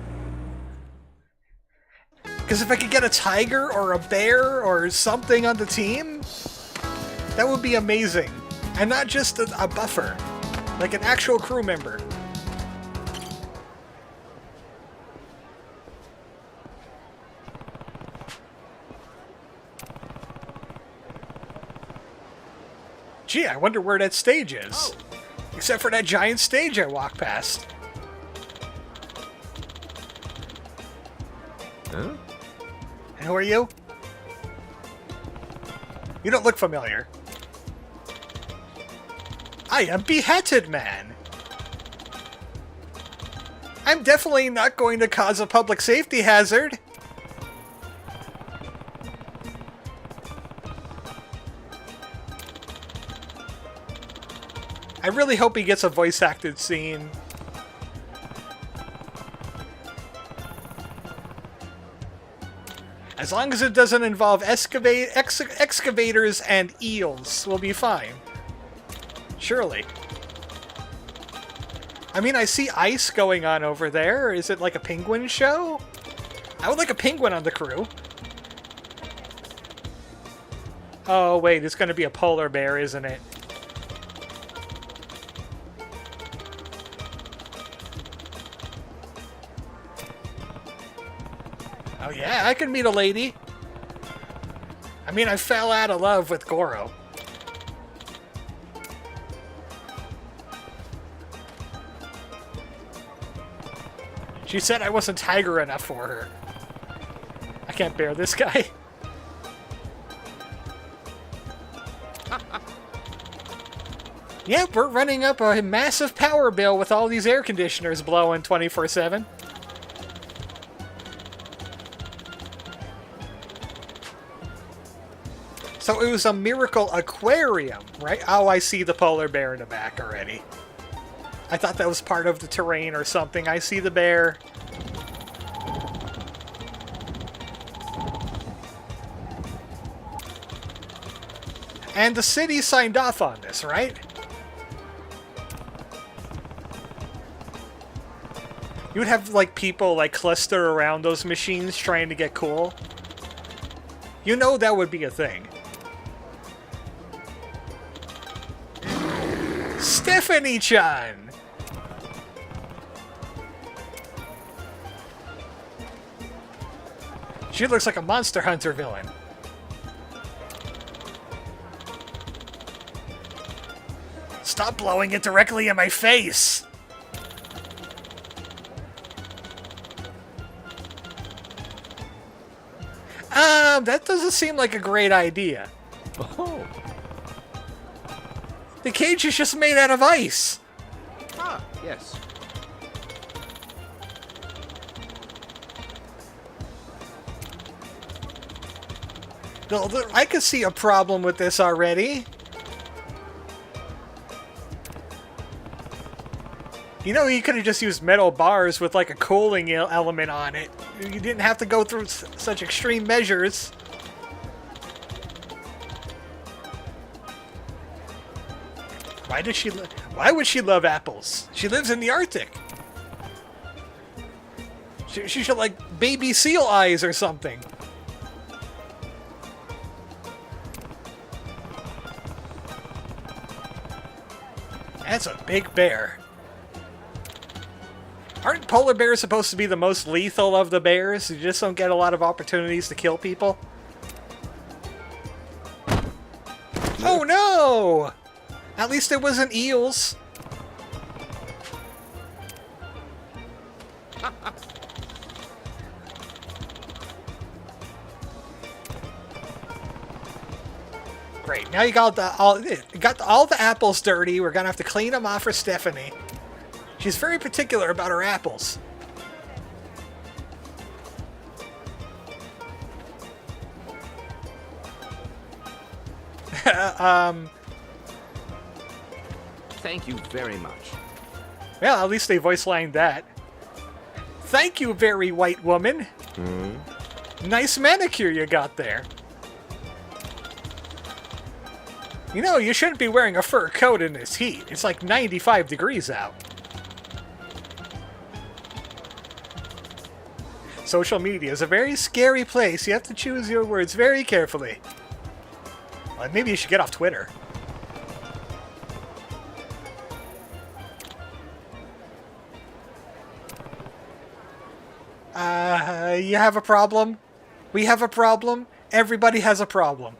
[SPEAKER 1] Because if I could get a tiger or a bear or something on the team, that would be amazing. And not just a buffer, like an actual crew member. Gee, I wonder where that stage is. Except for that giant stage I walked past.
[SPEAKER 5] Huh?
[SPEAKER 1] And who are you? You don't look familiar. I am Beheaded Man. I'm definitely not going to cause a public safety hazard. I really hope he gets a voice-acted scene. As long as it doesn't involve excavators and eels, we'll be fine. Surely. I mean, I see ice going on over there. Is it like a penguin show? I would like a penguin on the crew. Oh, wait, it's going to be a polar bear, isn't it? Oh yeah, I can meet a lady. I mean, I fell out of love with Goro. She said I wasn't tiger enough for her. I can't bear this guy. Yep, we're running up a massive power bill with all these air conditioners blowing 24/7. So it was a miracle aquarium, right? Oh, I see the polar bear in the back already. I thought that was part of the terrain or something. I see the bear. And the city signed off on this, right? You would have, like, people, like, cluster around those machines trying to get cool. You know that would be a thing. Stephanie-chan! She looks like a Monster Hunter villain. Stop blowing it directly in my face! That doesn't seem like a great idea.
[SPEAKER 12] Oh.
[SPEAKER 1] The cage is just made out of ice.
[SPEAKER 12] Ah, yes.
[SPEAKER 1] No, I could see a problem with this already. You know, you could have just used metal bars with like a cooling element on it. You didn't have to go through such extreme measures. Why would she love apples? She lives in the Arctic. She should like baby seal eyes or something. That's a big bear. Aren't polar bears supposed to be the most lethal of the bears? You just don't get a lot of opportunities to kill people? Oh no! At least it wasn't eels. Great. Now you got all the apples dirty. We're gonna have to clean them off for Stephanie. She's very particular about her apples.
[SPEAKER 12] Thank you very much.
[SPEAKER 1] Well, at least they voice lined that. Thank you, very white woman. Nice manicure you got there. You know, you shouldn't be wearing a fur coat in this heat. It's like 95 degrees out. Social media is a very scary place. You have to choose your words very carefully. Well, maybe you should get off Twitter. You have a problem? We have a problem? Everybody has a problem.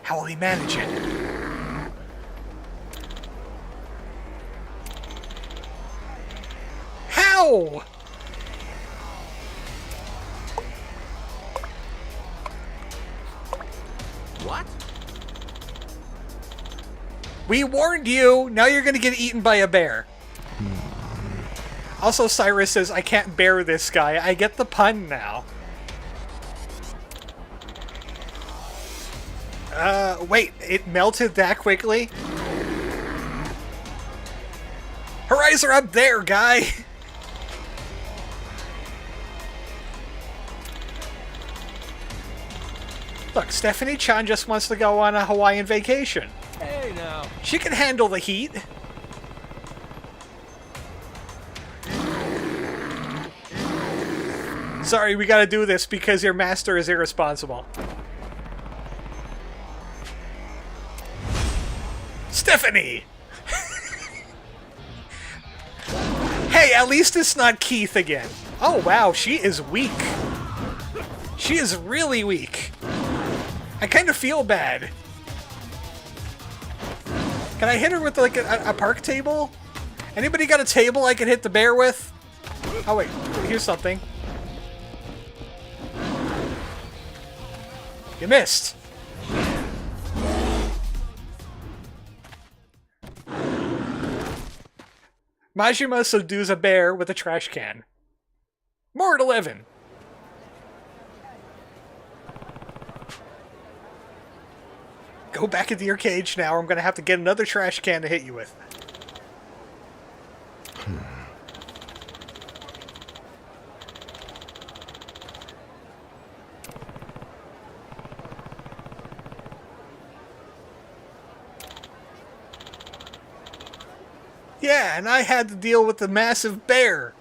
[SPEAKER 1] How will he manage it? How?
[SPEAKER 12] What?
[SPEAKER 1] We warned you. Now you're gonna get eaten by a bear. Also, Cyrus says, I can't bear this guy. I get the pun now. Wait, it melted that quickly? Her eyes are up there, guy! Look, Stephanie-chan just wants to go on a Hawaiian vacation.
[SPEAKER 12] Hey, now.
[SPEAKER 1] She can handle the heat. Sorry, we gotta do this because your master is irresponsible. Stephanie! Hey, at least it's not Keith again. Oh wow, she is weak. She is really weak. I kind of feel bad. Can I hit her with like a park table? Anybody got a table I can hit the bear with? Oh wait, here's something. You missed. Majima subdues a bear with a trash can. More at 11. Go back into your cage now, or I'm going to have to get another trash can to hit you with. Yeah, and I had to deal with the massive bear.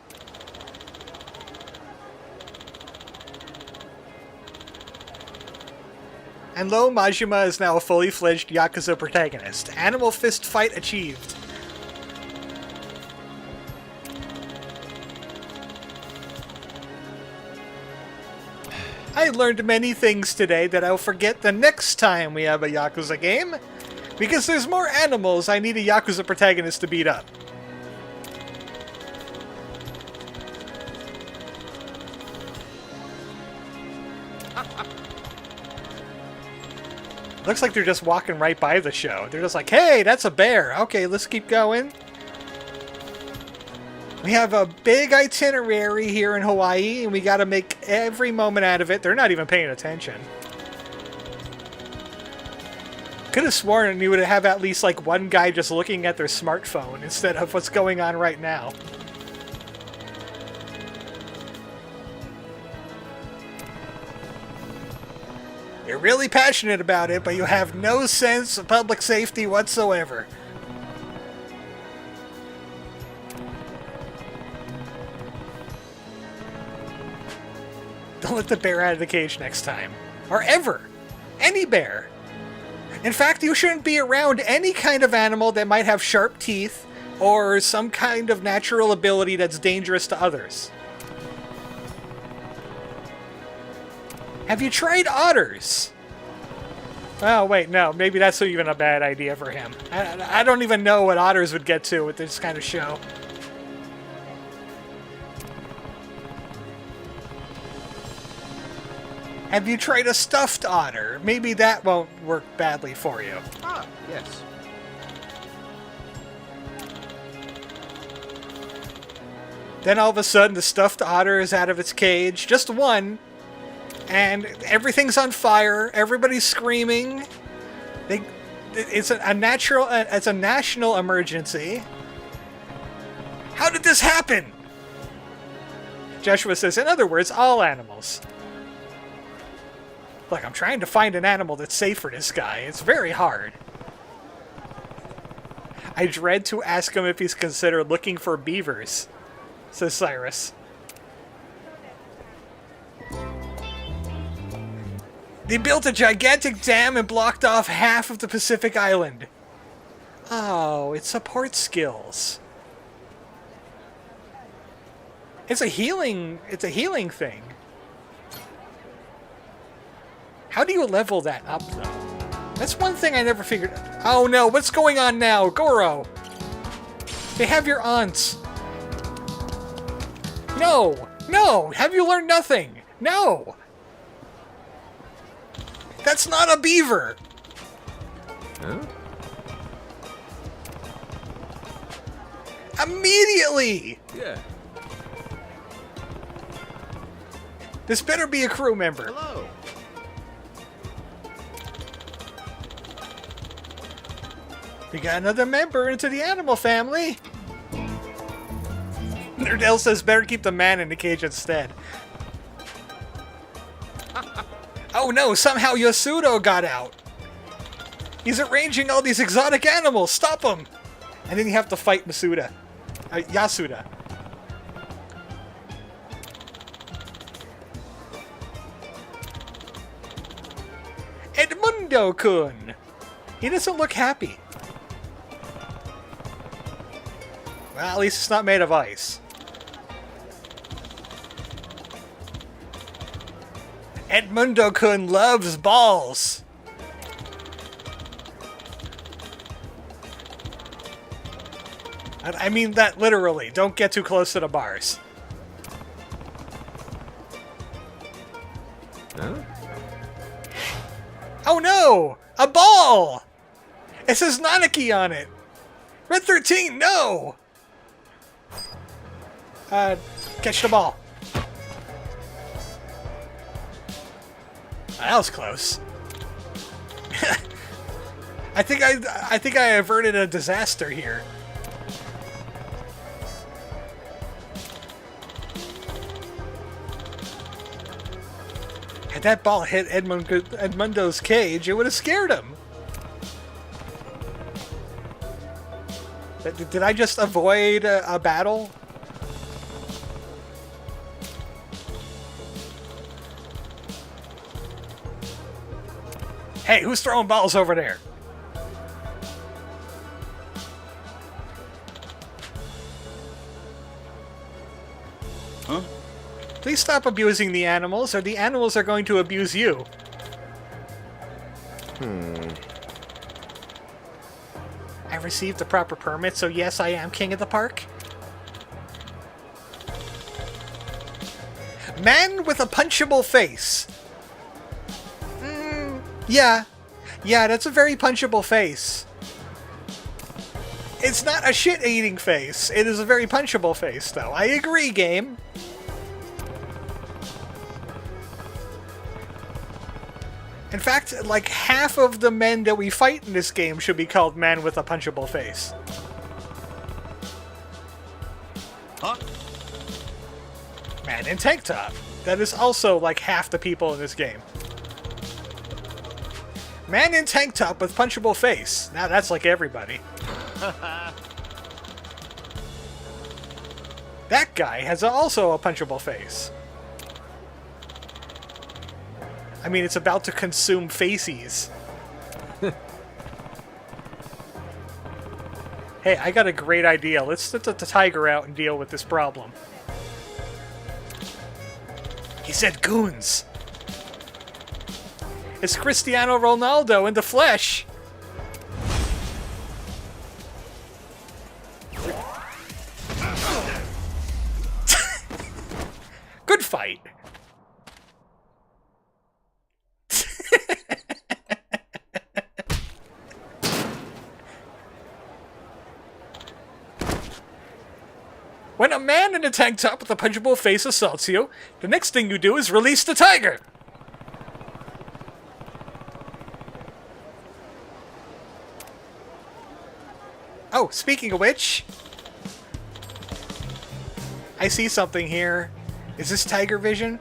[SPEAKER 1] And lo, Majima is now a fully fledged Yakuza protagonist. Animal fist fight achieved. I learned many things today that I'll forget the next time we have a Yakuza game. Because there's more animals I need a Yakuza protagonist to beat up. Looks like they're just walking right by the show. They're just like, hey, that's a bear. Okay, let's keep going. We have a big itinerary here in Hawaii, and we gotta make every moment out of it. They're not even paying attention. Could have sworn you would have at least like one guy just looking at their smartphone instead of what's going on right now. You're really passionate about it, but you have no sense of public safety whatsoever. Don't let the bear out of the cage next time. Or ever. Any bear. In fact, you shouldn't be around any kind of animal that might have sharp teeth or some kind of natural ability that's dangerous to others. Have you tried otters? Oh, wait, no. Maybe that's even a bad idea for him. I don't even know what otters would get to with this kind of show. Have you tried a stuffed otter? Maybe that won't work badly for you.
[SPEAKER 12] Ah, yes.
[SPEAKER 1] Then all of a sudden, the stuffed otter is out of its cage. Just one. And everything's on fire. Everybody's screaming. It's a national emergency. How did this happen? Joshua says, in other words, all animals. Look, I'm trying to find an animal that's safe for this guy. It's very hard. I dread to ask him if he's considered looking for beavers, says Cyrus. They built a gigantic dam and blocked off half of the Pacific Island. Oh, it supports skills. It's a healing thing. How do you level that up, though? That's one thing I never figured. Oh no, what's going on now? Goro! They have your aunts. No! No! Have you learned nothing? No! That's not a beaver!
[SPEAKER 5] Huh?
[SPEAKER 1] Immediately!
[SPEAKER 5] Yeah.
[SPEAKER 1] This better be a crew member.
[SPEAKER 12] Hello.
[SPEAKER 1] We got another member into the animal family. Nerdell says better keep the man in the cage instead. Oh no, somehow Yasuda got out. He's arranging all these exotic animals. Stop him! And then you have to fight Yasuda. Edmundo-kun. He doesn't look happy. Well, at least it's not made of ice. Edmundo-kun loves balls. And I mean that literally. Don't get too close to the bars.
[SPEAKER 5] Huh?
[SPEAKER 1] Oh no! A ball! It says Nanaki on it! Red 13, no! Catch the ball. That was close. I think I averted a disaster here. Had that ball hit Edmundo's cage, it would have scared him. Did I just avoid a battle? Hey, who's throwing balls over there?
[SPEAKER 8] Huh?
[SPEAKER 1] Please stop abusing the animals, or the animals are going to abuse you. I received the proper permit, so yes, I am king of the park. Man with a punchable face. Yeah. Yeah, that's a very punchable face. It's not a shit-eating face. It is a very punchable face, though. I agree, game. In fact, like half of the men that we fight in this game should be called man with a punchable face.
[SPEAKER 8] Huh?
[SPEAKER 1] Man in tank top. That is also like half the people in this game. Man in tank top with punchable face. Now that's like everybody. That guy has also a punchable face. I mean, it's about to consume faces. Hey, I got a great idea. Let's send the tiger out and deal with this problem. He said goons. It's Cristiano Ronaldo in the flesh. Good fight. When a man in a tank top with a punchable face assaults you, the next thing you do is release the tiger. Oh, speaking of which, I see something here. Is this tiger vision?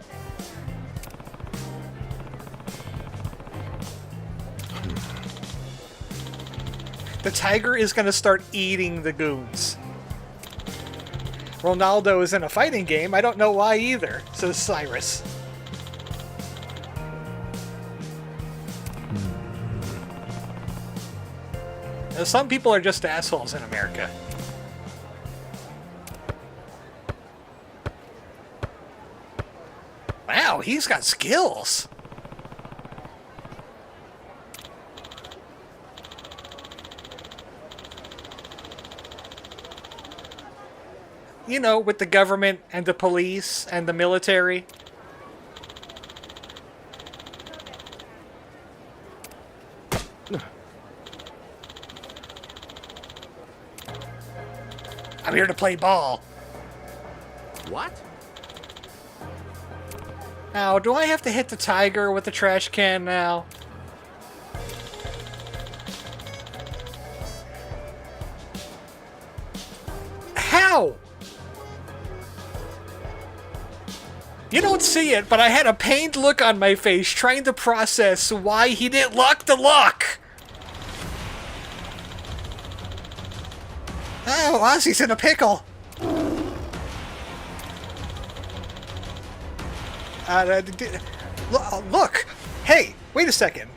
[SPEAKER 1] The tiger is going to start eating the goons. Ronaldo is in a fighting game. I don't know why either, says Cyrus. Now, some people are just assholes in America. Wow, he's got skills. You know, with the government and the police and the military. I'm here to play ball.
[SPEAKER 12] What?
[SPEAKER 1] Now, do I have to hit the tiger with the trash can now? How? You don't see it, but I had a pained look on my face trying to process why he didn't lock the lock. Oh, Ozzy's in a pickle. Look! Hey, wait a second.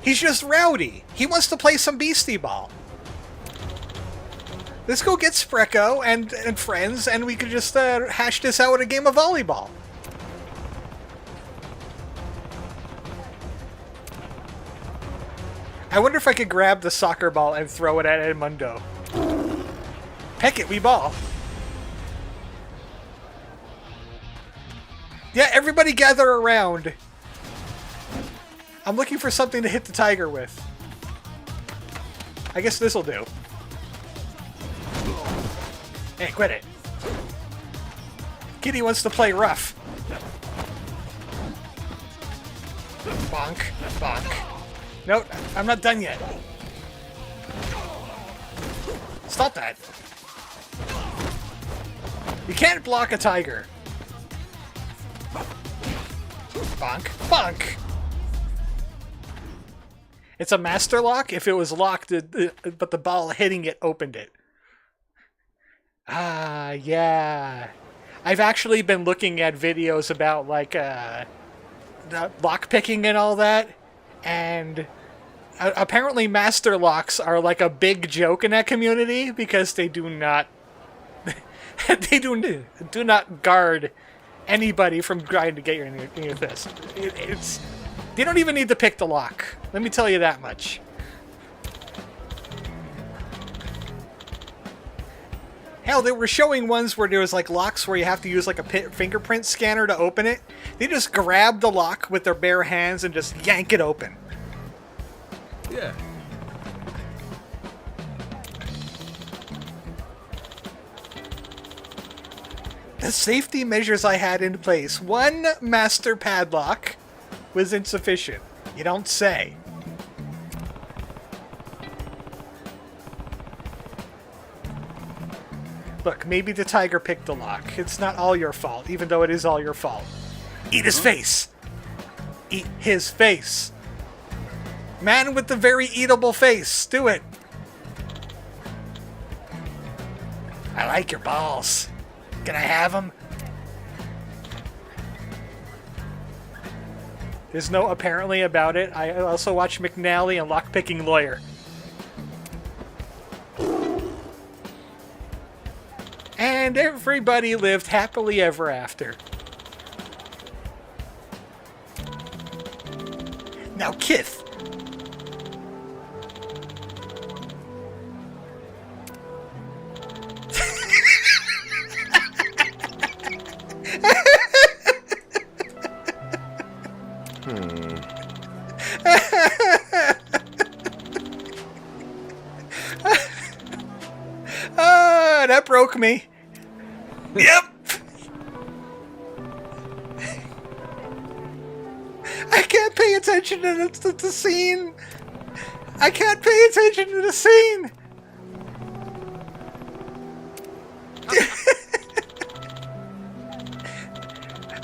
[SPEAKER 1] He's just rowdy. He wants to play some Beastie Ball. Let's go get Sprecko and friends, and we could just hash this out with a game of volleyball. I wonder if I could grab the soccer ball and throw it at Edmundo. Peck it, we ball. Yeah, everybody gather around. I'm looking for something to hit the tiger with. I guess this'll do. Hey, quit it. Kitty wants to play rough. Bonk, bonk. Nope, I'm not done yet. Stop that. You can't block a tiger. Bonk, bonk. It's a master lock. If it was locked, but the ball hitting it opened it. Ah, yeah. I've actually been looking at videos about, like, lock picking and all that, and apparently master locks are like a big joke in that community because they do not they do not guard anybody from trying to get your fist. It's they don't even need to pick the lock. Let me tell you that much. Hell, they were showing ones where there was like locks where you have to use like a fingerprint scanner to open it. They just grab the lock with their bare hands and just yank it open.
[SPEAKER 5] Yeah.
[SPEAKER 1] The safety measures I had in place. One master padlock was insufficient. You don't say. Look, maybe the tiger picked the lock. It's not all your fault, even though it is all your fault. Eat his face! Eat his face! Man with the very eatable face! Do it! I like your balls. Can I have them? There's no apparently about it. I also watch McNally and Lockpicking Lawyer. And everybody lived happily ever after. Now, Kith. That broke me. Yep. I can't pay attention to the scene. I can't pay attention to the scene.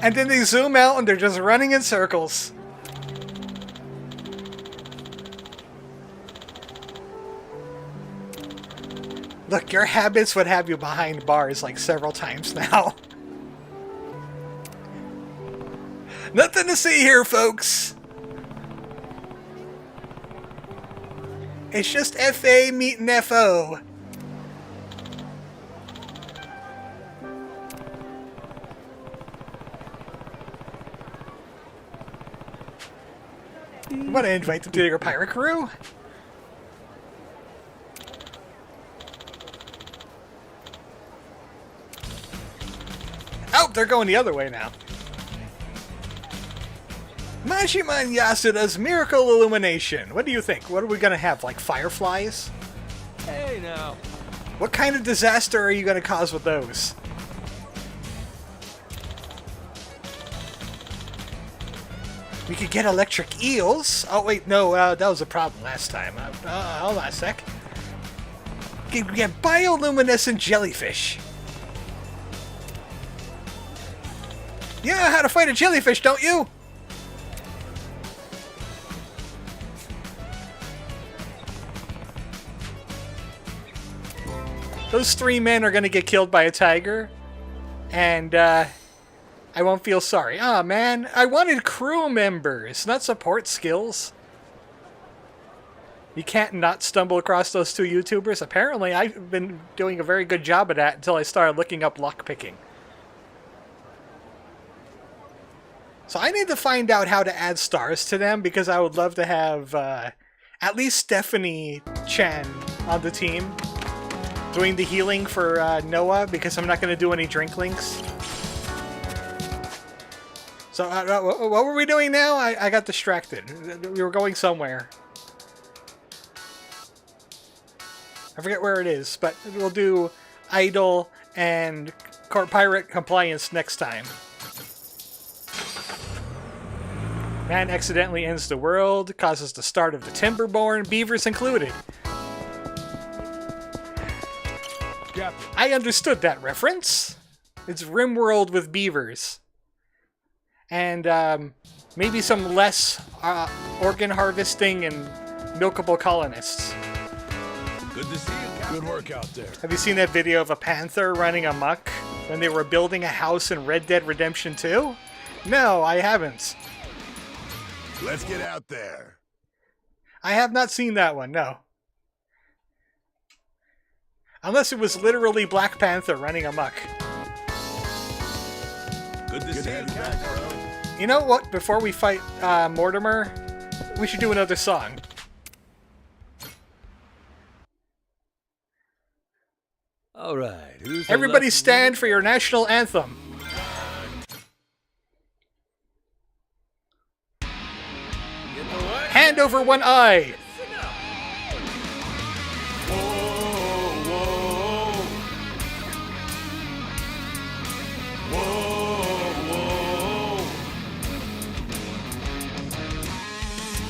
[SPEAKER 1] And then they zoom out and they're just running in circles. Look, your habits would have you behind bars like several times now. Nothing to see here, folks. It's just FA meeting FO. Want to invite them to your pirate crew? Oh, they're going the other way now. Majima and Yasuda's Miracle Illumination. What do you think? What are we going to have, like fireflies?
[SPEAKER 12] Hey, now.
[SPEAKER 1] What kind of disaster are you going to cause with those? We could get electric eels. Oh, wait, no, that was a problem last time. Hold on a sec. We could get bioluminescent jellyfish. You know how to fight a jellyfish, don't you? Those 3 men are going to get killed by a tiger. And, I won't feel sorry. Aw, man. I wanted crew members, not support skills. You can't not stumble across those 2 YouTubers. Apparently, I've been doing a very good job of that until I started looking up lockpicking. So I need to find out how to add stars to them, because I would love to have at least Stephanie Chen on the team. doing the healing for Noah because I'm not going to do any drink links. So, what were we doing now? I got distracted. We were going somewhere. I forget where it is, but we'll do Idol and Pirate Compliance next time. Man accidentally ends the world, causes the start of the Timberborn, beavers included. I understood that reference. It's RimWorld with beavers. And maybe some less organ harvesting and milkable colonists.
[SPEAKER 11] Good to see you, Captain. Good work out there.
[SPEAKER 1] Have you seen that video of a panther running amok when they were building a house in Red Dead Redemption 2? No, I haven't.
[SPEAKER 11] Let's get out there.
[SPEAKER 1] I have not seen that one, no. Unless it was literally Black Panther running amok.
[SPEAKER 11] Good to see you, Captain.
[SPEAKER 1] You know what? Before we fight Mortimer, we should do another song.
[SPEAKER 5] All right.
[SPEAKER 1] Everybody stand for your national anthem. Hand over one eye.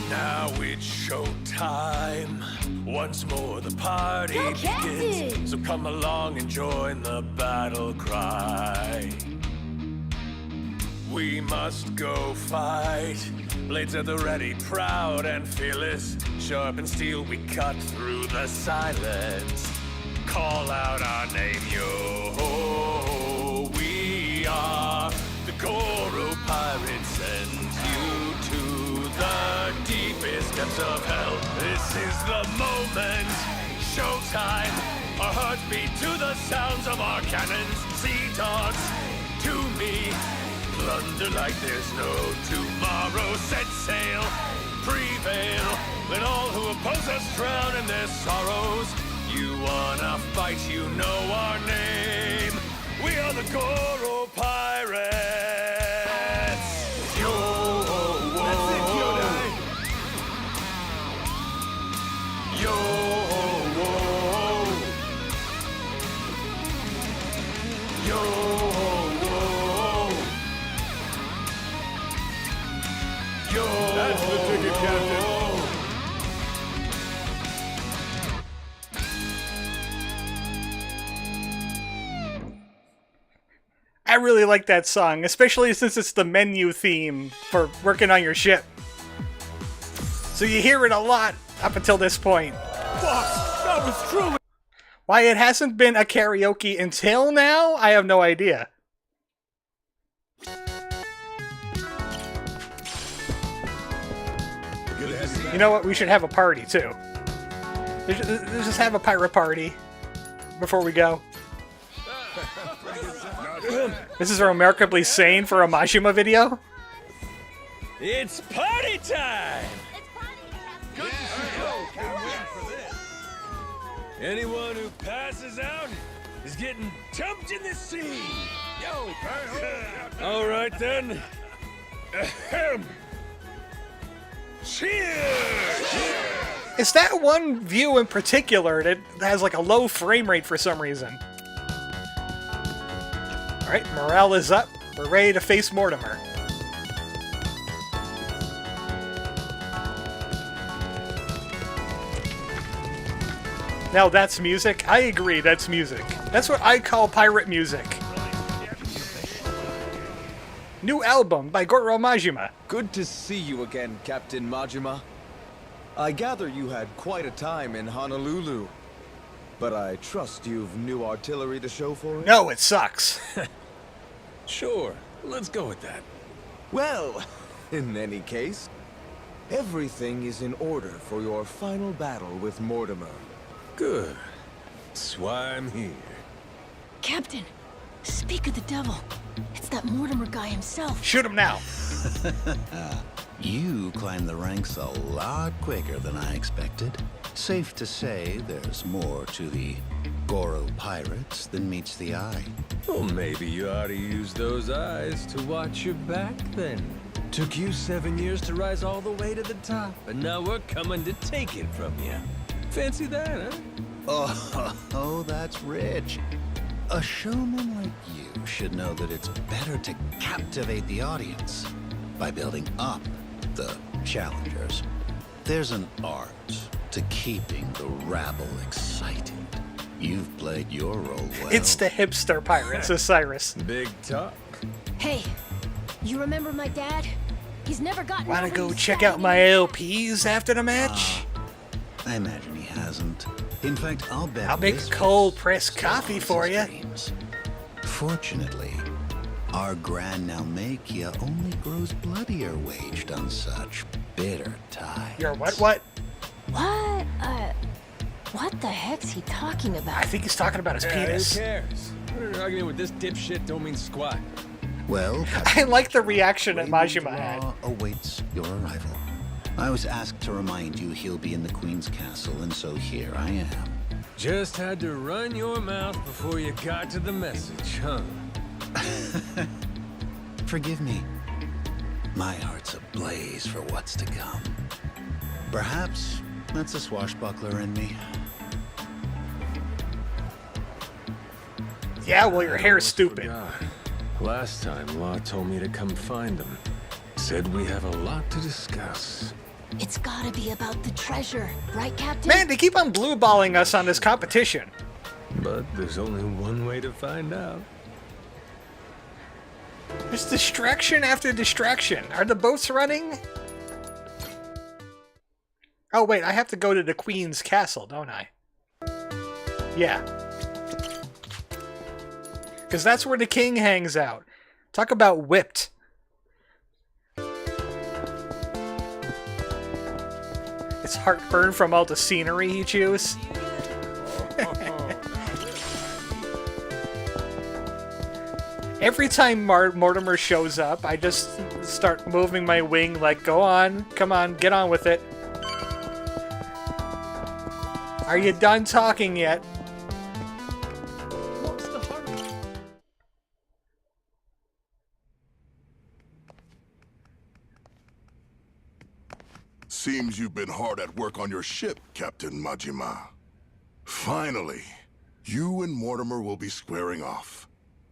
[SPEAKER 5] Now it's showtime. Once more the party begins. So come along and join the battle cry. We must go fight. Blades at the ready, proud and fearless. Sharp and steel we cut through the silence. Call out our name, yo. We are the Goro Pirates. Send you to the deepest depths of hell. This is the moment. Showtime. Our hearts beat to the sounds of our cannons. Sea dogs to me. Plunder like there's no tomorrow. Set sail, prevail. Let all who oppose us drown in their sorrows. You wanna fight, you know our name. We are the Goro Pirates. Yo, that's it, Yoda. Yo, yo.
[SPEAKER 11] That's the ticket, Captain.
[SPEAKER 1] I really like that song, especially since it's the menu theme for working on your ship. So you hear it a lot up until this point.
[SPEAKER 11] Boss, that was truly...
[SPEAKER 1] Why it hasn't been a karaoke until now, I have no idea. You know what? We should have a party, too. Let's just have a pirate party before we go. This is remarkably sane for a Majima video.
[SPEAKER 5] It's party time! Anyone who passes out is getting dumped in the sea. Yo, all right then. Ahem. Cheers!
[SPEAKER 1] It's that one view in particular that has like a low frame rate for some reason. Alright, morale is up. We're ready to face Mortimer. Now that's music? I agree, that's music. That's what I call pirate music. New album by Goro Majima.
[SPEAKER 13] Good to see you again, Captain Majima. I gather you had quite a time in Honolulu. But I trust you've new artillery to show for it?
[SPEAKER 1] No, it sucks.
[SPEAKER 5] Sure, let's go with that.
[SPEAKER 13] Well, in any case, everything is in order for your final battle with Mortimer.
[SPEAKER 5] Good. That's why I'm here.
[SPEAKER 6] Captain, speak of the devil. It's that Mortimer guy himself.
[SPEAKER 1] Shoot him now.
[SPEAKER 8] You climbed the ranks a lot quicker than I expected. Safe to say there's more to the Goro pirates than meets the eye.
[SPEAKER 5] Well, maybe you ought to use those eyes to watch your back then. Took you 7 years to rise all the way to the top, and now we're coming to take it from you. Fancy that, huh?
[SPEAKER 8] Oh, that's rich. A showman like you should know that it's better to captivate the audience by building up the challengers. There's an art to keeping the rabble excited. You've played your role well.
[SPEAKER 1] It's the hipster pirates, Osiris.
[SPEAKER 5] Big talk.
[SPEAKER 6] Hey, you remember my dad? He's never gotten
[SPEAKER 1] Wanna
[SPEAKER 6] over
[SPEAKER 1] go
[SPEAKER 6] you
[SPEAKER 1] check
[SPEAKER 6] stabbing
[SPEAKER 1] out my
[SPEAKER 6] me.
[SPEAKER 1] LPs after the match?
[SPEAKER 8] I imagine he hasn't. In fact, I'll bet
[SPEAKER 1] I'll make
[SPEAKER 8] this
[SPEAKER 1] a cold
[SPEAKER 8] place
[SPEAKER 1] pressed
[SPEAKER 8] still
[SPEAKER 1] coffee
[SPEAKER 8] haunts
[SPEAKER 1] for
[SPEAKER 8] his
[SPEAKER 1] you.
[SPEAKER 8] dreams. Fortunately, our Grand Nalmakia only grows bloodier waged on such bitter ties.
[SPEAKER 1] Your what?
[SPEAKER 6] What? What the heck's he talking about?
[SPEAKER 1] I think he's talking about his penis.
[SPEAKER 5] Who cares? An argument with this dipshit don't mean squat.
[SPEAKER 8] Well,
[SPEAKER 1] I like the reaction that
[SPEAKER 8] Raymond
[SPEAKER 1] Majima had.
[SPEAKER 8] Law awaits your arrival. I was asked to remind you he'll be in the Queen's castle, and so here I am.
[SPEAKER 5] Just had to run your mouth before you got to the message, huh?
[SPEAKER 8] Forgive me. My heart's ablaze for what's to come. Perhaps that's a swashbuckler in me.
[SPEAKER 1] Yeah, well, your hair's stupid.
[SPEAKER 5] Forgot. Last time, Law told me to come find them. Said we have a lot to discuss.
[SPEAKER 6] It's gotta be about the treasure, right, Captain?
[SPEAKER 1] Man, they keep on blueballing us on this competition.
[SPEAKER 5] But there's only one way to find out.
[SPEAKER 1] There's distraction after distraction. Are the boats running? Oh, wait, I have to go to the Queen's castle, don't I? Yeah. Because that's where the king hangs out. Talk about whipped. It's heartburn from all the scenery he chews. Every time Mortimer shows up, I just start moving my wing like, go on, come on, get on with it. Are you done talking yet?
[SPEAKER 5] What's the hurry?
[SPEAKER 3] Seems you've been hard at work on your ship, Captain Majima. Finally, you and Mortimer will be squaring off.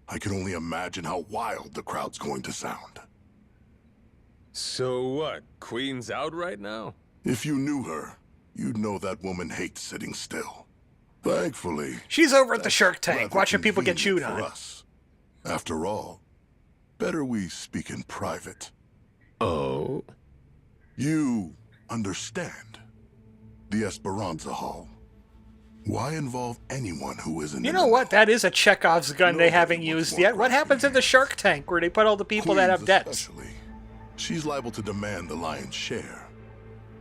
[SPEAKER 3] I can only imagine how wild the crowd's going to sound.
[SPEAKER 5] So what? Queen's out right now?
[SPEAKER 3] If you knew her, you'd know that woman hates sitting still. Thankfully,
[SPEAKER 1] She's over at the Shark Tank,
[SPEAKER 3] rather
[SPEAKER 1] watching people get chewed
[SPEAKER 3] convenient for
[SPEAKER 1] on.
[SPEAKER 3] us. After all, better we speak in private.
[SPEAKER 5] Oh?
[SPEAKER 3] You understand. The Esperanza Hall. Why involve anyone who isn't
[SPEAKER 1] You
[SPEAKER 3] in
[SPEAKER 1] know
[SPEAKER 3] the
[SPEAKER 1] what? That is a Chekhov's gun they
[SPEAKER 3] Nobody
[SPEAKER 1] haven't
[SPEAKER 3] looks
[SPEAKER 1] used
[SPEAKER 3] more
[SPEAKER 1] yet. What
[SPEAKER 3] grumpy
[SPEAKER 1] happens
[SPEAKER 3] than
[SPEAKER 1] in the Shark Tank where they put all the people that have
[SPEAKER 3] Queens
[SPEAKER 1] debts?
[SPEAKER 3] especially. She's liable to demand the lion's share.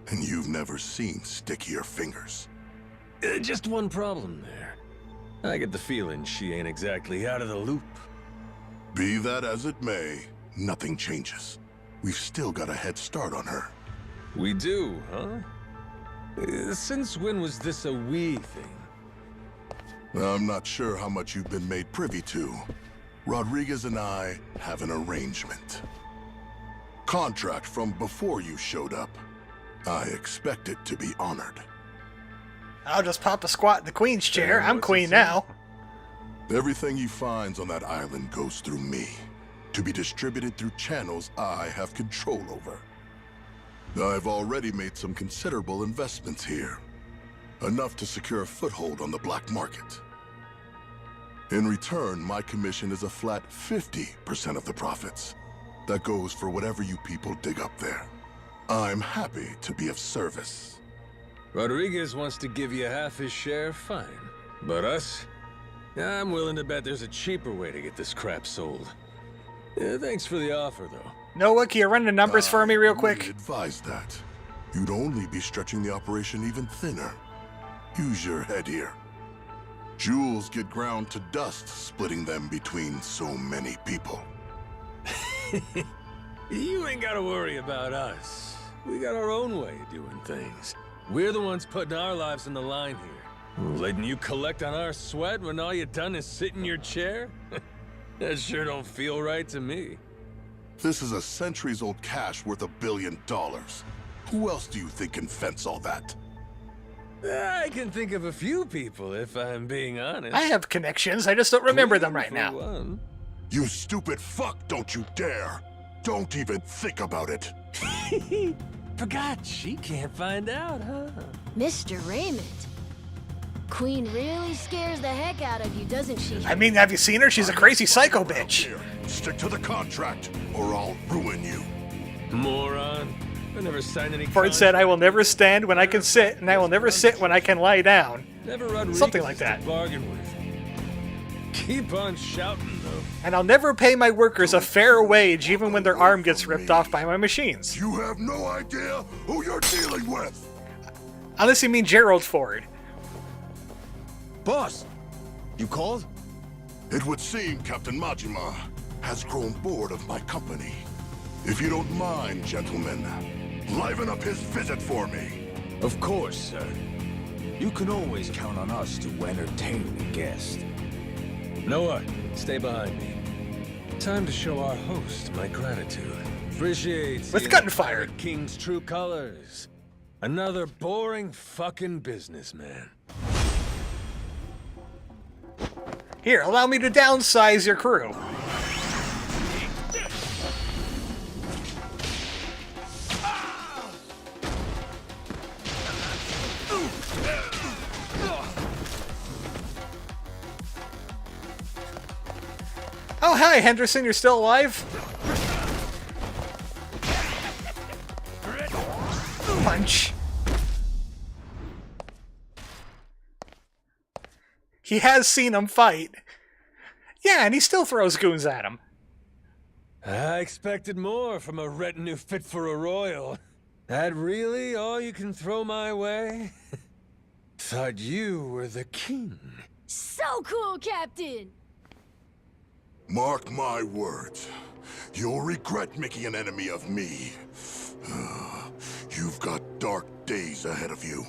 [SPEAKER 3] And you've never seen stickier fingers.
[SPEAKER 5] Just one problem there. I get the feeling she ain't exactly out of the loop.
[SPEAKER 3] Be that as it may, nothing changes. We've still got a head start on her.
[SPEAKER 5] We do, huh? Since when was this a we thing?
[SPEAKER 3] I'm not sure how much you've been made privy to. Rodriguez and I have an arrangement. Contract from before you showed up. I expect it to be honored.
[SPEAKER 1] I'll just pop a squat in the Queen's chair. I'm
[SPEAKER 5] what's
[SPEAKER 1] Queen
[SPEAKER 5] it say?
[SPEAKER 1] now.
[SPEAKER 3] Everything he finds on that island goes through me, to be distributed through channels I have control over. I've already made some considerable investments here, enough to secure a foothold on the black market. In return, my commission is a flat 50% of the profits. That goes for whatever you people dig up there. I'm happy to be of service.
[SPEAKER 5] Rodriguez wants to give you half his share, fine. But us? I'm willing to bet there's a cheaper way to get this crap sold. Thanks for the offer, though.
[SPEAKER 1] Noah, can you run the numbers for me real quick?
[SPEAKER 3] Advise that. You'd only be stretching the operation even thinner. Use your head here. Jewels get ground to dust, splitting them between so many people.
[SPEAKER 5] You ain't gotta worry about us. We got our own way of doing things. We're the ones putting our lives on the line here. Letting you collect on our sweat when all you done is sit in your chair? That sure don't feel right to me.
[SPEAKER 3] This is a centuries-old cache worth $1 billion. Who else do you think can fence all that?
[SPEAKER 5] I can think of a few people, if I'm being honest.
[SPEAKER 1] I have connections, I just don't remember them right now.
[SPEAKER 5] One.
[SPEAKER 3] You stupid fuck, don't you dare! Don't even think about it!
[SPEAKER 5] Forgot she can't find out, huh?
[SPEAKER 6] Mr. Raymond. Queen really scares the heck out of you, doesn't she?
[SPEAKER 1] I mean, have you seen her? She's a crazy psycho bitch.
[SPEAKER 3] Here, stick to the contract, or I'll ruin you.
[SPEAKER 5] Moron. I never signed any
[SPEAKER 1] Ford said, I will never stand when I can sit, and I will never sit when I can lie down.
[SPEAKER 5] Never
[SPEAKER 1] Something like that.
[SPEAKER 5] Bargain with. Keep on shouting, though.
[SPEAKER 1] And I'll never pay my workers a fair wage even when their arm gets ripped off by my machines.
[SPEAKER 3] You have no idea who you're dealing with!
[SPEAKER 1] Unless you mean Gerald Ford.
[SPEAKER 13] Boss, you called?
[SPEAKER 3] It would seem Captain Majima has grown bored of my company. If you don't mind, gentlemen, liven up his visit for me.
[SPEAKER 13] Of course, sir. You can always count on us to entertain the guest.
[SPEAKER 5] Noah, stay behind me. Time to show our host my gratitude. Appreciate
[SPEAKER 1] With gunfire.
[SPEAKER 5] King's true colors. Another boring fucking businessman.
[SPEAKER 1] Here, allow me to downsize your crew. Oh, hi, Henderson, you're still alive? Punch. He has seen him fight. Yeah, and he still throws goons at him.
[SPEAKER 5] I expected more from a retinue fit for a royal. That really all you can throw my way? Thought you were the king.
[SPEAKER 6] So cool, Captain!
[SPEAKER 3] Mark my words. You'll regret making an enemy of me. You've got dark days ahead of you.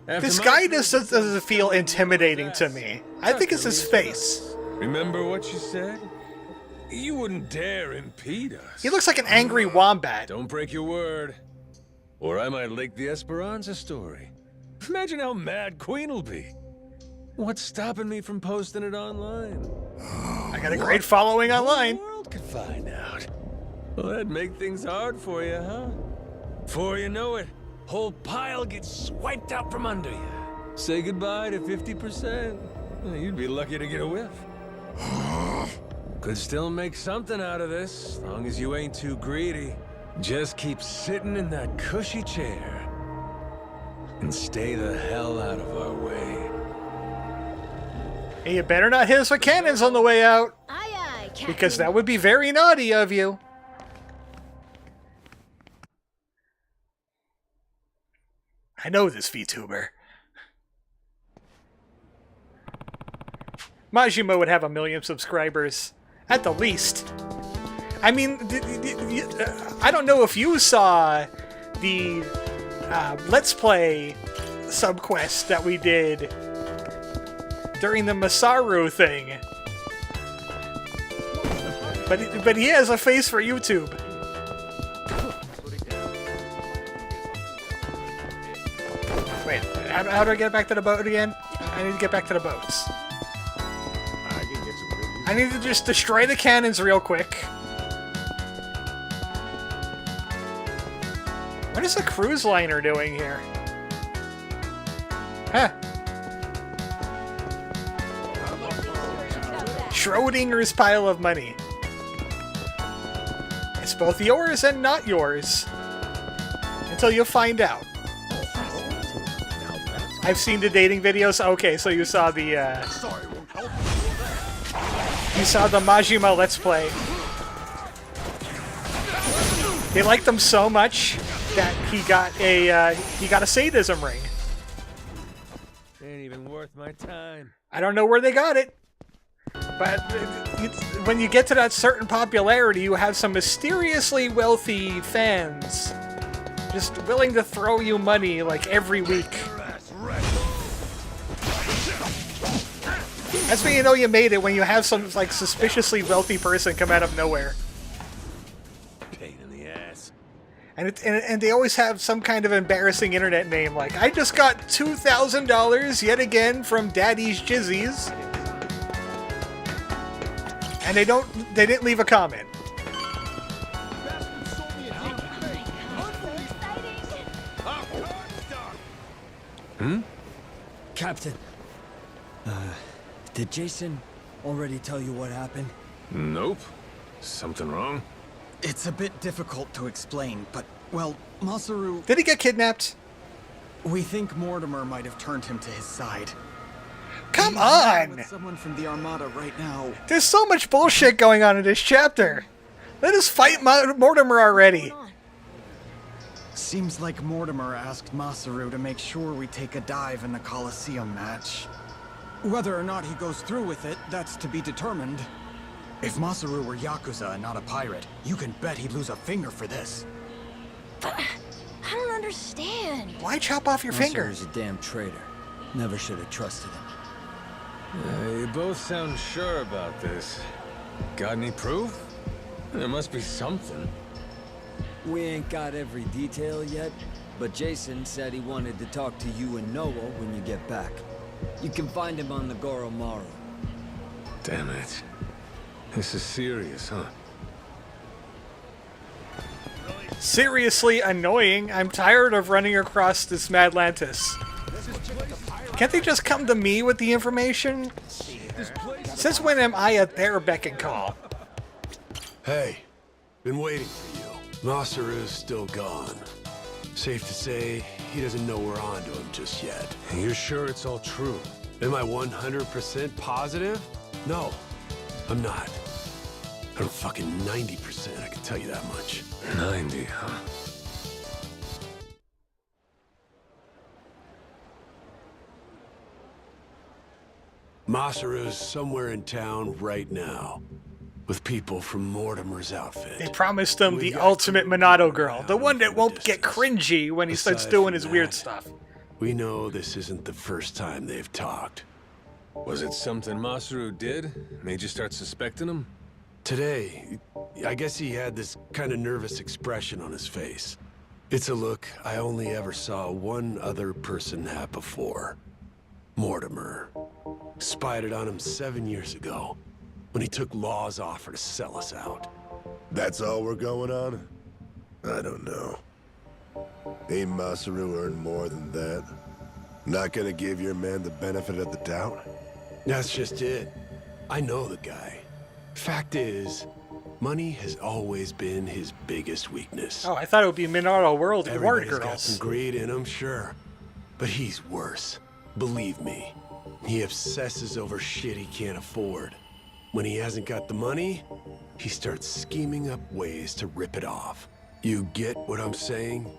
[SPEAKER 1] This guy just doesn't feel intimidating to me. I think it's his face.
[SPEAKER 5] Remember what you said? You wouldn't dare impede us.
[SPEAKER 1] He looks like an angry wombat.
[SPEAKER 5] Don't break your word, or I might leak the Esperanza story. Imagine how mad Queen will be. What's stopping me from posting it online?
[SPEAKER 1] I got a great following online.
[SPEAKER 5] The world could find out. Well, that'd make things hard for you, huh? Before you know it, whole pile gets swiped out from under you. Say goodbye to 50%. You'd be lucky to get a whiff. Could still make something out of this, as long as you ain't too greedy. Just keep sitting in that cushy chair. And stay the hell out of our way.
[SPEAKER 1] And you better not hit us with cannons on the way out.
[SPEAKER 6] Aye, aye, Captain.
[SPEAKER 1] Because that would be very naughty of you. I know this VTuber. Majima would have 1 million subscribers. At the least. I mean, I don't know if you saw the Let's Play subquest that we did during the Masaru thing. But he has a face for YouTube. Wait, how do I get back to the boat again? I need to get back to the boats. I need to just destroy the cannons real quick. What is the cruise liner doing here? Huh. Schrodinger's pile of money. It's both yours and not yours. Until you find out. I've seen the dating videos. Okay, so you saw the you saw the Majima Let's Play. They liked them so much that he got a sadism ring.
[SPEAKER 5] Ain't even worth my time.
[SPEAKER 1] I don't know where they got it, but when you get to that certain popularity, you have some mysteriously wealthy fans just willing to throw you money like every week. That's when you know you made it, when you have some like suspiciously wealthy person come out of nowhere.
[SPEAKER 5] Pain in the ass.
[SPEAKER 1] And they always have some kind of embarrassing internet name, like, I just got $2,000 yet again from Daddy's Jizzies. And they didn't leave a comment.
[SPEAKER 14] Captain, did Jason already tell you what happened?
[SPEAKER 5] Nope. Something wrong?
[SPEAKER 10] It's a bit difficult to explain, but, well, Masaru...
[SPEAKER 1] Did he get kidnapped?
[SPEAKER 10] We think Mortimer might have turned him to his side.
[SPEAKER 1] Come on!
[SPEAKER 10] With someone from the Armada right now.
[SPEAKER 1] There's so much bullshit going on in this chapter. Let us fight Mortimer already.
[SPEAKER 10] Seems like Mortimer asked Masaru to make sure we take a dive in the Coliseum match. Whether or not he goes through with it, that's to be determined. If Masaru were Yakuza and not a pirate, you can bet he'd lose a finger for this.
[SPEAKER 6] But I don't understand.
[SPEAKER 1] Why chop off your finger?
[SPEAKER 14] Masaru's a damn traitor. Never should have trusted him.
[SPEAKER 5] You both sound sure about this. Got any proof? There must be something.
[SPEAKER 14] We ain't got every detail yet, but Jason said he wanted to talk to you and Noah when you get back. You can find him on the GoroMaro.
[SPEAKER 5] Damn it. This is serious, huh?
[SPEAKER 1] Seriously annoying. I'm tired of running across this Madlantis. Can't they just come to me with the information? Since when am I at their beck and call?
[SPEAKER 7] Hey, been waiting for you. Masaru's still gone. Safe to say, he doesn't know we're on to him just yet.
[SPEAKER 5] You're sure it's all true?
[SPEAKER 7] Am I 100% positive? No, I'm not. I'm fucking 90%, I can tell you that much.
[SPEAKER 5] 90, huh?
[SPEAKER 7] Masaru's somewhere in town right now, with people from Mortimer's outfit.
[SPEAKER 1] They promised him the ultimate Monado girl, the one that won't get cringy when he starts doing his weird stuff.
[SPEAKER 7] We know this isn't the first time they've talked.
[SPEAKER 5] Was it something Masaru did? Made you start suspecting him?
[SPEAKER 7] Today, I guess he had this kind of nervous expression on his face. It's a look I only ever saw one other person have before. Mortimer. Spied it on him 7 years ago, when he took Law's offer to sell us out.
[SPEAKER 11] That's all we're going on? I don't know. Ain't Masaru earned more than that? Not gonna give your man the benefit of the doubt?
[SPEAKER 7] That's just it. I know the guy. Fact is, money has always been his biggest weakness.
[SPEAKER 1] Oh, I thought it would be Monado World Reward
[SPEAKER 7] Everybody's got
[SPEAKER 1] Girls.
[SPEAKER 7] some greed in him, sure. But he's worse. Believe me. He obsesses over shit he can't afford. When he hasn't got the money, he starts scheming up ways to rip it off. You get what I'm saying?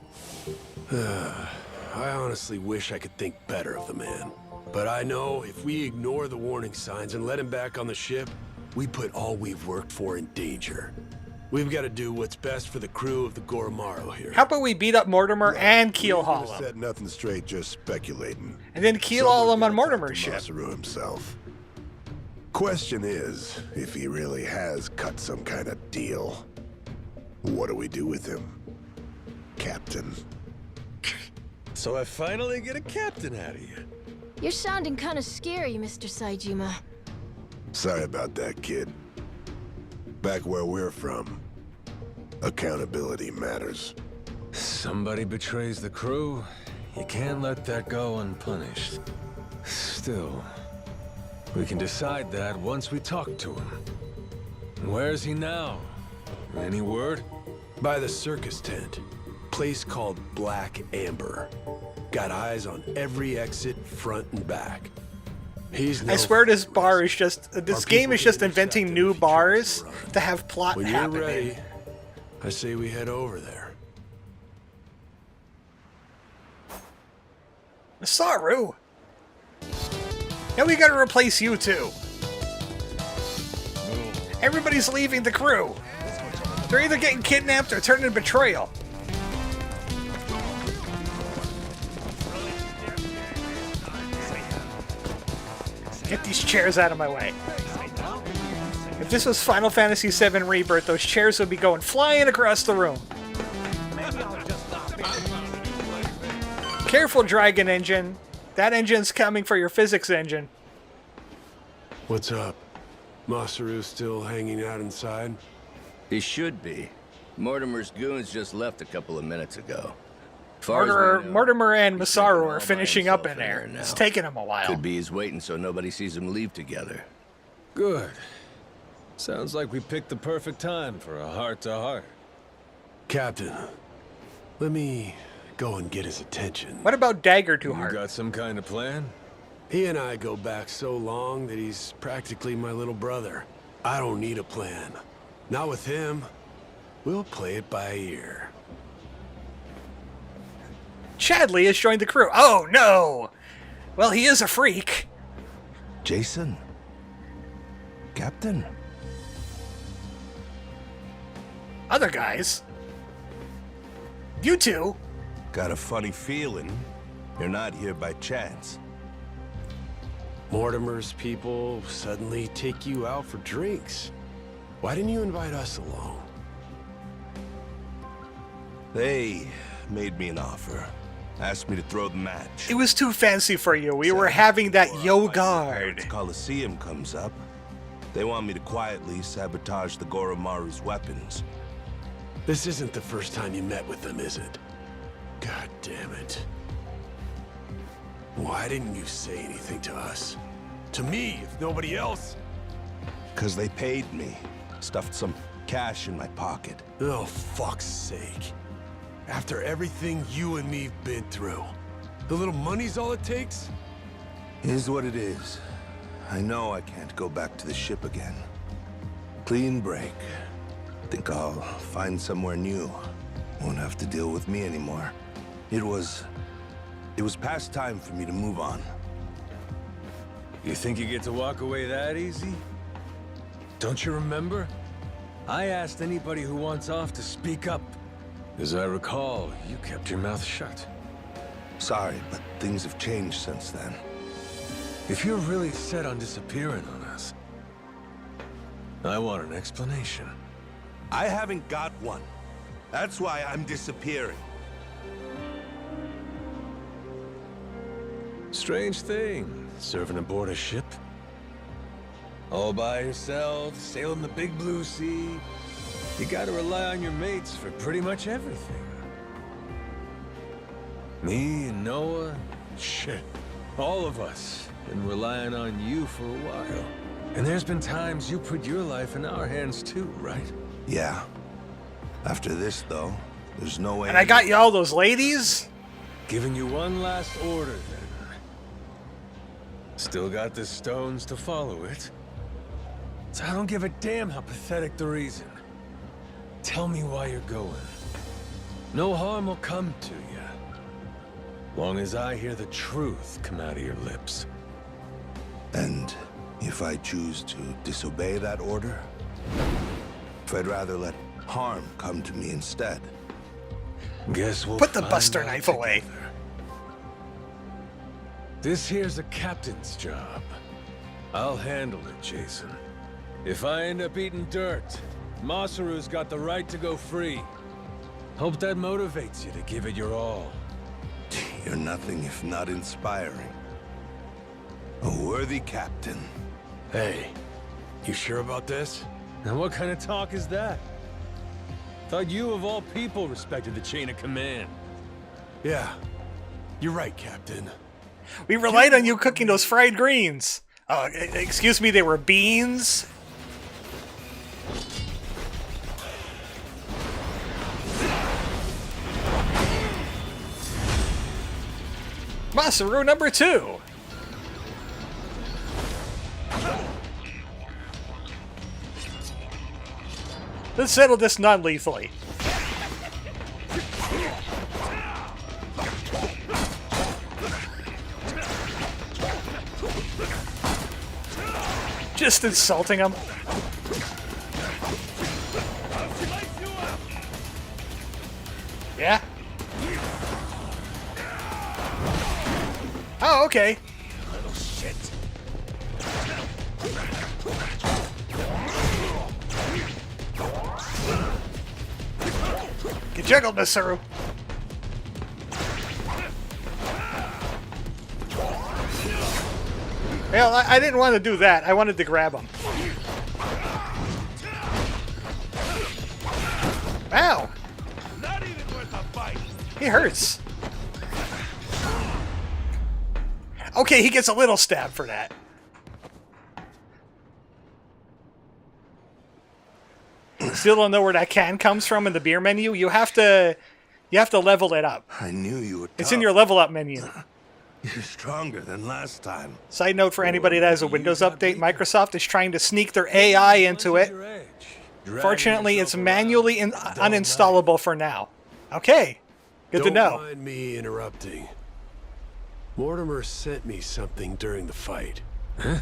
[SPEAKER 7] I honestly wish I could think better of the man. But I know if we ignore the warning signs and let him back on the ship, we put all we've worked for in danger. We've got to do what's best for the crew of the GoroMaro here.
[SPEAKER 1] How about we beat up Mortimer and keel haul him?
[SPEAKER 11] Set nothing straight, just speculating.
[SPEAKER 1] And then keel haul him on Mortimer's ship.
[SPEAKER 11] Masaru himself. Question is, if he really has cut some kind of deal, what do we do with him, Captain?
[SPEAKER 5] So I finally get a captain out of you.
[SPEAKER 6] You're sounding kind of scary, Mr. Saejima.
[SPEAKER 11] Sorry about that, kid. Back where we're from, accountability matters.
[SPEAKER 5] Somebody betrays the crew. You can't let that go unpunished. Still, we can decide that once we talk to him. Where's he now? Any word?
[SPEAKER 7] By the circus tent. Place called Black Amber. Got eyes on every exit, front and back. He's no
[SPEAKER 1] I swear this
[SPEAKER 7] friend.
[SPEAKER 1] bar is just... This game is just inventing new bars to have plot
[SPEAKER 7] When
[SPEAKER 1] happen
[SPEAKER 7] you're
[SPEAKER 1] in.
[SPEAKER 7] ready, I say we head over there.
[SPEAKER 1] Saru! Now we gotta replace you too. Everybody's leaving the crew. They're either getting kidnapped or turned into betrayal. Get these chairs out of my way. If this was Final Fantasy VII Rebirth, those chairs would be going flying across the room. Careful, Dragon Engine. That engine's coming for your physics engine.
[SPEAKER 11] What's up? Masaru still hanging out inside?
[SPEAKER 2] He should be. Mortimer's goons just left a couple of minutes ago. Far as we know,
[SPEAKER 1] Mortimer and
[SPEAKER 2] he's
[SPEAKER 1] Masaru
[SPEAKER 2] taken
[SPEAKER 1] are
[SPEAKER 2] all
[SPEAKER 1] finishing
[SPEAKER 2] by
[SPEAKER 1] up in
[SPEAKER 2] himself
[SPEAKER 1] there.
[SPEAKER 2] now.
[SPEAKER 1] It's taking him a while.
[SPEAKER 2] Could be he's waiting so nobody sees him leave together.
[SPEAKER 5] Good. Sounds like we picked the perfect time for a heart-to-heart.
[SPEAKER 11] Captain, let me go and get his attention.
[SPEAKER 1] What about Dagger to
[SPEAKER 5] You
[SPEAKER 1] Heart?
[SPEAKER 5] got some kind of plan?
[SPEAKER 11] He and I go back so long that he's practically my little brother. I don't need a plan. Not with him. We'll play it by ear.
[SPEAKER 1] Chadley has joined the crew. Oh, no! Well, he is a freak.
[SPEAKER 9] Jason? Captain?
[SPEAKER 1] Other guys. You two.
[SPEAKER 9] Got a funny feeling you're not here by chance.
[SPEAKER 11] Mortimer's people suddenly take you out for drinks. Why didn't you invite us along?
[SPEAKER 9] They made me an offer. Asked me to throw the match.
[SPEAKER 1] It was too fancy for you. We were having that yo
[SPEAKER 9] The
[SPEAKER 1] guard.
[SPEAKER 9] Coliseum comes up. They want me to quietly sabotage the Goromaru's weapons.
[SPEAKER 11] This isn't the first time you met with them, is it? God damn it. Why didn't you say anything to us? To me, if nobody else?
[SPEAKER 9] 'Cause they paid me. Stuffed some cash in my pocket.
[SPEAKER 11] Oh, fuck's sake. After everything you and me've been through, the little money's all it takes?
[SPEAKER 9] Is what it is. I know I can't go back to the ship again. Clean break. Think I'll find somewhere new. Won't have to deal with me anymore. It was past time for me to move on.
[SPEAKER 5] You think you get to walk away that easy? Don't you remember? I asked anybody who wants off to speak up. As I recall, you kept your mouth shut.
[SPEAKER 9] Sorry, but things have changed since then.
[SPEAKER 5] If you're really set on disappearing on us, I want an explanation.
[SPEAKER 9] I haven't got one. That's why I'm disappearing.
[SPEAKER 5] Strange thing, serving aboard a ship. All by yourself, sailing the big blue sea. You gotta rely on your mates for pretty much everything. Me and Noah, shit, all of us been relying on you for a while. And there's been times you put your life in our hands too, right?
[SPEAKER 9] Yeah. After this, though, there's no way...
[SPEAKER 1] And I got you all those ladies?
[SPEAKER 5] Giving you one last order, then. Still got the stones to follow it. So I don't give a damn how pathetic the reason. Tell me why you're going. No harm will come to you. Long as I hear the truth come out of your lips.
[SPEAKER 9] And if I choose to disobey that order? If I'd rather let harm come to me instead?
[SPEAKER 5] Guess we'll
[SPEAKER 1] Put the
[SPEAKER 5] find
[SPEAKER 1] buster
[SPEAKER 5] out
[SPEAKER 1] knife away.
[SPEAKER 5] together. This here's a captain's job. I'll handle it, Jason. If I end up eating dirt, Masaru's got the right to go free. Hope that motivates you to give it your all.
[SPEAKER 9] You're nothing if not inspiring. A worthy captain.
[SPEAKER 11] Hey, you sure about this?
[SPEAKER 5] Now what kind of talk is that? Thought you of all people respected the chain of command.
[SPEAKER 11] Yeah, you're right, Captain.
[SPEAKER 1] We relied on you cooking those fried greens. Excuse me, they were beans? Masaru number 2. Let's settle this non-lethally. Just insulting him. Yeah? Oh, okay.
[SPEAKER 2] Little shit.
[SPEAKER 1] You juggled, Masaru. Well, I didn't want to do that. I wanted to grab him. Ow!
[SPEAKER 9] Not even worth a fight.
[SPEAKER 1] He hurts. Okay, he gets a little stab for that. Still don't know where that can comes from in the beer menu. You have to level it up.
[SPEAKER 9] I knew you were tough.
[SPEAKER 1] It's in your level up menu.
[SPEAKER 9] You're stronger than last time.
[SPEAKER 1] Side note for anybody that has a Windows update, Microsoft is trying to sneak their AI into it. Fortunately, it's manually uninstallable for now. Okay, good to know.
[SPEAKER 11] Don't mind me interrupting. Mortimer sent me something during the fight.
[SPEAKER 5] Huh?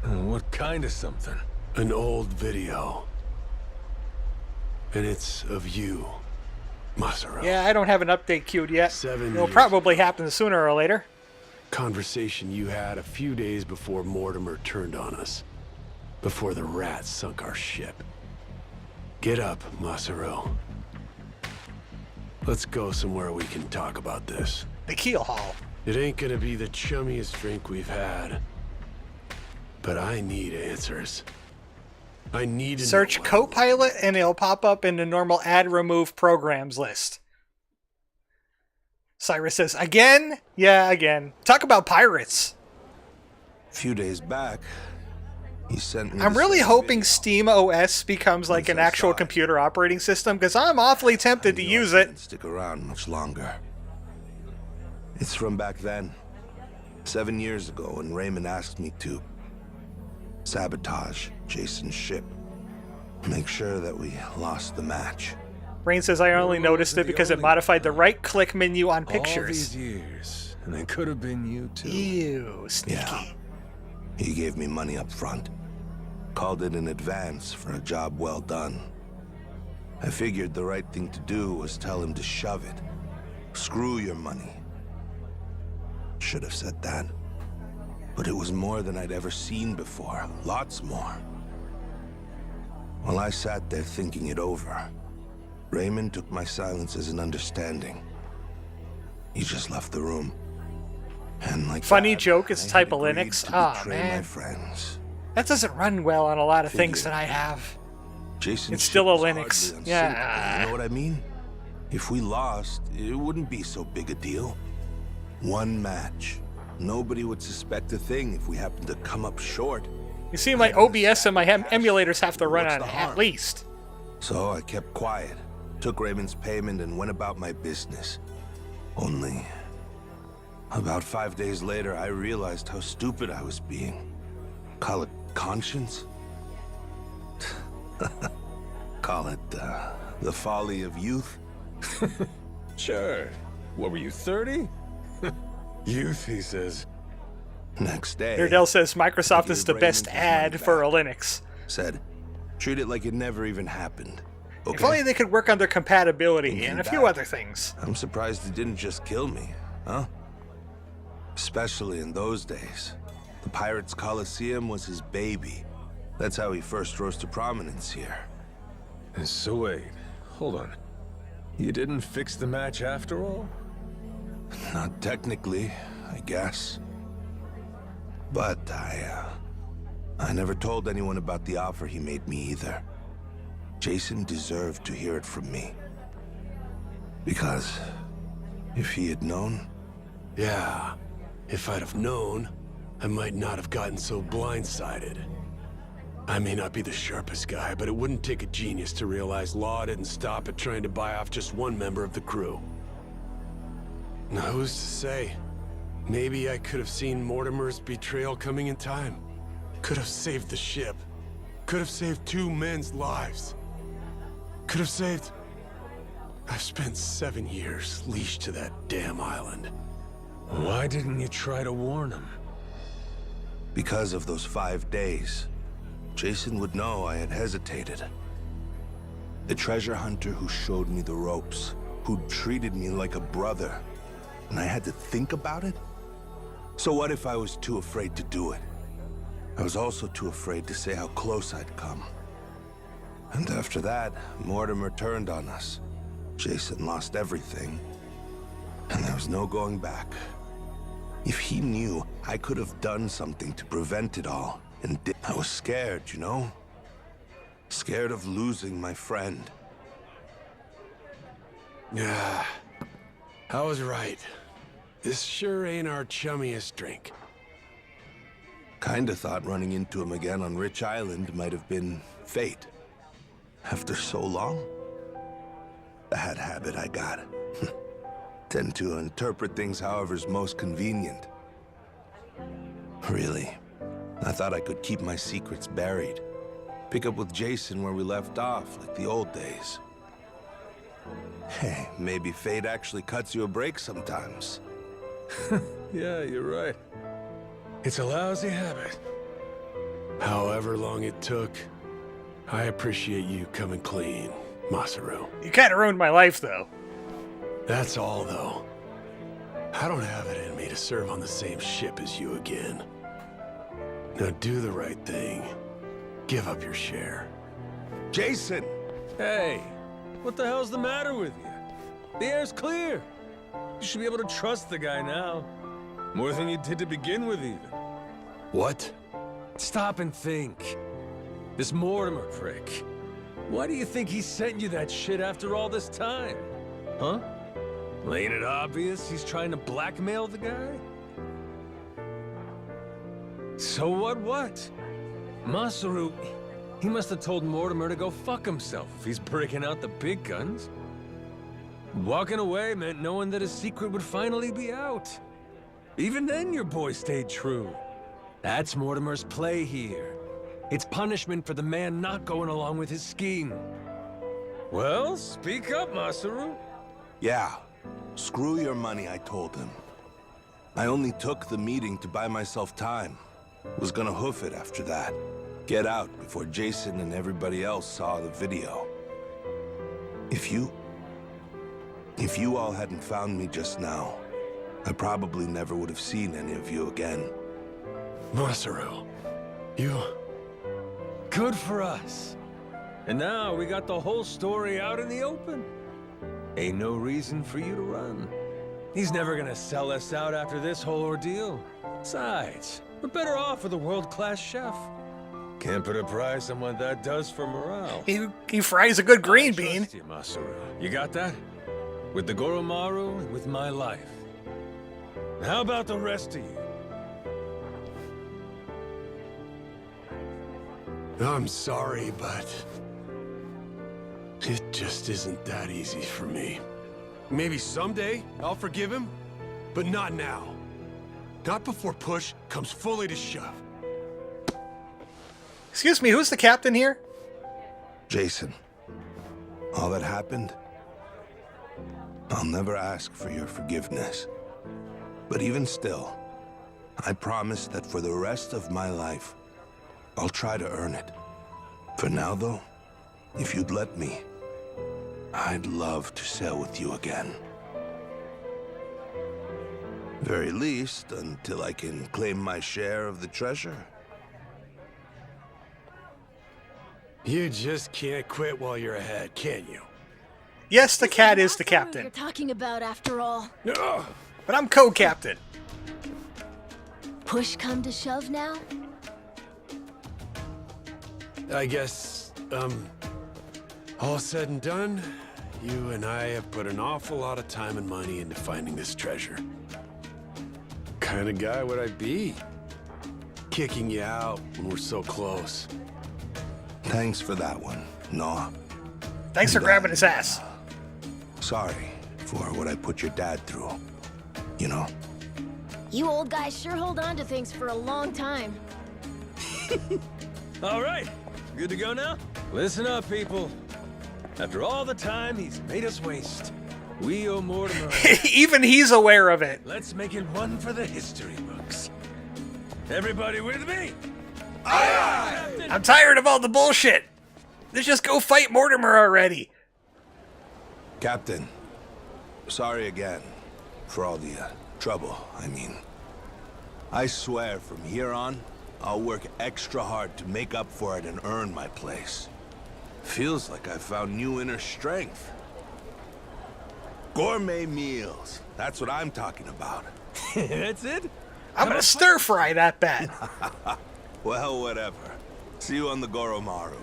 [SPEAKER 5] What kind of something?
[SPEAKER 11] An old video. And it's of you, Masaru.
[SPEAKER 1] Yeah, I don't have an update queued yet.
[SPEAKER 11] 7
[SPEAKER 1] It'll
[SPEAKER 11] years
[SPEAKER 1] probably happen sooner or later.
[SPEAKER 11] Conversation you had a few days before Mortimer turned on us. Before the rats sunk our ship. Get up, Masaru. Let's go somewhere we can talk about this.
[SPEAKER 1] The Keel Hall.
[SPEAKER 11] It ain't gonna be the chummiest drink we've had. But I need answers. I need to
[SPEAKER 1] Search Copilot and it'll pop up in the normal add remove programs list. Cyrus says, again? Yeah, again. Talk about pirates.
[SPEAKER 9] A few days back, he sent me.
[SPEAKER 1] I'm really hoping Steam OS becomes like an actual computer operating system because I'm awfully tempted to use it.
[SPEAKER 9] Stick around much longer. It's from back then, 7 years ago, when Raymond asked me to sabotage Jason's ship. Make sure that we lost the match.
[SPEAKER 1] Rain says I only noticed it because it modified the right-click menu on
[SPEAKER 5] All
[SPEAKER 1] pictures.
[SPEAKER 5] these years, and it could have been you too.
[SPEAKER 1] Ew, sneaky.
[SPEAKER 9] Yeah. He gave me money up front. Called it in advance for a job well done. I figured the right thing to do was tell him to shove it. Screw your money. Should have said that. But it was more than I'd ever seen before. Lots more. While I sat there thinking it over, Raymond took my silence as an understanding. He just left the room. And like
[SPEAKER 1] Funny
[SPEAKER 9] that,
[SPEAKER 1] joke, it's
[SPEAKER 9] I
[SPEAKER 1] type
[SPEAKER 9] had
[SPEAKER 1] of
[SPEAKER 9] agreed
[SPEAKER 1] Linux.
[SPEAKER 9] to
[SPEAKER 1] Ah,
[SPEAKER 9] betray
[SPEAKER 1] man.
[SPEAKER 9] my friends.
[SPEAKER 1] That doesn't run well on a lot of things that I have.
[SPEAKER 9] Jason's
[SPEAKER 1] It's still a
[SPEAKER 9] ship was
[SPEAKER 1] Linux.
[SPEAKER 9] hardly
[SPEAKER 1] Yeah.
[SPEAKER 9] unsinkable, you know what I mean? If we lost, it wouldn't be so big a deal. One match. Nobody would suspect a thing if we happened to come up short.
[SPEAKER 1] You see, my OBS and my emulators have to run on at least.
[SPEAKER 9] So I kept quiet, took Raymond's payment, and went about my business. Only, about 5 days later, I realized how stupid I was being. Call it conscience? Call it the folly of youth?
[SPEAKER 5] Sure. What were you, 30? Youth, he says.
[SPEAKER 9] Next day,
[SPEAKER 1] Irdell says Microsoft
[SPEAKER 9] I
[SPEAKER 1] is
[SPEAKER 9] gave
[SPEAKER 1] the
[SPEAKER 9] Raymond
[SPEAKER 1] best
[SPEAKER 9] his
[SPEAKER 1] ad
[SPEAKER 9] money
[SPEAKER 1] for a
[SPEAKER 9] back.
[SPEAKER 1] Linux.
[SPEAKER 9] Said, treat it like it never even happened. Okay?
[SPEAKER 1] If only they could work on their compatibility
[SPEAKER 9] Thinking
[SPEAKER 1] and a few
[SPEAKER 9] back,
[SPEAKER 1] other things.
[SPEAKER 9] I'm surprised he didn't just kill me, huh? Especially in those days. The Pirates Coliseum was his baby. That's how he first rose to prominence here.
[SPEAKER 5] So wait, hold on. You didn't fix the match after all?
[SPEAKER 9] Not technically, I guess. But I never told anyone about the offer he made me either. Jason deserved to hear it from me. Because if he had known...
[SPEAKER 11] Yeah, if I'd have known, I might not have gotten so blindsided. I may not be the sharpest guy, but it wouldn't take a genius to realize Law didn't stop at trying to buy off just one member of the crew. Now, who's to say? Maybe I could have seen Mortimer's betrayal coming in time. Could have saved the ship. Could have saved 2 men's lives. Could have saved... I've spent 7 years leashed to that damn island.
[SPEAKER 5] Why didn't you try to warn him?
[SPEAKER 9] Because of those 5 days, Jason would know I had hesitated. The treasure hunter who showed me the ropes, who treated me like a brother, and I had to think about it? So what if I was too afraid to do it? I was also too afraid to say how close I'd come. And after that, Mortimer turned on us. Jason lost everything, and there was no going back. If he knew, I could have done something to prevent it all, and I was scared, you know? Scared of losing my friend.
[SPEAKER 11] Yeah, I was right. This sure ain't our chummiest drink.
[SPEAKER 9] Kinda thought running into him again on Rich Island might have been fate. After so long? Bad habit I got. Tend to interpret things however's most convenient. Really, I thought I could keep my secrets buried. Pick up with Jason where we left off, like the old days. Hey, maybe fate actually cuts you a break sometimes.
[SPEAKER 11] Yeah, you're right. It's a lousy habit. However long it took, I appreciate you coming clean, Masaru.
[SPEAKER 1] You kind of ruined my life, though.
[SPEAKER 11] That's all, though. I don't have it in me to serve on the same ship as you again. Now do the right thing. Give up your share.
[SPEAKER 9] Jason!
[SPEAKER 5] Hey, what the hell's the matter with you? The air's clear. You should be able to trust the guy now. More than you did to begin with, even.
[SPEAKER 11] What?
[SPEAKER 5] Stop and think. This Mortimer prick. Why do you think he sent you that shit after all this time? Huh? Ain't it obvious he's trying to blackmail the guy? So what? Masaru, he must have told Mortimer to go fuck himself if he's breaking out the big guns. Walking away meant knowing that his secret would finally be out. Even then, your boy stayed true. That's Mortimer's play here. It's punishment for the man not going along with his scheme. Well, speak up, Masaru.
[SPEAKER 9] Yeah, screw your money, I told him. I only took the meeting to buy myself time. Was gonna hoof it after that. Get out before Jason and everybody else saw the video. If you all hadn't found me just now, I probably never would have seen any of you again.
[SPEAKER 5] Masaru, you... Good for us. And now we got the whole story out in the open. Ain't no reason for you to run. He's never gonna sell us out after this whole ordeal. Besides, we're better off with a world-class chef. Can't put a price on what that does for morale.
[SPEAKER 1] He fries a good green bean.
[SPEAKER 5] You, Masaru. You got that? With the Goromaru and with my life. How about the rest of you?
[SPEAKER 11] I'm sorry, but... it just isn't that easy for me.
[SPEAKER 15] Maybe someday I'll forgive him, but not now. Not before push comes fully to shove.
[SPEAKER 1] Excuse me, who's the captain here?
[SPEAKER 9] Jason, all that happened, I'll never ask for your forgiveness. But even still, I promise that for the rest of my life, I'll try to earn it. For now, though, if you'd let me, I'd love to sail with you again. Very least, until I can claim my share of the treasure.
[SPEAKER 11] You just can't quit while you're ahead, can you?
[SPEAKER 1] Yes, the cat is the
[SPEAKER 6] You're
[SPEAKER 1] captain.
[SPEAKER 6] talking about after all.
[SPEAKER 11] Ugh.
[SPEAKER 1] But I'm co-captain.
[SPEAKER 6] Push come to shove now?
[SPEAKER 11] I guess, all said and done, you and I have put an awful lot of time and money into finding this treasure. Kind of guy would I be? Kicking you out when we're so close.
[SPEAKER 9] Thanks for that one, Noah.
[SPEAKER 1] Thanks for grabbing his ass.
[SPEAKER 9] Sorry for what I put your dad through. You know?
[SPEAKER 6] You old guys sure hold on to things for a long time.
[SPEAKER 5] All right, good to go now? Listen up, people. After all the time he's made us waste, we owe Mortimer.
[SPEAKER 1] Even he's aware of it.
[SPEAKER 5] Let's make it one for the history books. Everybody with me?
[SPEAKER 1] Aye, aye. I'm tired of all the bullshit. Let's just go fight Mortimer already.
[SPEAKER 9] Captain, sorry again for all the trouble, I mean. I swear from here on, I'll work extra hard to make up for it and earn my place. Feels like I found new inner strength. Gourmet meals. That's what I'm talking about.
[SPEAKER 11] That's it?
[SPEAKER 1] I'm gonna stir-fry that bat.
[SPEAKER 9] Well, whatever. See you on the Goromaru.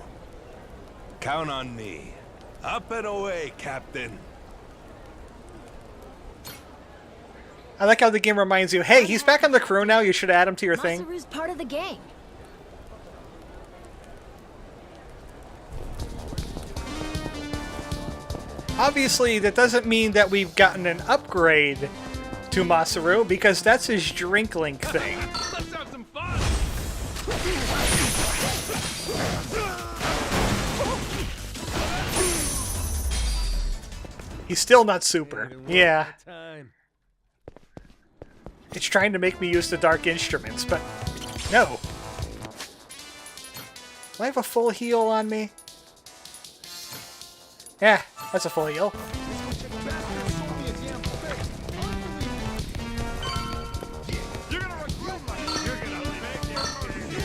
[SPEAKER 9] Count on me. Up and away, Captain.
[SPEAKER 1] I like how the game reminds you, hey, he's back on the crew now, you should add him to your thing.
[SPEAKER 6] Masaru's part of the gang.
[SPEAKER 1] Obviously, that doesn't mean that we've gotten an upgrade to Masaru, because that's his drink link thing.
[SPEAKER 15] Let's have some fun!
[SPEAKER 1] He's still not super. Yeah.
[SPEAKER 11] Time.
[SPEAKER 1] It's trying to make me use the dark instruments, but no. Do I have a full heal on me? Yeah, that's a full heal.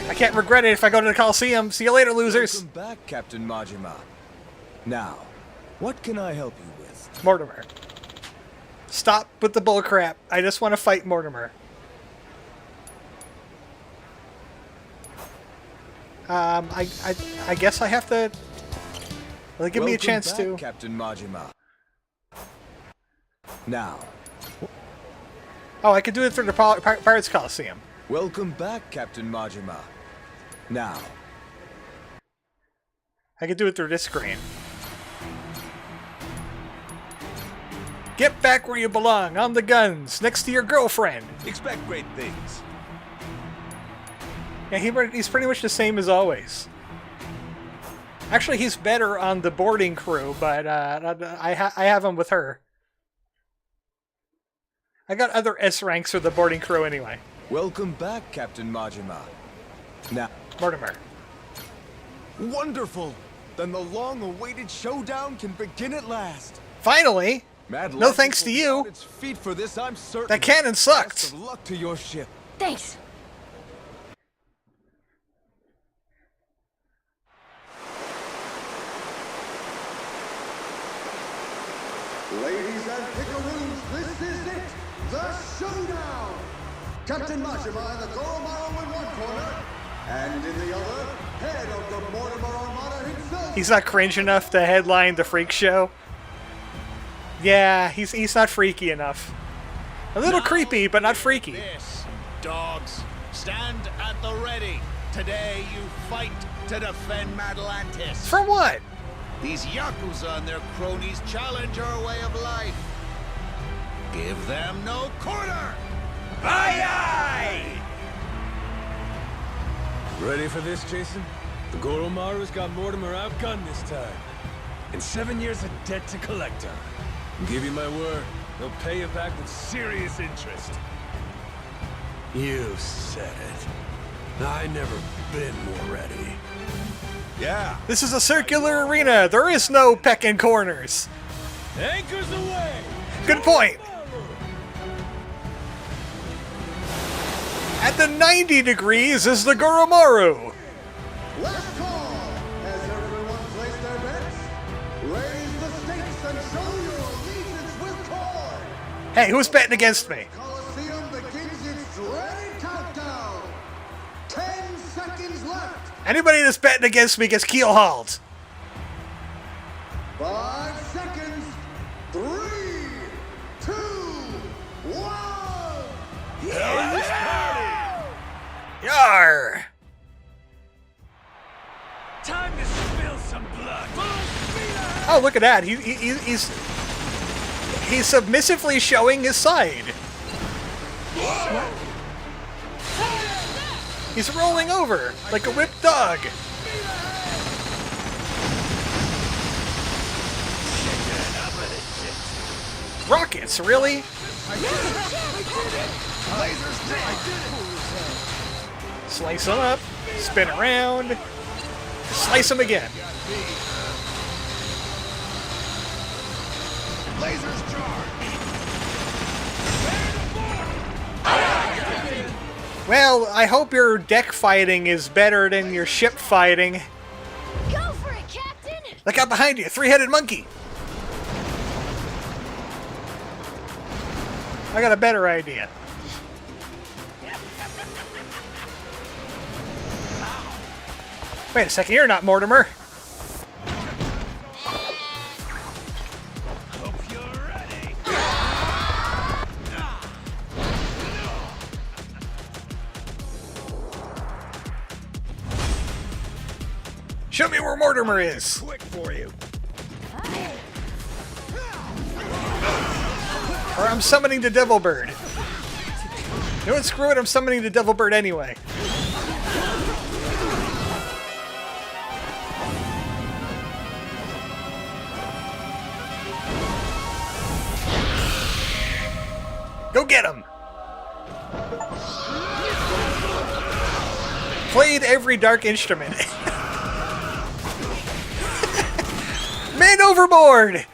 [SPEAKER 1] I can't regret it if I go to the Coliseum. See you later, losers.
[SPEAKER 13] Welcome back, Captain Majima. Now, what can I help you with?
[SPEAKER 1] Mortimer. Stop with the bullcrap. I just want to fight Mortimer. I guess I have to. Well, give me a chance
[SPEAKER 13] back,
[SPEAKER 1] to.
[SPEAKER 13] Captain Majima. Now.
[SPEAKER 1] Oh, I could do it through the Pirates Coliseum.
[SPEAKER 13] Welcome back, Captain Majima. Now.
[SPEAKER 1] I could do it through this screen. Get back where you belong, on the guns, next to your girlfriend.
[SPEAKER 9] Expect great things.
[SPEAKER 1] Yeah, he's pretty much the same as always. Actually, he's better on the boarding crew, but I have him with her. I got other S ranks for the boarding crew anyway.
[SPEAKER 13] Welcome back, Captain Majima. Now,
[SPEAKER 1] Mortimer.
[SPEAKER 13] Wonderful! Then the long-awaited showdown can begin at last.
[SPEAKER 1] Finally!
[SPEAKER 13] Mad
[SPEAKER 1] No thanks to you.
[SPEAKER 13] Its feet for this, I'm certain.
[SPEAKER 1] That cannon sucked.
[SPEAKER 13] Best of luck to your ship.
[SPEAKER 6] Thanks.
[SPEAKER 16] Ladies and pickaroos, this is it! The showdown! Captain Majima in the Goromaru in one corner, and in the other, head of the Mortimer Armada himself!
[SPEAKER 1] He's not cringe enough to headline the freak show. Yeah, he's not freaky enough. A little creepy, but not freaky.
[SPEAKER 2] This, dogs, stand at the ready. Today you fight to defend Madlantis.
[SPEAKER 1] For what?
[SPEAKER 2] These Yakuza and their cronies challenge our way of life. Give them no quarter! Aye aye!
[SPEAKER 5] Ready for this, Jason? The Goromaru's got Mortimer outgunned this time. And 7 years of debt to collect on. I'll give you my word, they'll pay you back with serious interest.
[SPEAKER 11] You said it. I never been more ready.
[SPEAKER 9] Yeah.
[SPEAKER 1] This is a circular arena. There is no pecking corners.
[SPEAKER 5] Anchors away!
[SPEAKER 1] Good point. At the 90 degrees is the Goromaru.
[SPEAKER 16] Last call! As everyone place their bets, raise the stakes and show your allegiance with Koi!
[SPEAKER 1] Hey, who's betting against me?
[SPEAKER 16] Coliseum begins its dreaded countdown! 10 seconds left!
[SPEAKER 1] Anybody that's betting against me gets keel hauled.
[SPEAKER 16] 5 seconds. 3, 2, 1.
[SPEAKER 1] Yar!
[SPEAKER 5] Time to spill some blood.
[SPEAKER 1] Oh, look at that. He's submissively showing his side. He's rolling over like a whipped dog. Rockets, really? Slice him up, spin around, slice him again.
[SPEAKER 2] Lasers charged!
[SPEAKER 1] Well, I hope your deck fighting is better than your ship fighting.
[SPEAKER 6] Go for it, Captain!
[SPEAKER 1] Look out behind you, three-headed monkey. I got a better idea. Wait a second, you're not Mortimer. Show me where Mortimer is.
[SPEAKER 2] Quick for you.
[SPEAKER 1] Or I'm summoning the Devil Bird. You know what? Screw it. I'm summoning the Devil Bird anyway. Go get him! Played every dark instrument. Man overboard!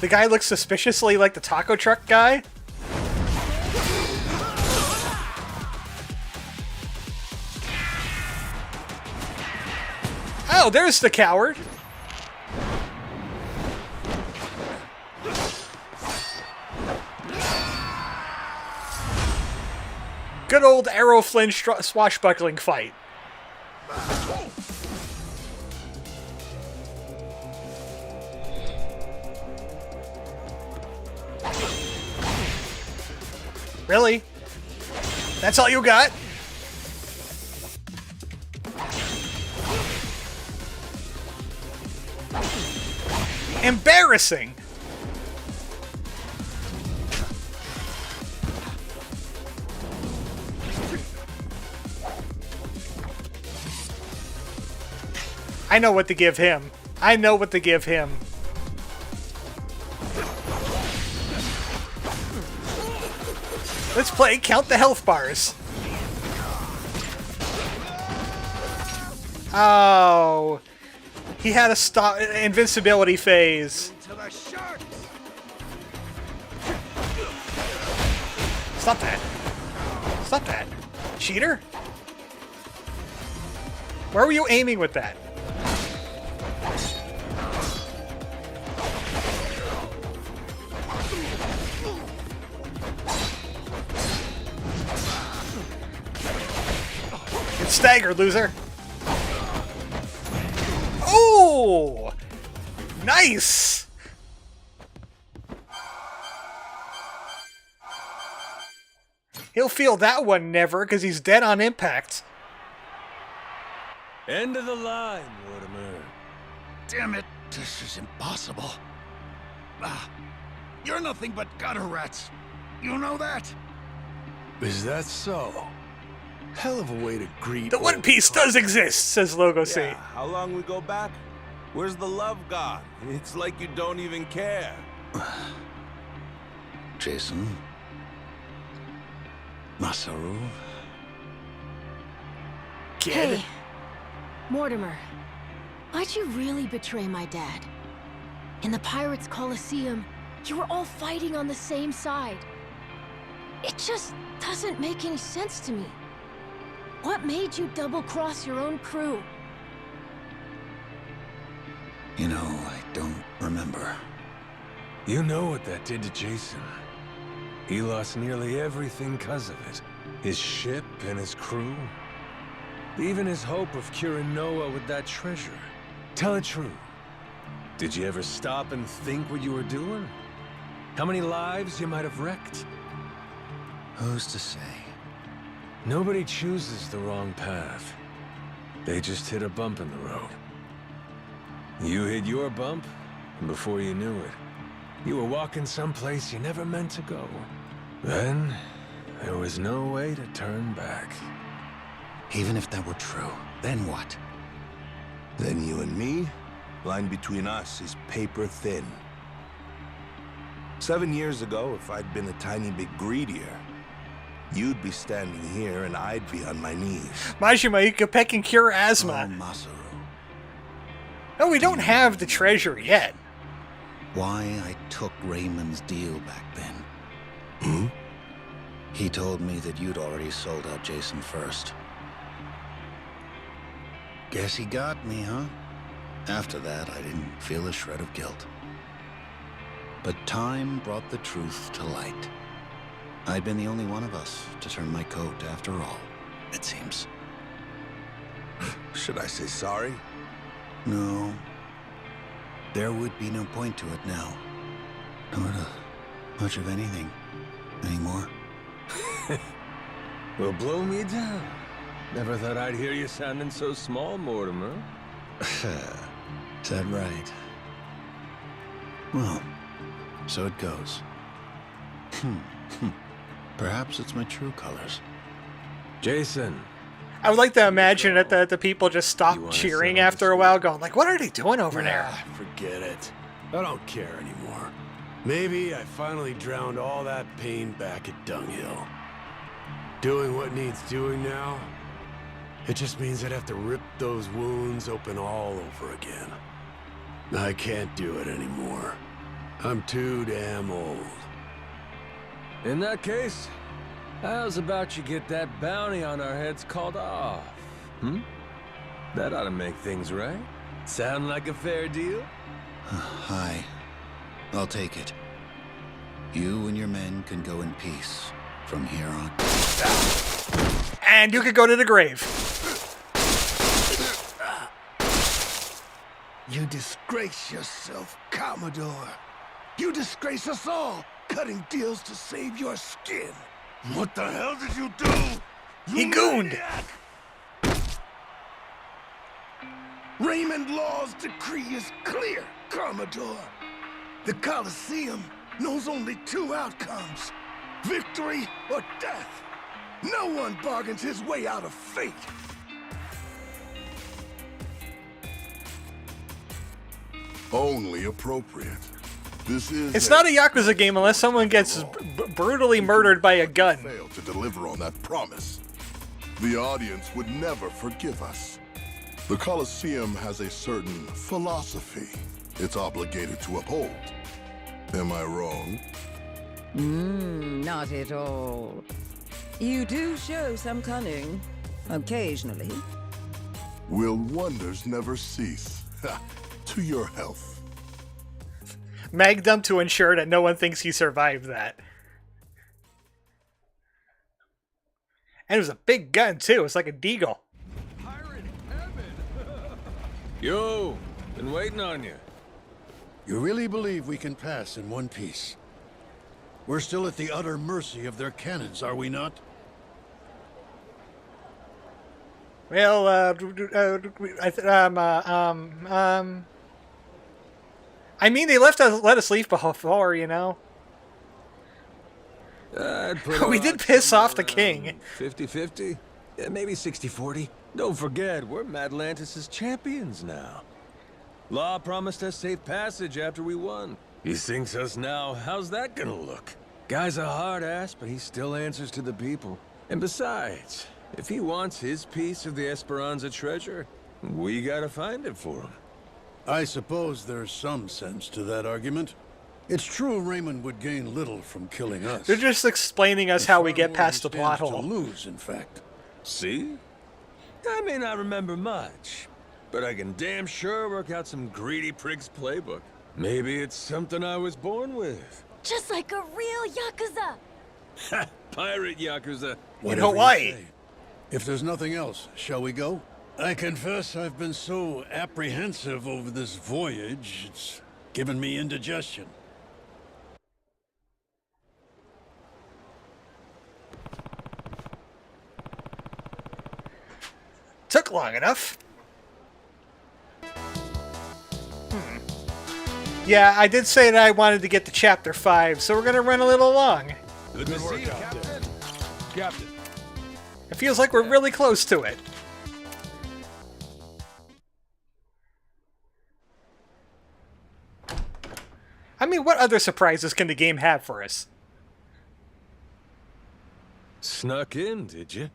[SPEAKER 1] The guy looks suspiciously like the taco truck guy. Oh, there's the coward. Good old arrow flinch swashbuckling fight. Really? That's all you got? Embarrassing! I know what to give him. I know what to give him. Let's play Count the Health Bars. Oh. He had a invincibility phase. Stop that. Stop that. Cheater? Where were you aiming with that? Get staggered, loser. Oh! Nice! He'll feel that one never, because he's dead on impact.
[SPEAKER 5] End of the line, Mortimer.
[SPEAKER 7] Damn it, this is impossible. You're nothing but gutter rats. You know that?
[SPEAKER 11] Is that so? Hell of a way to greet.
[SPEAKER 1] The One Piece does exist, says Logo C.
[SPEAKER 9] Yeah, how long we go back? Where's the love gone? It's like you don't even care.
[SPEAKER 8] Jason? Masaru?
[SPEAKER 1] Kid?
[SPEAKER 6] Hey, Mortimer, why'd you really betray my dad? In the Pirates Coliseum, you were all fighting on the same side. It just doesn't make any sense to me. What made you double-cross your own crew?
[SPEAKER 8] You know, I don't remember.
[SPEAKER 5] You know what that did to Jason. He lost nearly everything because of it. His ship and his crew. Even his hope of curing Noah with that treasure. Tell it true. Did you ever stop and think what you were doing? How many lives you might have wrecked?
[SPEAKER 8] Who's to say?
[SPEAKER 5] Nobody chooses the wrong path. They just hit a bump in the road. You hit your bump, and before you knew it, you were walking someplace you never meant to go. Then, there was no way to turn back.
[SPEAKER 8] Even if that were true, then what?
[SPEAKER 9] Then you and me, line between us is paper thin. 7 years ago, if I'd been a tiny bit greedier, you'd be standing here and I'd be on my knees.
[SPEAKER 1] Majima, you can peck and cure asthma.
[SPEAKER 8] Oh, Masaru.
[SPEAKER 1] No, we don't have the treasure yet.
[SPEAKER 8] Why I took Raymond's deal back then. He told me that you'd already sold out Jason first. Guess he got me, huh? After that, I didn't feel a shred of guilt. But time brought the truth to light. I'd been the only one of us to turn my coat after all, it seems.
[SPEAKER 9] Should I say sorry?
[SPEAKER 8] No. There would be no point to it now. Nor to much of anything anymore.
[SPEAKER 5] Well, blow me down. Never thought I'd hear you sounding so small, Mortimer.
[SPEAKER 8] Is that right? Well, so it goes. Perhaps it's my true colors.
[SPEAKER 5] Jason.
[SPEAKER 1] I would like to imagine that the people just stopped cheering after a while, going like, what are they doing over there?
[SPEAKER 11] Forget it. I don't care anymore. Maybe I finally drowned all that pain back at Dunghill. Doing what needs doing now, it just means I'd have to rip those wounds open all over again. I can't do it anymore. I'm too damn old.
[SPEAKER 5] In that case, how's about you get that bounty on our heads called off? That ought to make things right. Sound like a fair deal?
[SPEAKER 8] Hi. I'll take it. You and your men can go in peace from here on.
[SPEAKER 1] And you could go to the grave.
[SPEAKER 7] You disgrace yourself, Commodore. You disgrace us all, cutting deals to save your skin. What the hell did you do?
[SPEAKER 1] He gooned.
[SPEAKER 7] Raymond Law's decree is clear, Commodore. The Colosseum knows only two outcomes: victory or death. No one bargains his way out of fate.
[SPEAKER 3] Only appropriate. This is.
[SPEAKER 1] It's not a Yakuza game unless someone gets brutally murdered by a gun.
[SPEAKER 3] Fail to deliver on that promise. The audience would never forgive us. The Colosseum has a certain philosophy it's obligated to uphold. Am I wrong?
[SPEAKER 17] Not at all. You do show some cunning, occasionally.
[SPEAKER 3] Will wonders never cease? To your health.
[SPEAKER 1] Magnum to ensure that no one thinks he survived that. And it was a big gun, too. It's like a deagle.
[SPEAKER 5] Yo, been waiting on you.
[SPEAKER 7] You really believe we can pass in one piece? We're still at the utter mercy of their cannons, are we not?
[SPEAKER 1] Well, I mean, they let us leave before, you know. We did piss off the king.
[SPEAKER 5] 50-50? Yeah, maybe 60-40. Don't forget, we're Madlantis' champions now. Law promised us safe passage after we won. He sinks us now. How's that gonna look? Guy's a hard ass, but he still answers to the people. And besides, if he wants his piece of the Esperanza treasure, we gotta find it for him.
[SPEAKER 7] I suppose there's some sense to that argument. It's true Raymond would gain little from killing us.
[SPEAKER 1] They're just explaining us how we get past the plot hole.
[SPEAKER 7] To lose, in fact.
[SPEAKER 5] See? I may not remember much, but I can damn sure work out some greedy prig's playbook. Maybe it's something I was born with.
[SPEAKER 6] Just like a real Yakuza!
[SPEAKER 5] Pirate Yakuza.
[SPEAKER 1] In Hawaii.
[SPEAKER 7] If there's nothing else, shall we go? I confess I've been so apprehensive over this voyage, it's given me indigestion.
[SPEAKER 1] Took long enough. Yeah, I did say that I wanted to get to Chapter 5, so we're going to run a little long.
[SPEAKER 11] Good to see you, Captain. Captain.
[SPEAKER 1] It feels like we're really close to it. I mean, what other surprises can the game have for us?
[SPEAKER 5] Snuck in, did you?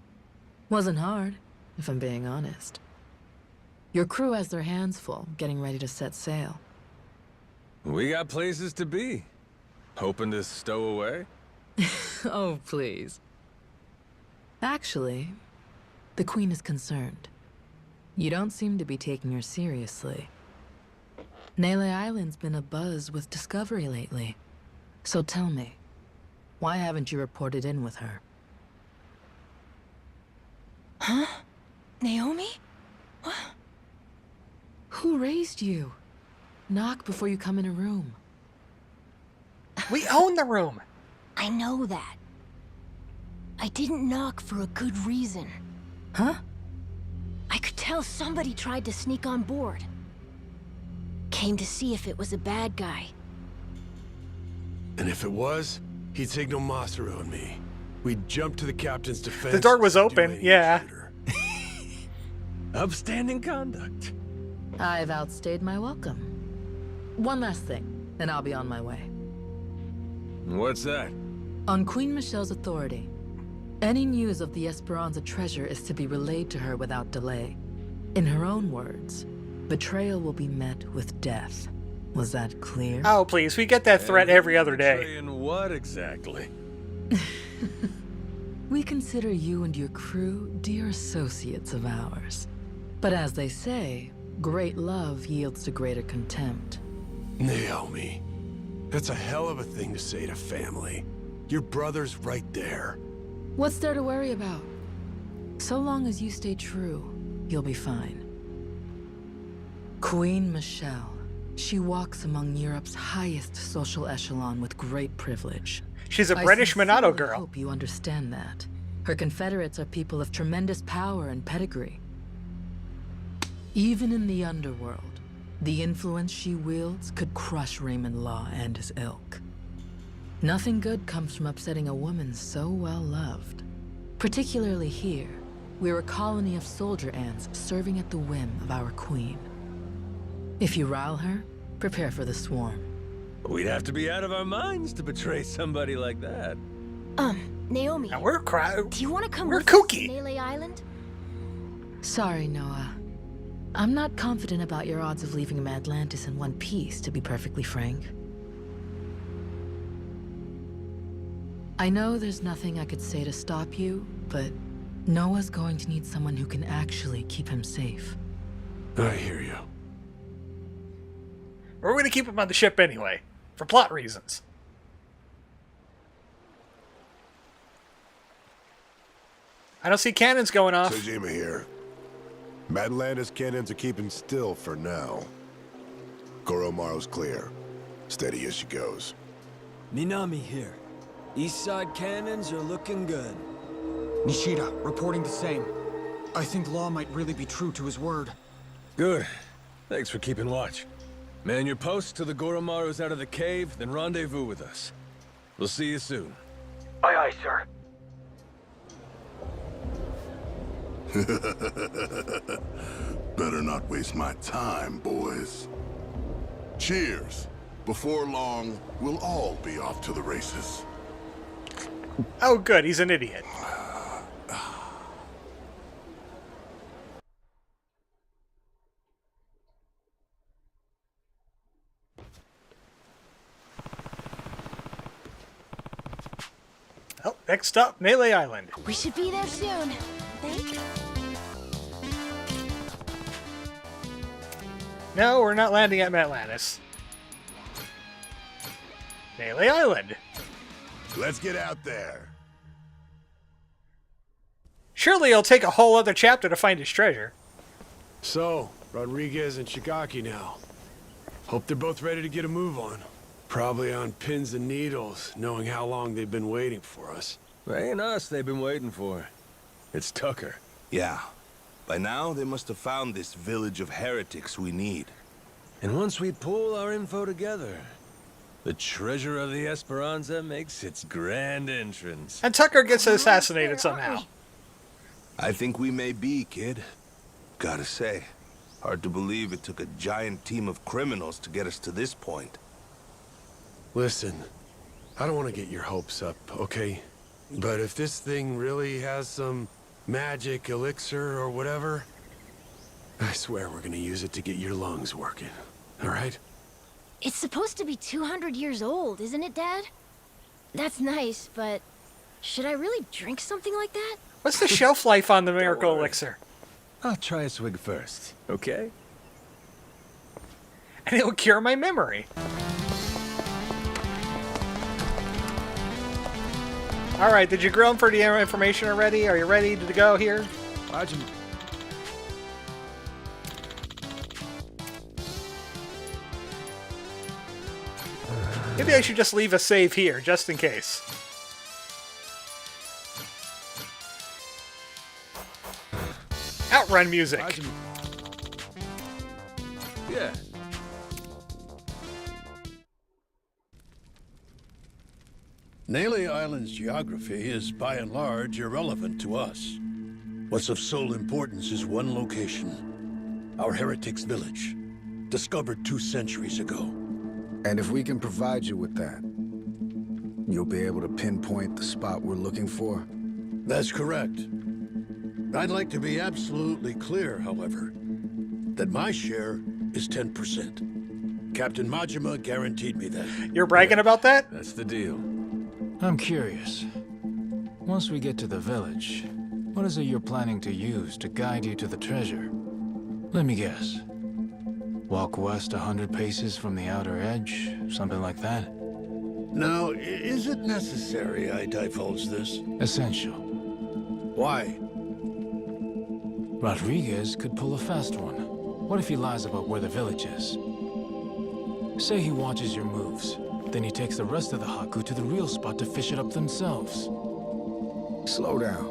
[SPEAKER 18] Wasn't hard, if I'm being honest. Your crew has their hands full, getting ready to set sail.
[SPEAKER 5] We got places to be. Hoping to stow away?
[SPEAKER 18] Oh, please. Actually, the Queen is concerned. You don't seem to be taking her seriously. Nele Island's been abuzz with discovery lately. So tell me, why haven't you reported in with her?
[SPEAKER 6] Huh? Naomi? What?
[SPEAKER 18] Who raised you? Knock before you come in a room.
[SPEAKER 1] We own the room.
[SPEAKER 6] I know that. I didn't knock for a good reason.
[SPEAKER 18] Huh?
[SPEAKER 6] I could tell somebody tried to sneak on board. Came to see if it was a bad guy.
[SPEAKER 11] And if it was, he'd signal Masaru and me. We'd jump to the captain's defense.
[SPEAKER 1] The door was open, yeah.
[SPEAKER 5] Upstanding conduct.
[SPEAKER 18] I've outstayed my welcome. One last thing, and I'll be on my way.
[SPEAKER 5] What's that?
[SPEAKER 18] On Queen Michelle's authority, any news of the Esperanza treasure is to be relayed to her without delay. In her own words, betrayal will be met with death. Was that clear?
[SPEAKER 1] Oh, please. We get that threat every other day.
[SPEAKER 5] And what exactly?
[SPEAKER 18] We consider you and your crew dear associates of ours. But as they say, great love yields to greater contempt.
[SPEAKER 11] Naomi, that's a hell of a thing to say to family. Your brother's right there.
[SPEAKER 18] What's there to worry about? So long as you stay true, you'll be fine. Queen Michelle. She walks among Europe's highest social echelon with great privilege.
[SPEAKER 1] She's a British Monado girl.
[SPEAKER 18] I hope you understand that. Her confederates are people of tremendous power and pedigree. Even in the underworld, the influence she wields could crush Raymond Law and his ilk. Nothing good comes from upsetting a woman so well loved. Particularly here, we're a colony of soldier ants serving at the whim of our queen. If you rile her, prepare for the swarm.
[SPEAKER 5] We'd have to be out of our minds to betray somebody like that.
[SPEAKER 6] Naomi.
[SPEAKER 1] Now we're
[SPEAKER 6] do you want to come
[SPEAKER 1] we're
[SPEAKER 6] with
[SPEAKER 1] kooky.
[SPEAKER 6] us to Melee Island?
[SPEAKER 18] Sorry, Noah. I'm not confident about your odds of leaving Atlantis in one piece, to be perfectly frank. I know there's nothing I could say to stop you, but Noah's going to need someone who can actually keep him safe.
[SPEAKER 11] I hear you.
[SPEAKER 1] We're going to keep him on the ship anyway, for plot reasons. I don't see cannons going off.
[SPEAKER 19] Sejima here. Atlantis cannons are keeping still for now. Goromaro's clear. Steady as she goes.
[SPEAKER 14] Minami here. East side cannons are looking good.
[SPEAKER 10] Nishida, reporting the same. I think Law might really be true to his word.
[SPEAKER 5] Good. Thanks for keeping watch. Man your posts till the Goromaru's out of the cave, then rendezvous with us. We'll see you soon.
[SPEAKER 10] Aye, aye, sir.
[SPEAKER 3] Better not waste my time, boys. Cheers. Before long, we'll all be off to the races.
[SPEAKER 1] Oh, good. He's an idiot. Oh, next up, Melee Island.
[SPEAKER 6] We should be there soon. Think?
[SPEAKER 1] No, we're not landing at Atlantis. Melee Island.
[SPEAKER 19] Let's get out there.
[SPEAKER 1] Surely it'll take a whole other chapter to find his treasure.
[SPEAKER 11] So, Rodriguez and Shigaki now. Hope they're both ready to get a move on. Probably on pins and needles, knowing how long they've been waiting for us.
[SPEAKER 5] It ain't us they've been waiting for. It's Tucker.
[SPEAKER 9] Yeah. By now, they must have found this village of heretics we need.
[SPEAKER 5] And once we pull our info together, the treasure of the Esperanza makes its grand entrance.
[SPEAKER 1] And Tucker gets assassinated somehow.
[SPEAKER 9] I think we may be, kid. Gotta say, hard to believe it took a giant team of criminals to get us to this point.
[SPEAKER 11] Listen, I don't want to get your hopes up, okay? But if this thing really has some magic elixir or whatever, I swear we're gonna use it to get your lungs working, all right?
[SPEAKER 6] It's supposed to be 200 years old, isn't it, Dad? That's nice, but should I really drink something like that?
[SPEAKER 1] What's the shelf life on the miracle elixir?
[SPEAKER 5] I'll try a swig first, okay?
[SPEAKER 1] and it'll cure my memory. Alright, did you grill him for the information already? Are you ready to go here? Maybe I should just leave a save here, just in case. Outrun music!
[SPEAKER 11] Yeah.
[SPEAKER 7] Nele Island's geography is by and large irrelevant to us. What's of sole importance is one location. Our heretics' village, discovered 2 centuries ago.
[SPEAKER 20] And if we can provide you with that, you'll be able to pinpoint the spot we're looking for?
[SPEAKER 7] That's correct. I'd like to be absolutely clear, however, that my share is 10%. Captain Majima guaranteed me that.
[SPEAKER 1] You're bragging about that?
[SPEAKER 5] That's the deal.
[SPEAKER 21] I'm curious. Once we get to the village, what is it you're planning to use to guide you to the treasure? Let me guess. Walk west 100 paces from the outer edge, something like that?
[SPEAKER 7] Now, is it necessary I divulge this?
[SPEAKER 21] Essential.
[SPEAKER 7] Why?
[SPEAKER 21] Rodriguez could pull a fast one. What if he lies about where the village is? Say he watches your moves, then he takes the rest of the Haku to the real spot to fish it up themselves.
[SPEAKER 20] Slow down.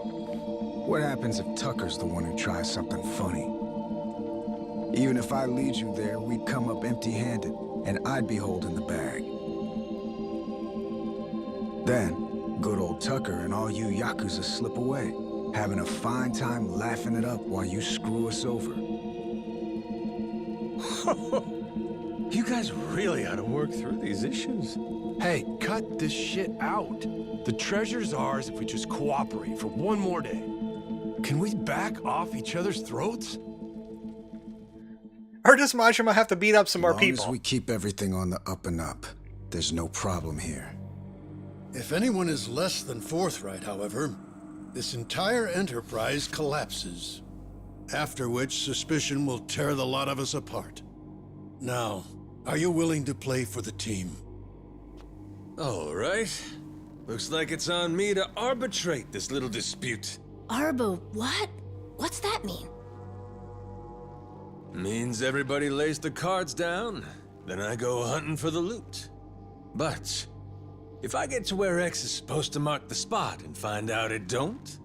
[SPEAKER 20] What happens if Tucker's the one who tries something funny? Even if I lead you there, we'd come up empty-handed, and I'd be holding the bag. Then, good old Tucker and all you Yakuza slip away, having a fine time laughing it up while you screw us over.
[SPEAKER 5] You guys really ought to work through these issues.
[SPEAKER 11] Hey, cut this shit out. The treasure's ours if we just cooperate for one more day. Can we back off each other's throats?
[SPEAKER 1] Or does Majima have to beat up some more people?
[SPEAKER 20] As long as we keep everything on the up and up, there's no problem here.
[SPEAKER 7] If anyone is less than forthright, however, this entire enterprise collapses. After which, suspicion will tear the lot of us apart. Now, are you willing to play for the team?
[SPEAKER 5] All right. Looks like it's on me to arbitrate this little dispute.
[SPEAKER 6] Arbo, what? What's that mean?
[SPEAKER 5] Means everybody lays the cards down, then I go hunting for the loot. But if I get to where X is supposed to mark the spot and find out it don't,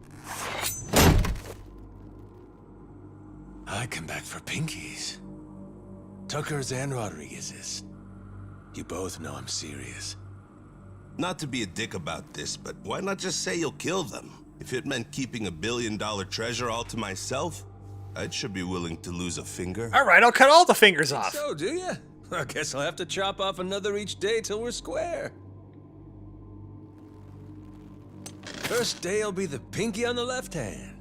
[SPEAKER 5] I come back for pinkies. Tucker's and Rodriguez's. You both know I'm serious.
[SPEAKER 9] Not to be a dick about this, but why not just say you'll kill them? If it meant keeping $1 billion treasure all to myself, I should be willing to lose a finger.
[SPEAKER 1] Alright, I'll cut all the fingers off.
[SPEAKER 5] So, do ya? I guess I'll have to chop off another each day till we're square. First day will be the pinky on the left hand.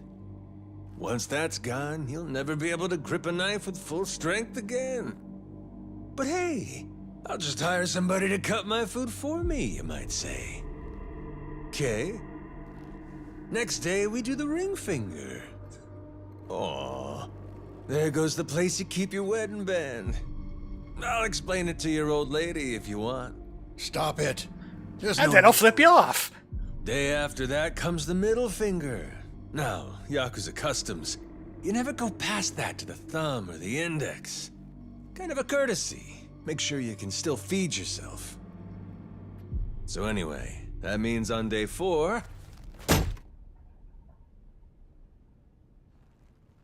[SPEAKER 5] Once that's gone, you'll never be able to grip a knife with full strength again. But hey, I'll just hire somebody to cut my food for me, you might say. Okay. Next day, we do the ring finger. Aw, there goes the place you keep your wedding band. I'll explain it to your old lady if you want.
[SPEAKER 7] Stop it.
[SPEAKER 1] And then I'll flip you off.
[SPEAKER 5] Day after that comes the middle finger. Now, Yakuza customs, you never go past that to the thumb or the index. Kind of a courtesy. Make sure you can still feed yourself. So anyway, that means on day 4,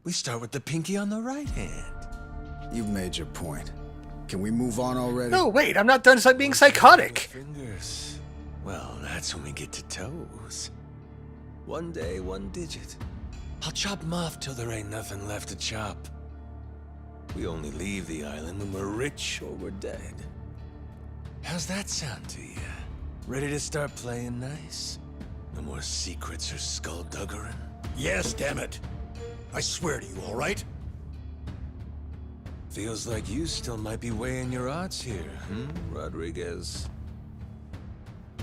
[SPEAKER 5] we start with the pinky on the right hand.
[SPEAKER 20] You've made your point. Can we move on already?
[SPEAKER 1] No, wait, I'm not done being psychotic.
[SPEAKER 5] Fingers. Well, that's when we get to toes. One day, one digit. I'll chop them off till there ain't nothing left to chop. We only leave the island when we're rich or we're dead. How's that sound to you? Ready to start playing nice? No more secrets or skullduggery?
[SPEAKER 7] Yes, damn it. I swear to you, all right?
[SPEAKER 5] Feels like you still might be weighing your odds here, Rodriguez?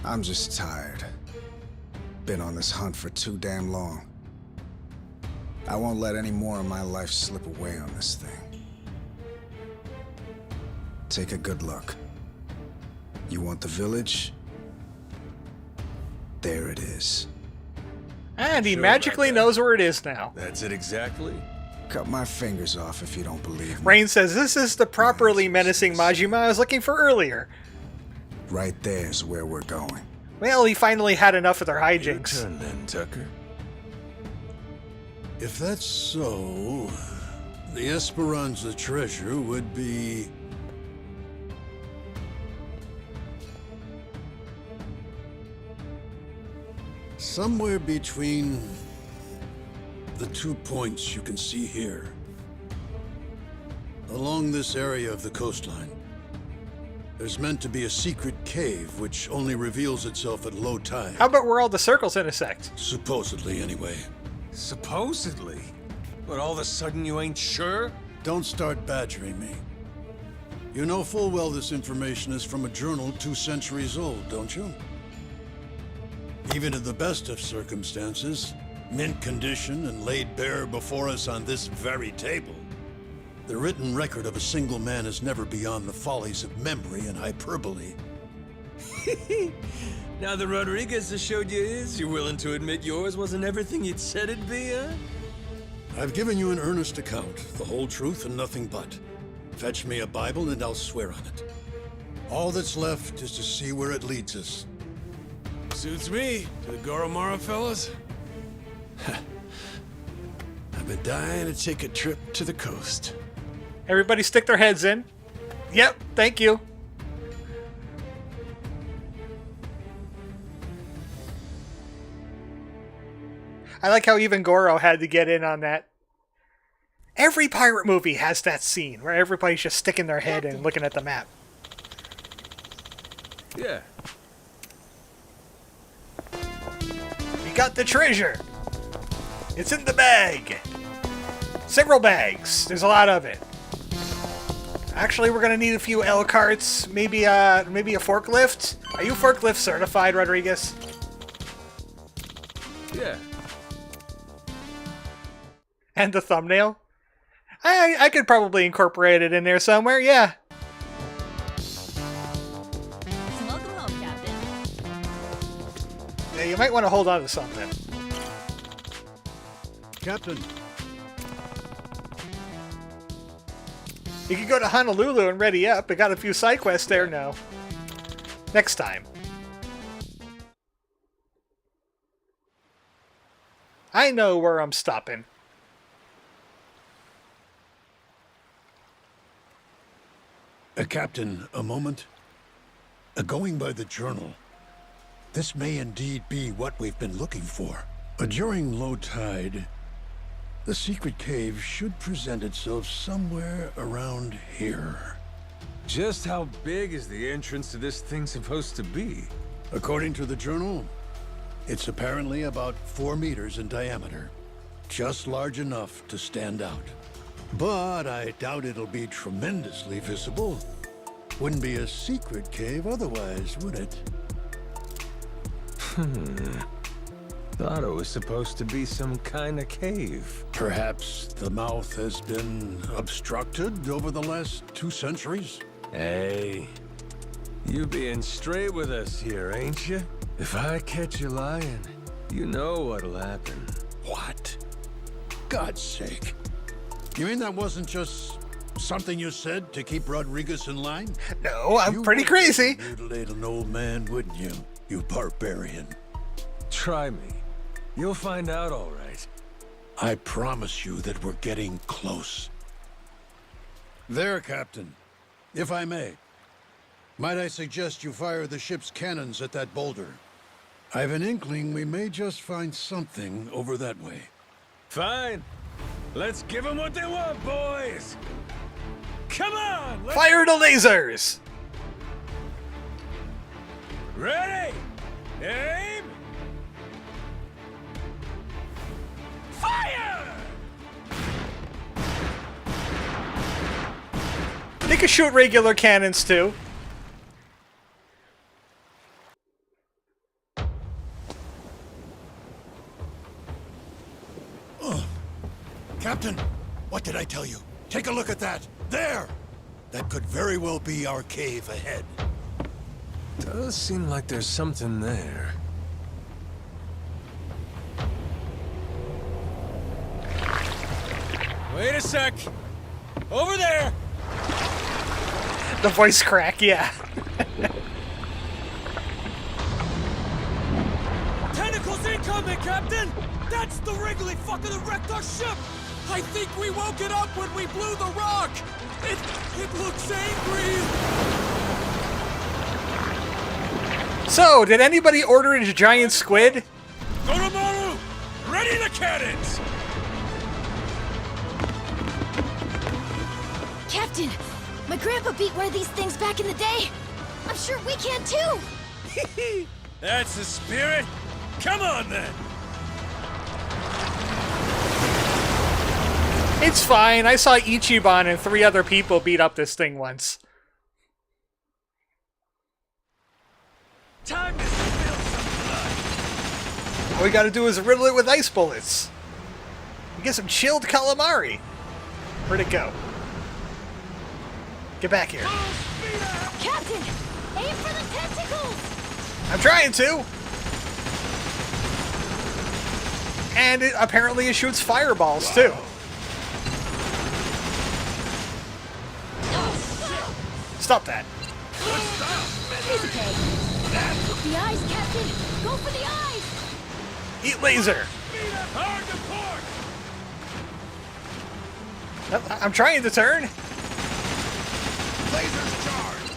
[SPEAKER 20] I'm just tired. Been on this hunt for too damn long. I won't let any more of my life slip away on this thing. Take a good look. You want the village? There it is.
[SPEAKER 1] And he
[SPEAKER 5] Sure
[SPEAKER 1] magically
[SPEAKER 5] about that.
[SPEAKER 1] knows where it is now.
[SPEAKER 5] That's it exactly.
[SPEAKER 20] Cut my fingers off if you don't believe me.
[SPEAKER 1] Rain says, this is the properly menacing Majima I was looking for earlier.
[SPEAKER 20] Right there's where we're going.
[SPEAKER 1] Well, he finally had enough of their
[SPEAKER 5] Your
[SPEAKER 1] hijinks.
[SPEAKER 5] turn then, Tucker.
[SPEAKER 7] If that's so, the Esperanza treasure would be... somewhere between the 2 points you can see here. Along this area of the coastline. There's meant to be a secret cave which only reveals itself at low tide.
[SPEAKER 1] How about where all the circles intersect?
[SPEAKER 7] Supposedly, anyway.
[SPEAKER 5] Supposedly? But all of a sudden you ain't sure?
[SPEAKER 7] Don't start badgering me. You know full well this information is from a journal 2 centuries old, don't you? Even in the best of circumstances, mint condition and laid bare before us on this very table, the written record of a single man is never beyond the follies of memory and hyperbole.
[SPEAKER 11] Now that Rodriguez has showed you his, you're willing to admit yours wasn't everything you'd said it'd be, huh?
[SPEAKER 7] I've given you an earnest account, the whole truth and nothing but. Fetch me a Bible and I'll swear on it. All that's left is to see where it leads us.
[SPEAKER 11] Suits me. To the Goromaro fellas? I've been dying to take a trip to the coast.
[SPEAKER 1] Everybody stick their heads in. Yep, thank you. I like how even Goro had to get in on that. Every pirate movie has that scene where everybody's just sticking their head in looking at the map.
[SPEAKER 5] Yeah.
[SPEAKER 1] We got the treasure. It's in the bag. Several bags. There's a lot of it. Actually, we're gonna need a few L carts, maybe a forklift. Are you forklift certified, Rodriguez?
[SPEAKER 5] Yeah.
[SPEAKER 1] And the thumbnail? I could probably incorporate it in there somewhere, yeah.
[SPEAKER 6] Welcome home, Captain.
[SPEAKER 1] Yeah, you might want to hold on to something.
[SPEAKER 7] Captain.
[SPEAKER 1] You could go to Honolulu and ready up. I got a few side quests there now. Next time. I know where I'm stopping.
[SPEAKER 7] Captain, a moment. Going by the journal, this may indeed be what we've been looking for. During low tide, the secret cave should present itself somewhere around here.
[SPEAKER 5] Just how big is the entrance to this thing supposed to be?
[SPEAKER 7] According to the journal, it's apparently about 4 meters in diameter. Just large enough to stand out. But I doubt it'll be tremendously visible. Wouldn't be a secret cave otherwise, would it?
[SPEAKER 5] Thought it was supposed to be some kind of cave.
[SPEAKER 7] Perhaps the mouth has been obstructed over the last 2 centuries?
[SPEAKER 5] Hey, you being straight with us here, ain't you? If I catch you lying, you know what'll happen.
[SPEAKER 7] What? God's sake. You mean that wasn't just something you said to keep Rodriguez in line?
[SPEAKER 1] No, I'm pretty crazy.
[SPEAKER 7] Mutilate an old man, wouldn't you? You barbarian.
[SPEAKER 5] Try me. You'll find out all right.
[SPEAKER 7] I promise you that we're getting close. There, Captain. If I may. Might I suggest you fire the ship's cannons at that boulder? I've an inkling we may just find something over that way.
[SPEAKER 5] Fine. Let's give them what they want, boys! Come on!
[SPEAKER 1] Fire the lasers!
[SPEAKER 5] Ready? Aim! Fire!
[SPEAKER 1] They can shoot regular cannons too.
[SPEAKER 7] Captain, what did I tell you? Take a look at that! There! That could very well be our cave ahead.
[SPEAKER 5] Does seem like there's something there.
[SPEAKER 12] Wait a sec. Over there.
[SPEAKER 1] The voice crack, yeah.
[SPEAKER 12] Tentacles incoming, Captain! That's the wriggly fucker that wrecked our ship! I think we woke it up when we blew the rock! It looks angry!
[SPEAKER 1] So, did anybody order a giant squid?
[SPEAKER 15] GoroMaru! Ready the cannons!
[SPEAKER 6] Captain, my grandpa beat one of these things back in the day. I'm sure we can too.
[SPEAKER 15] That's the spirit! Come on, then!
[SPEAKER 1] It's fine. I saw Ichiban and 3 other people beat up this thing once.
[SPEAKER 15] Time to spill some blood!
[SPEAKER 1] All we gotta do is riddle it with ice bullets. And get some chilled calamari. Where'd it go? Get back here.
[SPEAKER 6] Captain, aim for the tentacles!
[SPEAKER 1] I'm trying to! And apparently it shoots fireballs, too. Stop that.
[SPEAKER 6] It's okay. The eyes, Captain! Go for the eyes!
[SPEAKER 1] Eat laser! I'm trying to turn.
[SPEAKER 15] Lasers charged!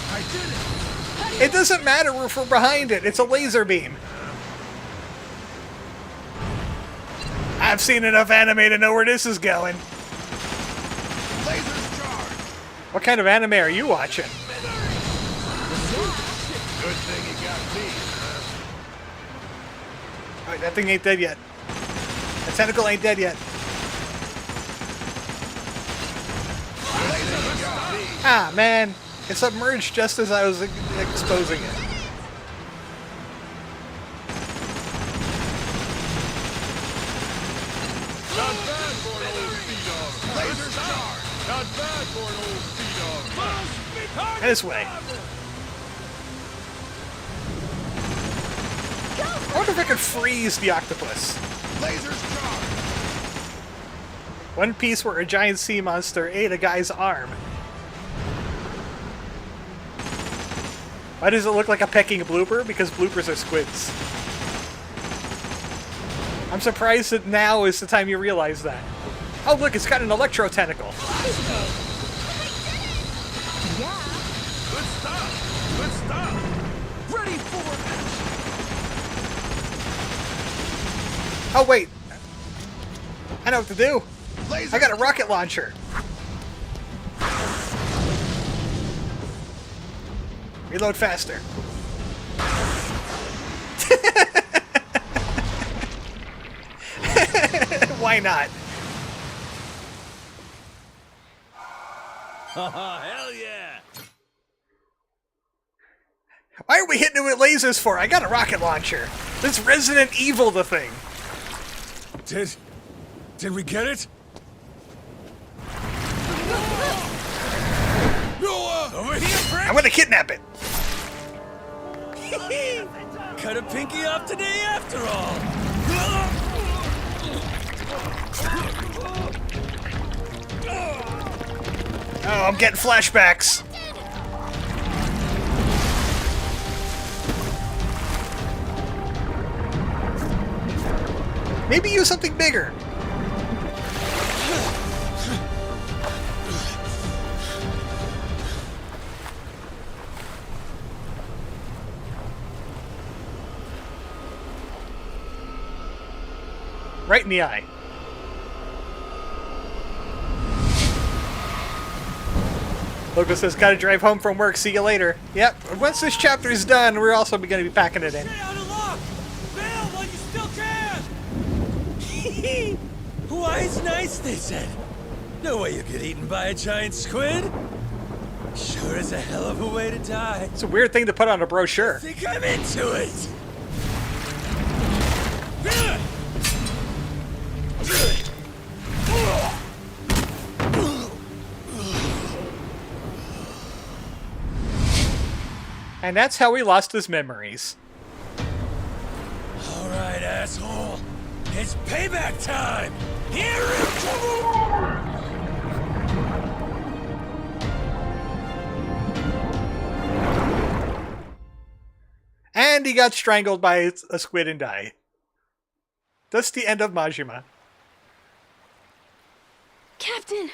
[SPEAKER 15] I did it!
[SPEAKER 1] It doesn't matter if we're behind it. It's a laser beam. I've seen enough anime to know where this is going.
[SPEAKER 15] Lasers charged!
[SPEAKER 1] What kind of anime are you watching?
[SPEAKER 15] Good thing you got me,
[SPEAKER 1] Alright, that thing ain't dead yet. The tentacle ain't dead yet. Ah, man. It submerged just as I was exposing it.
[SPEAKER 15] Not bad for an old speed-off. Lasers charged! Not bad for an old speed-off.
[SPEAKER 1] This way. I wonder if I could freeze the octopus.
[SPEAKER 15] Lasers charged!
[SPEAKER 1] One piece where a giant sea monster ate a guy's arm. Why does it look like a pecking blooper? Because bloopers are squids. I'm surprised that now is the time you realize that. Oh look, it's got an electro tentacle.
[SPEAKER 6] Yeah.
[SPEAKER 15] Good stuff! Good stuff!
[SPEAKER 12] Ready for it!
[SPEAKER 1] Oh wait. I know what to do. I got a rocket launcher. Reload faster. Why not?
[SPEAKER 15] Oh, hell yeah!
[SPEAKER 1] Why are we hitting it with lasers for? I got a rocket launcher. This Resident Evil the thing.
[SPEAKER 15] Did we get it? Over here, prick!
[SPEAKER 1] I'm gonna kidnap it.
[SPEAKER 12] Cut a pinky off today after all!
[SPEAKER 1] Oh, I'm getting flashbacks. Maybe use something bigger. Right in the eye. Logo says, gotta drive home from work, see you later. Yep, once this chapter is done, we're also going to be packing it in.
[SPEAKER 12] Stay out of luck! Bail while you still can! Wise nice, they said. No way you get eaten by a giant squid. Sure is a hell of a way to die.
[SPEAKER 1] It's a weird thing to put on a brochure.
[SPEAKER 12] I think I'm into it.
[SPEAKER 1] And that's how we lost his memories.
[SPEAKER 12] All right, asshole. It's payback time. Here it comes.
[SPEAKER 1] And he got strangled by a squid and died. That's the end of Majima.
[SPEAKER 6] Captain!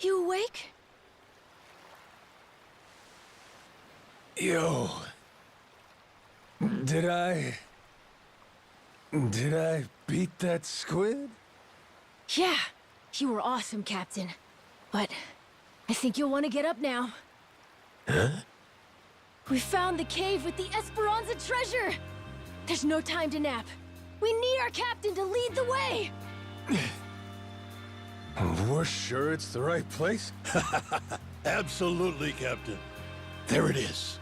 [SPEAKER 6] You awake?
[SPEAKER 5] Yo. Did I beat that squid?
[SPEAKER 6] Yeah, you were awesome, Captain. But I think you'll want to get up now.
[SPEAKER 5] Huh?
[SPEAKER 6] We found the cave with the Esperanza treasure! There's no time to nap. We need our captain to lead the way!
[SPEAKER 5] We're sure it's the right place?
[SPEAKER 7] Absolutely, Captain. There it is.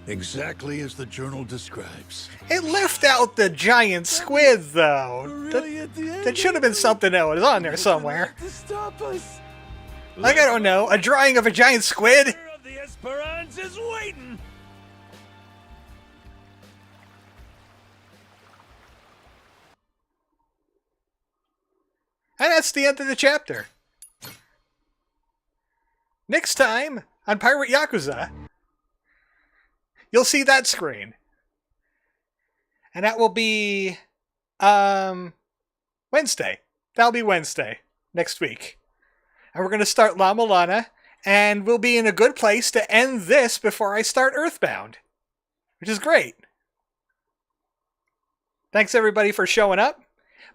[SPEAKER 7] Exactly as the journal describes.
[SPEAKER 1] It left out the giant squid, though. That should have been something that was on there somewhere.
[SPEAKER 12] To stop us.
[SPEAKER 1] Like, I don't know, a drawing of a giant squid?
[SPEAKER 12] The Esperanza's waiting.
[SPEAKER 1] And that's the end of the chapter. Next time on Pirate Yakuza, you'll see that screen. And that will be Wednesday. That'll be Wednesday next week. And we're going to start La Milana, and we'll be in a good place to end this before I start Earthbound, which is great. Thanks everybody for showing up.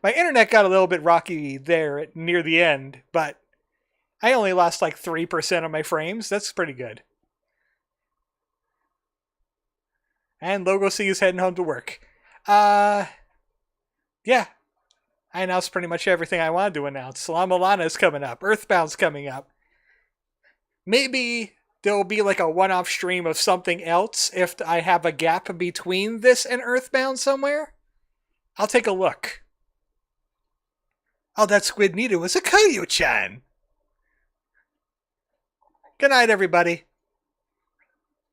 [SPEAKER 1] My internet got a little bit rocky there near the end, but I only lost like 3% of my frames. That's pretty good. And Logo C is heading home to work. Yeah. I announced pretty much everything I wanted to announce. La Milana is coming up. Earthbound's coming up. Maybe there'll be like a one-off stream of something else if I have a gap between this and Earthbound somewhere. I'll take a look. All that squid needed was a Kaiju-chan. Good night, everybody.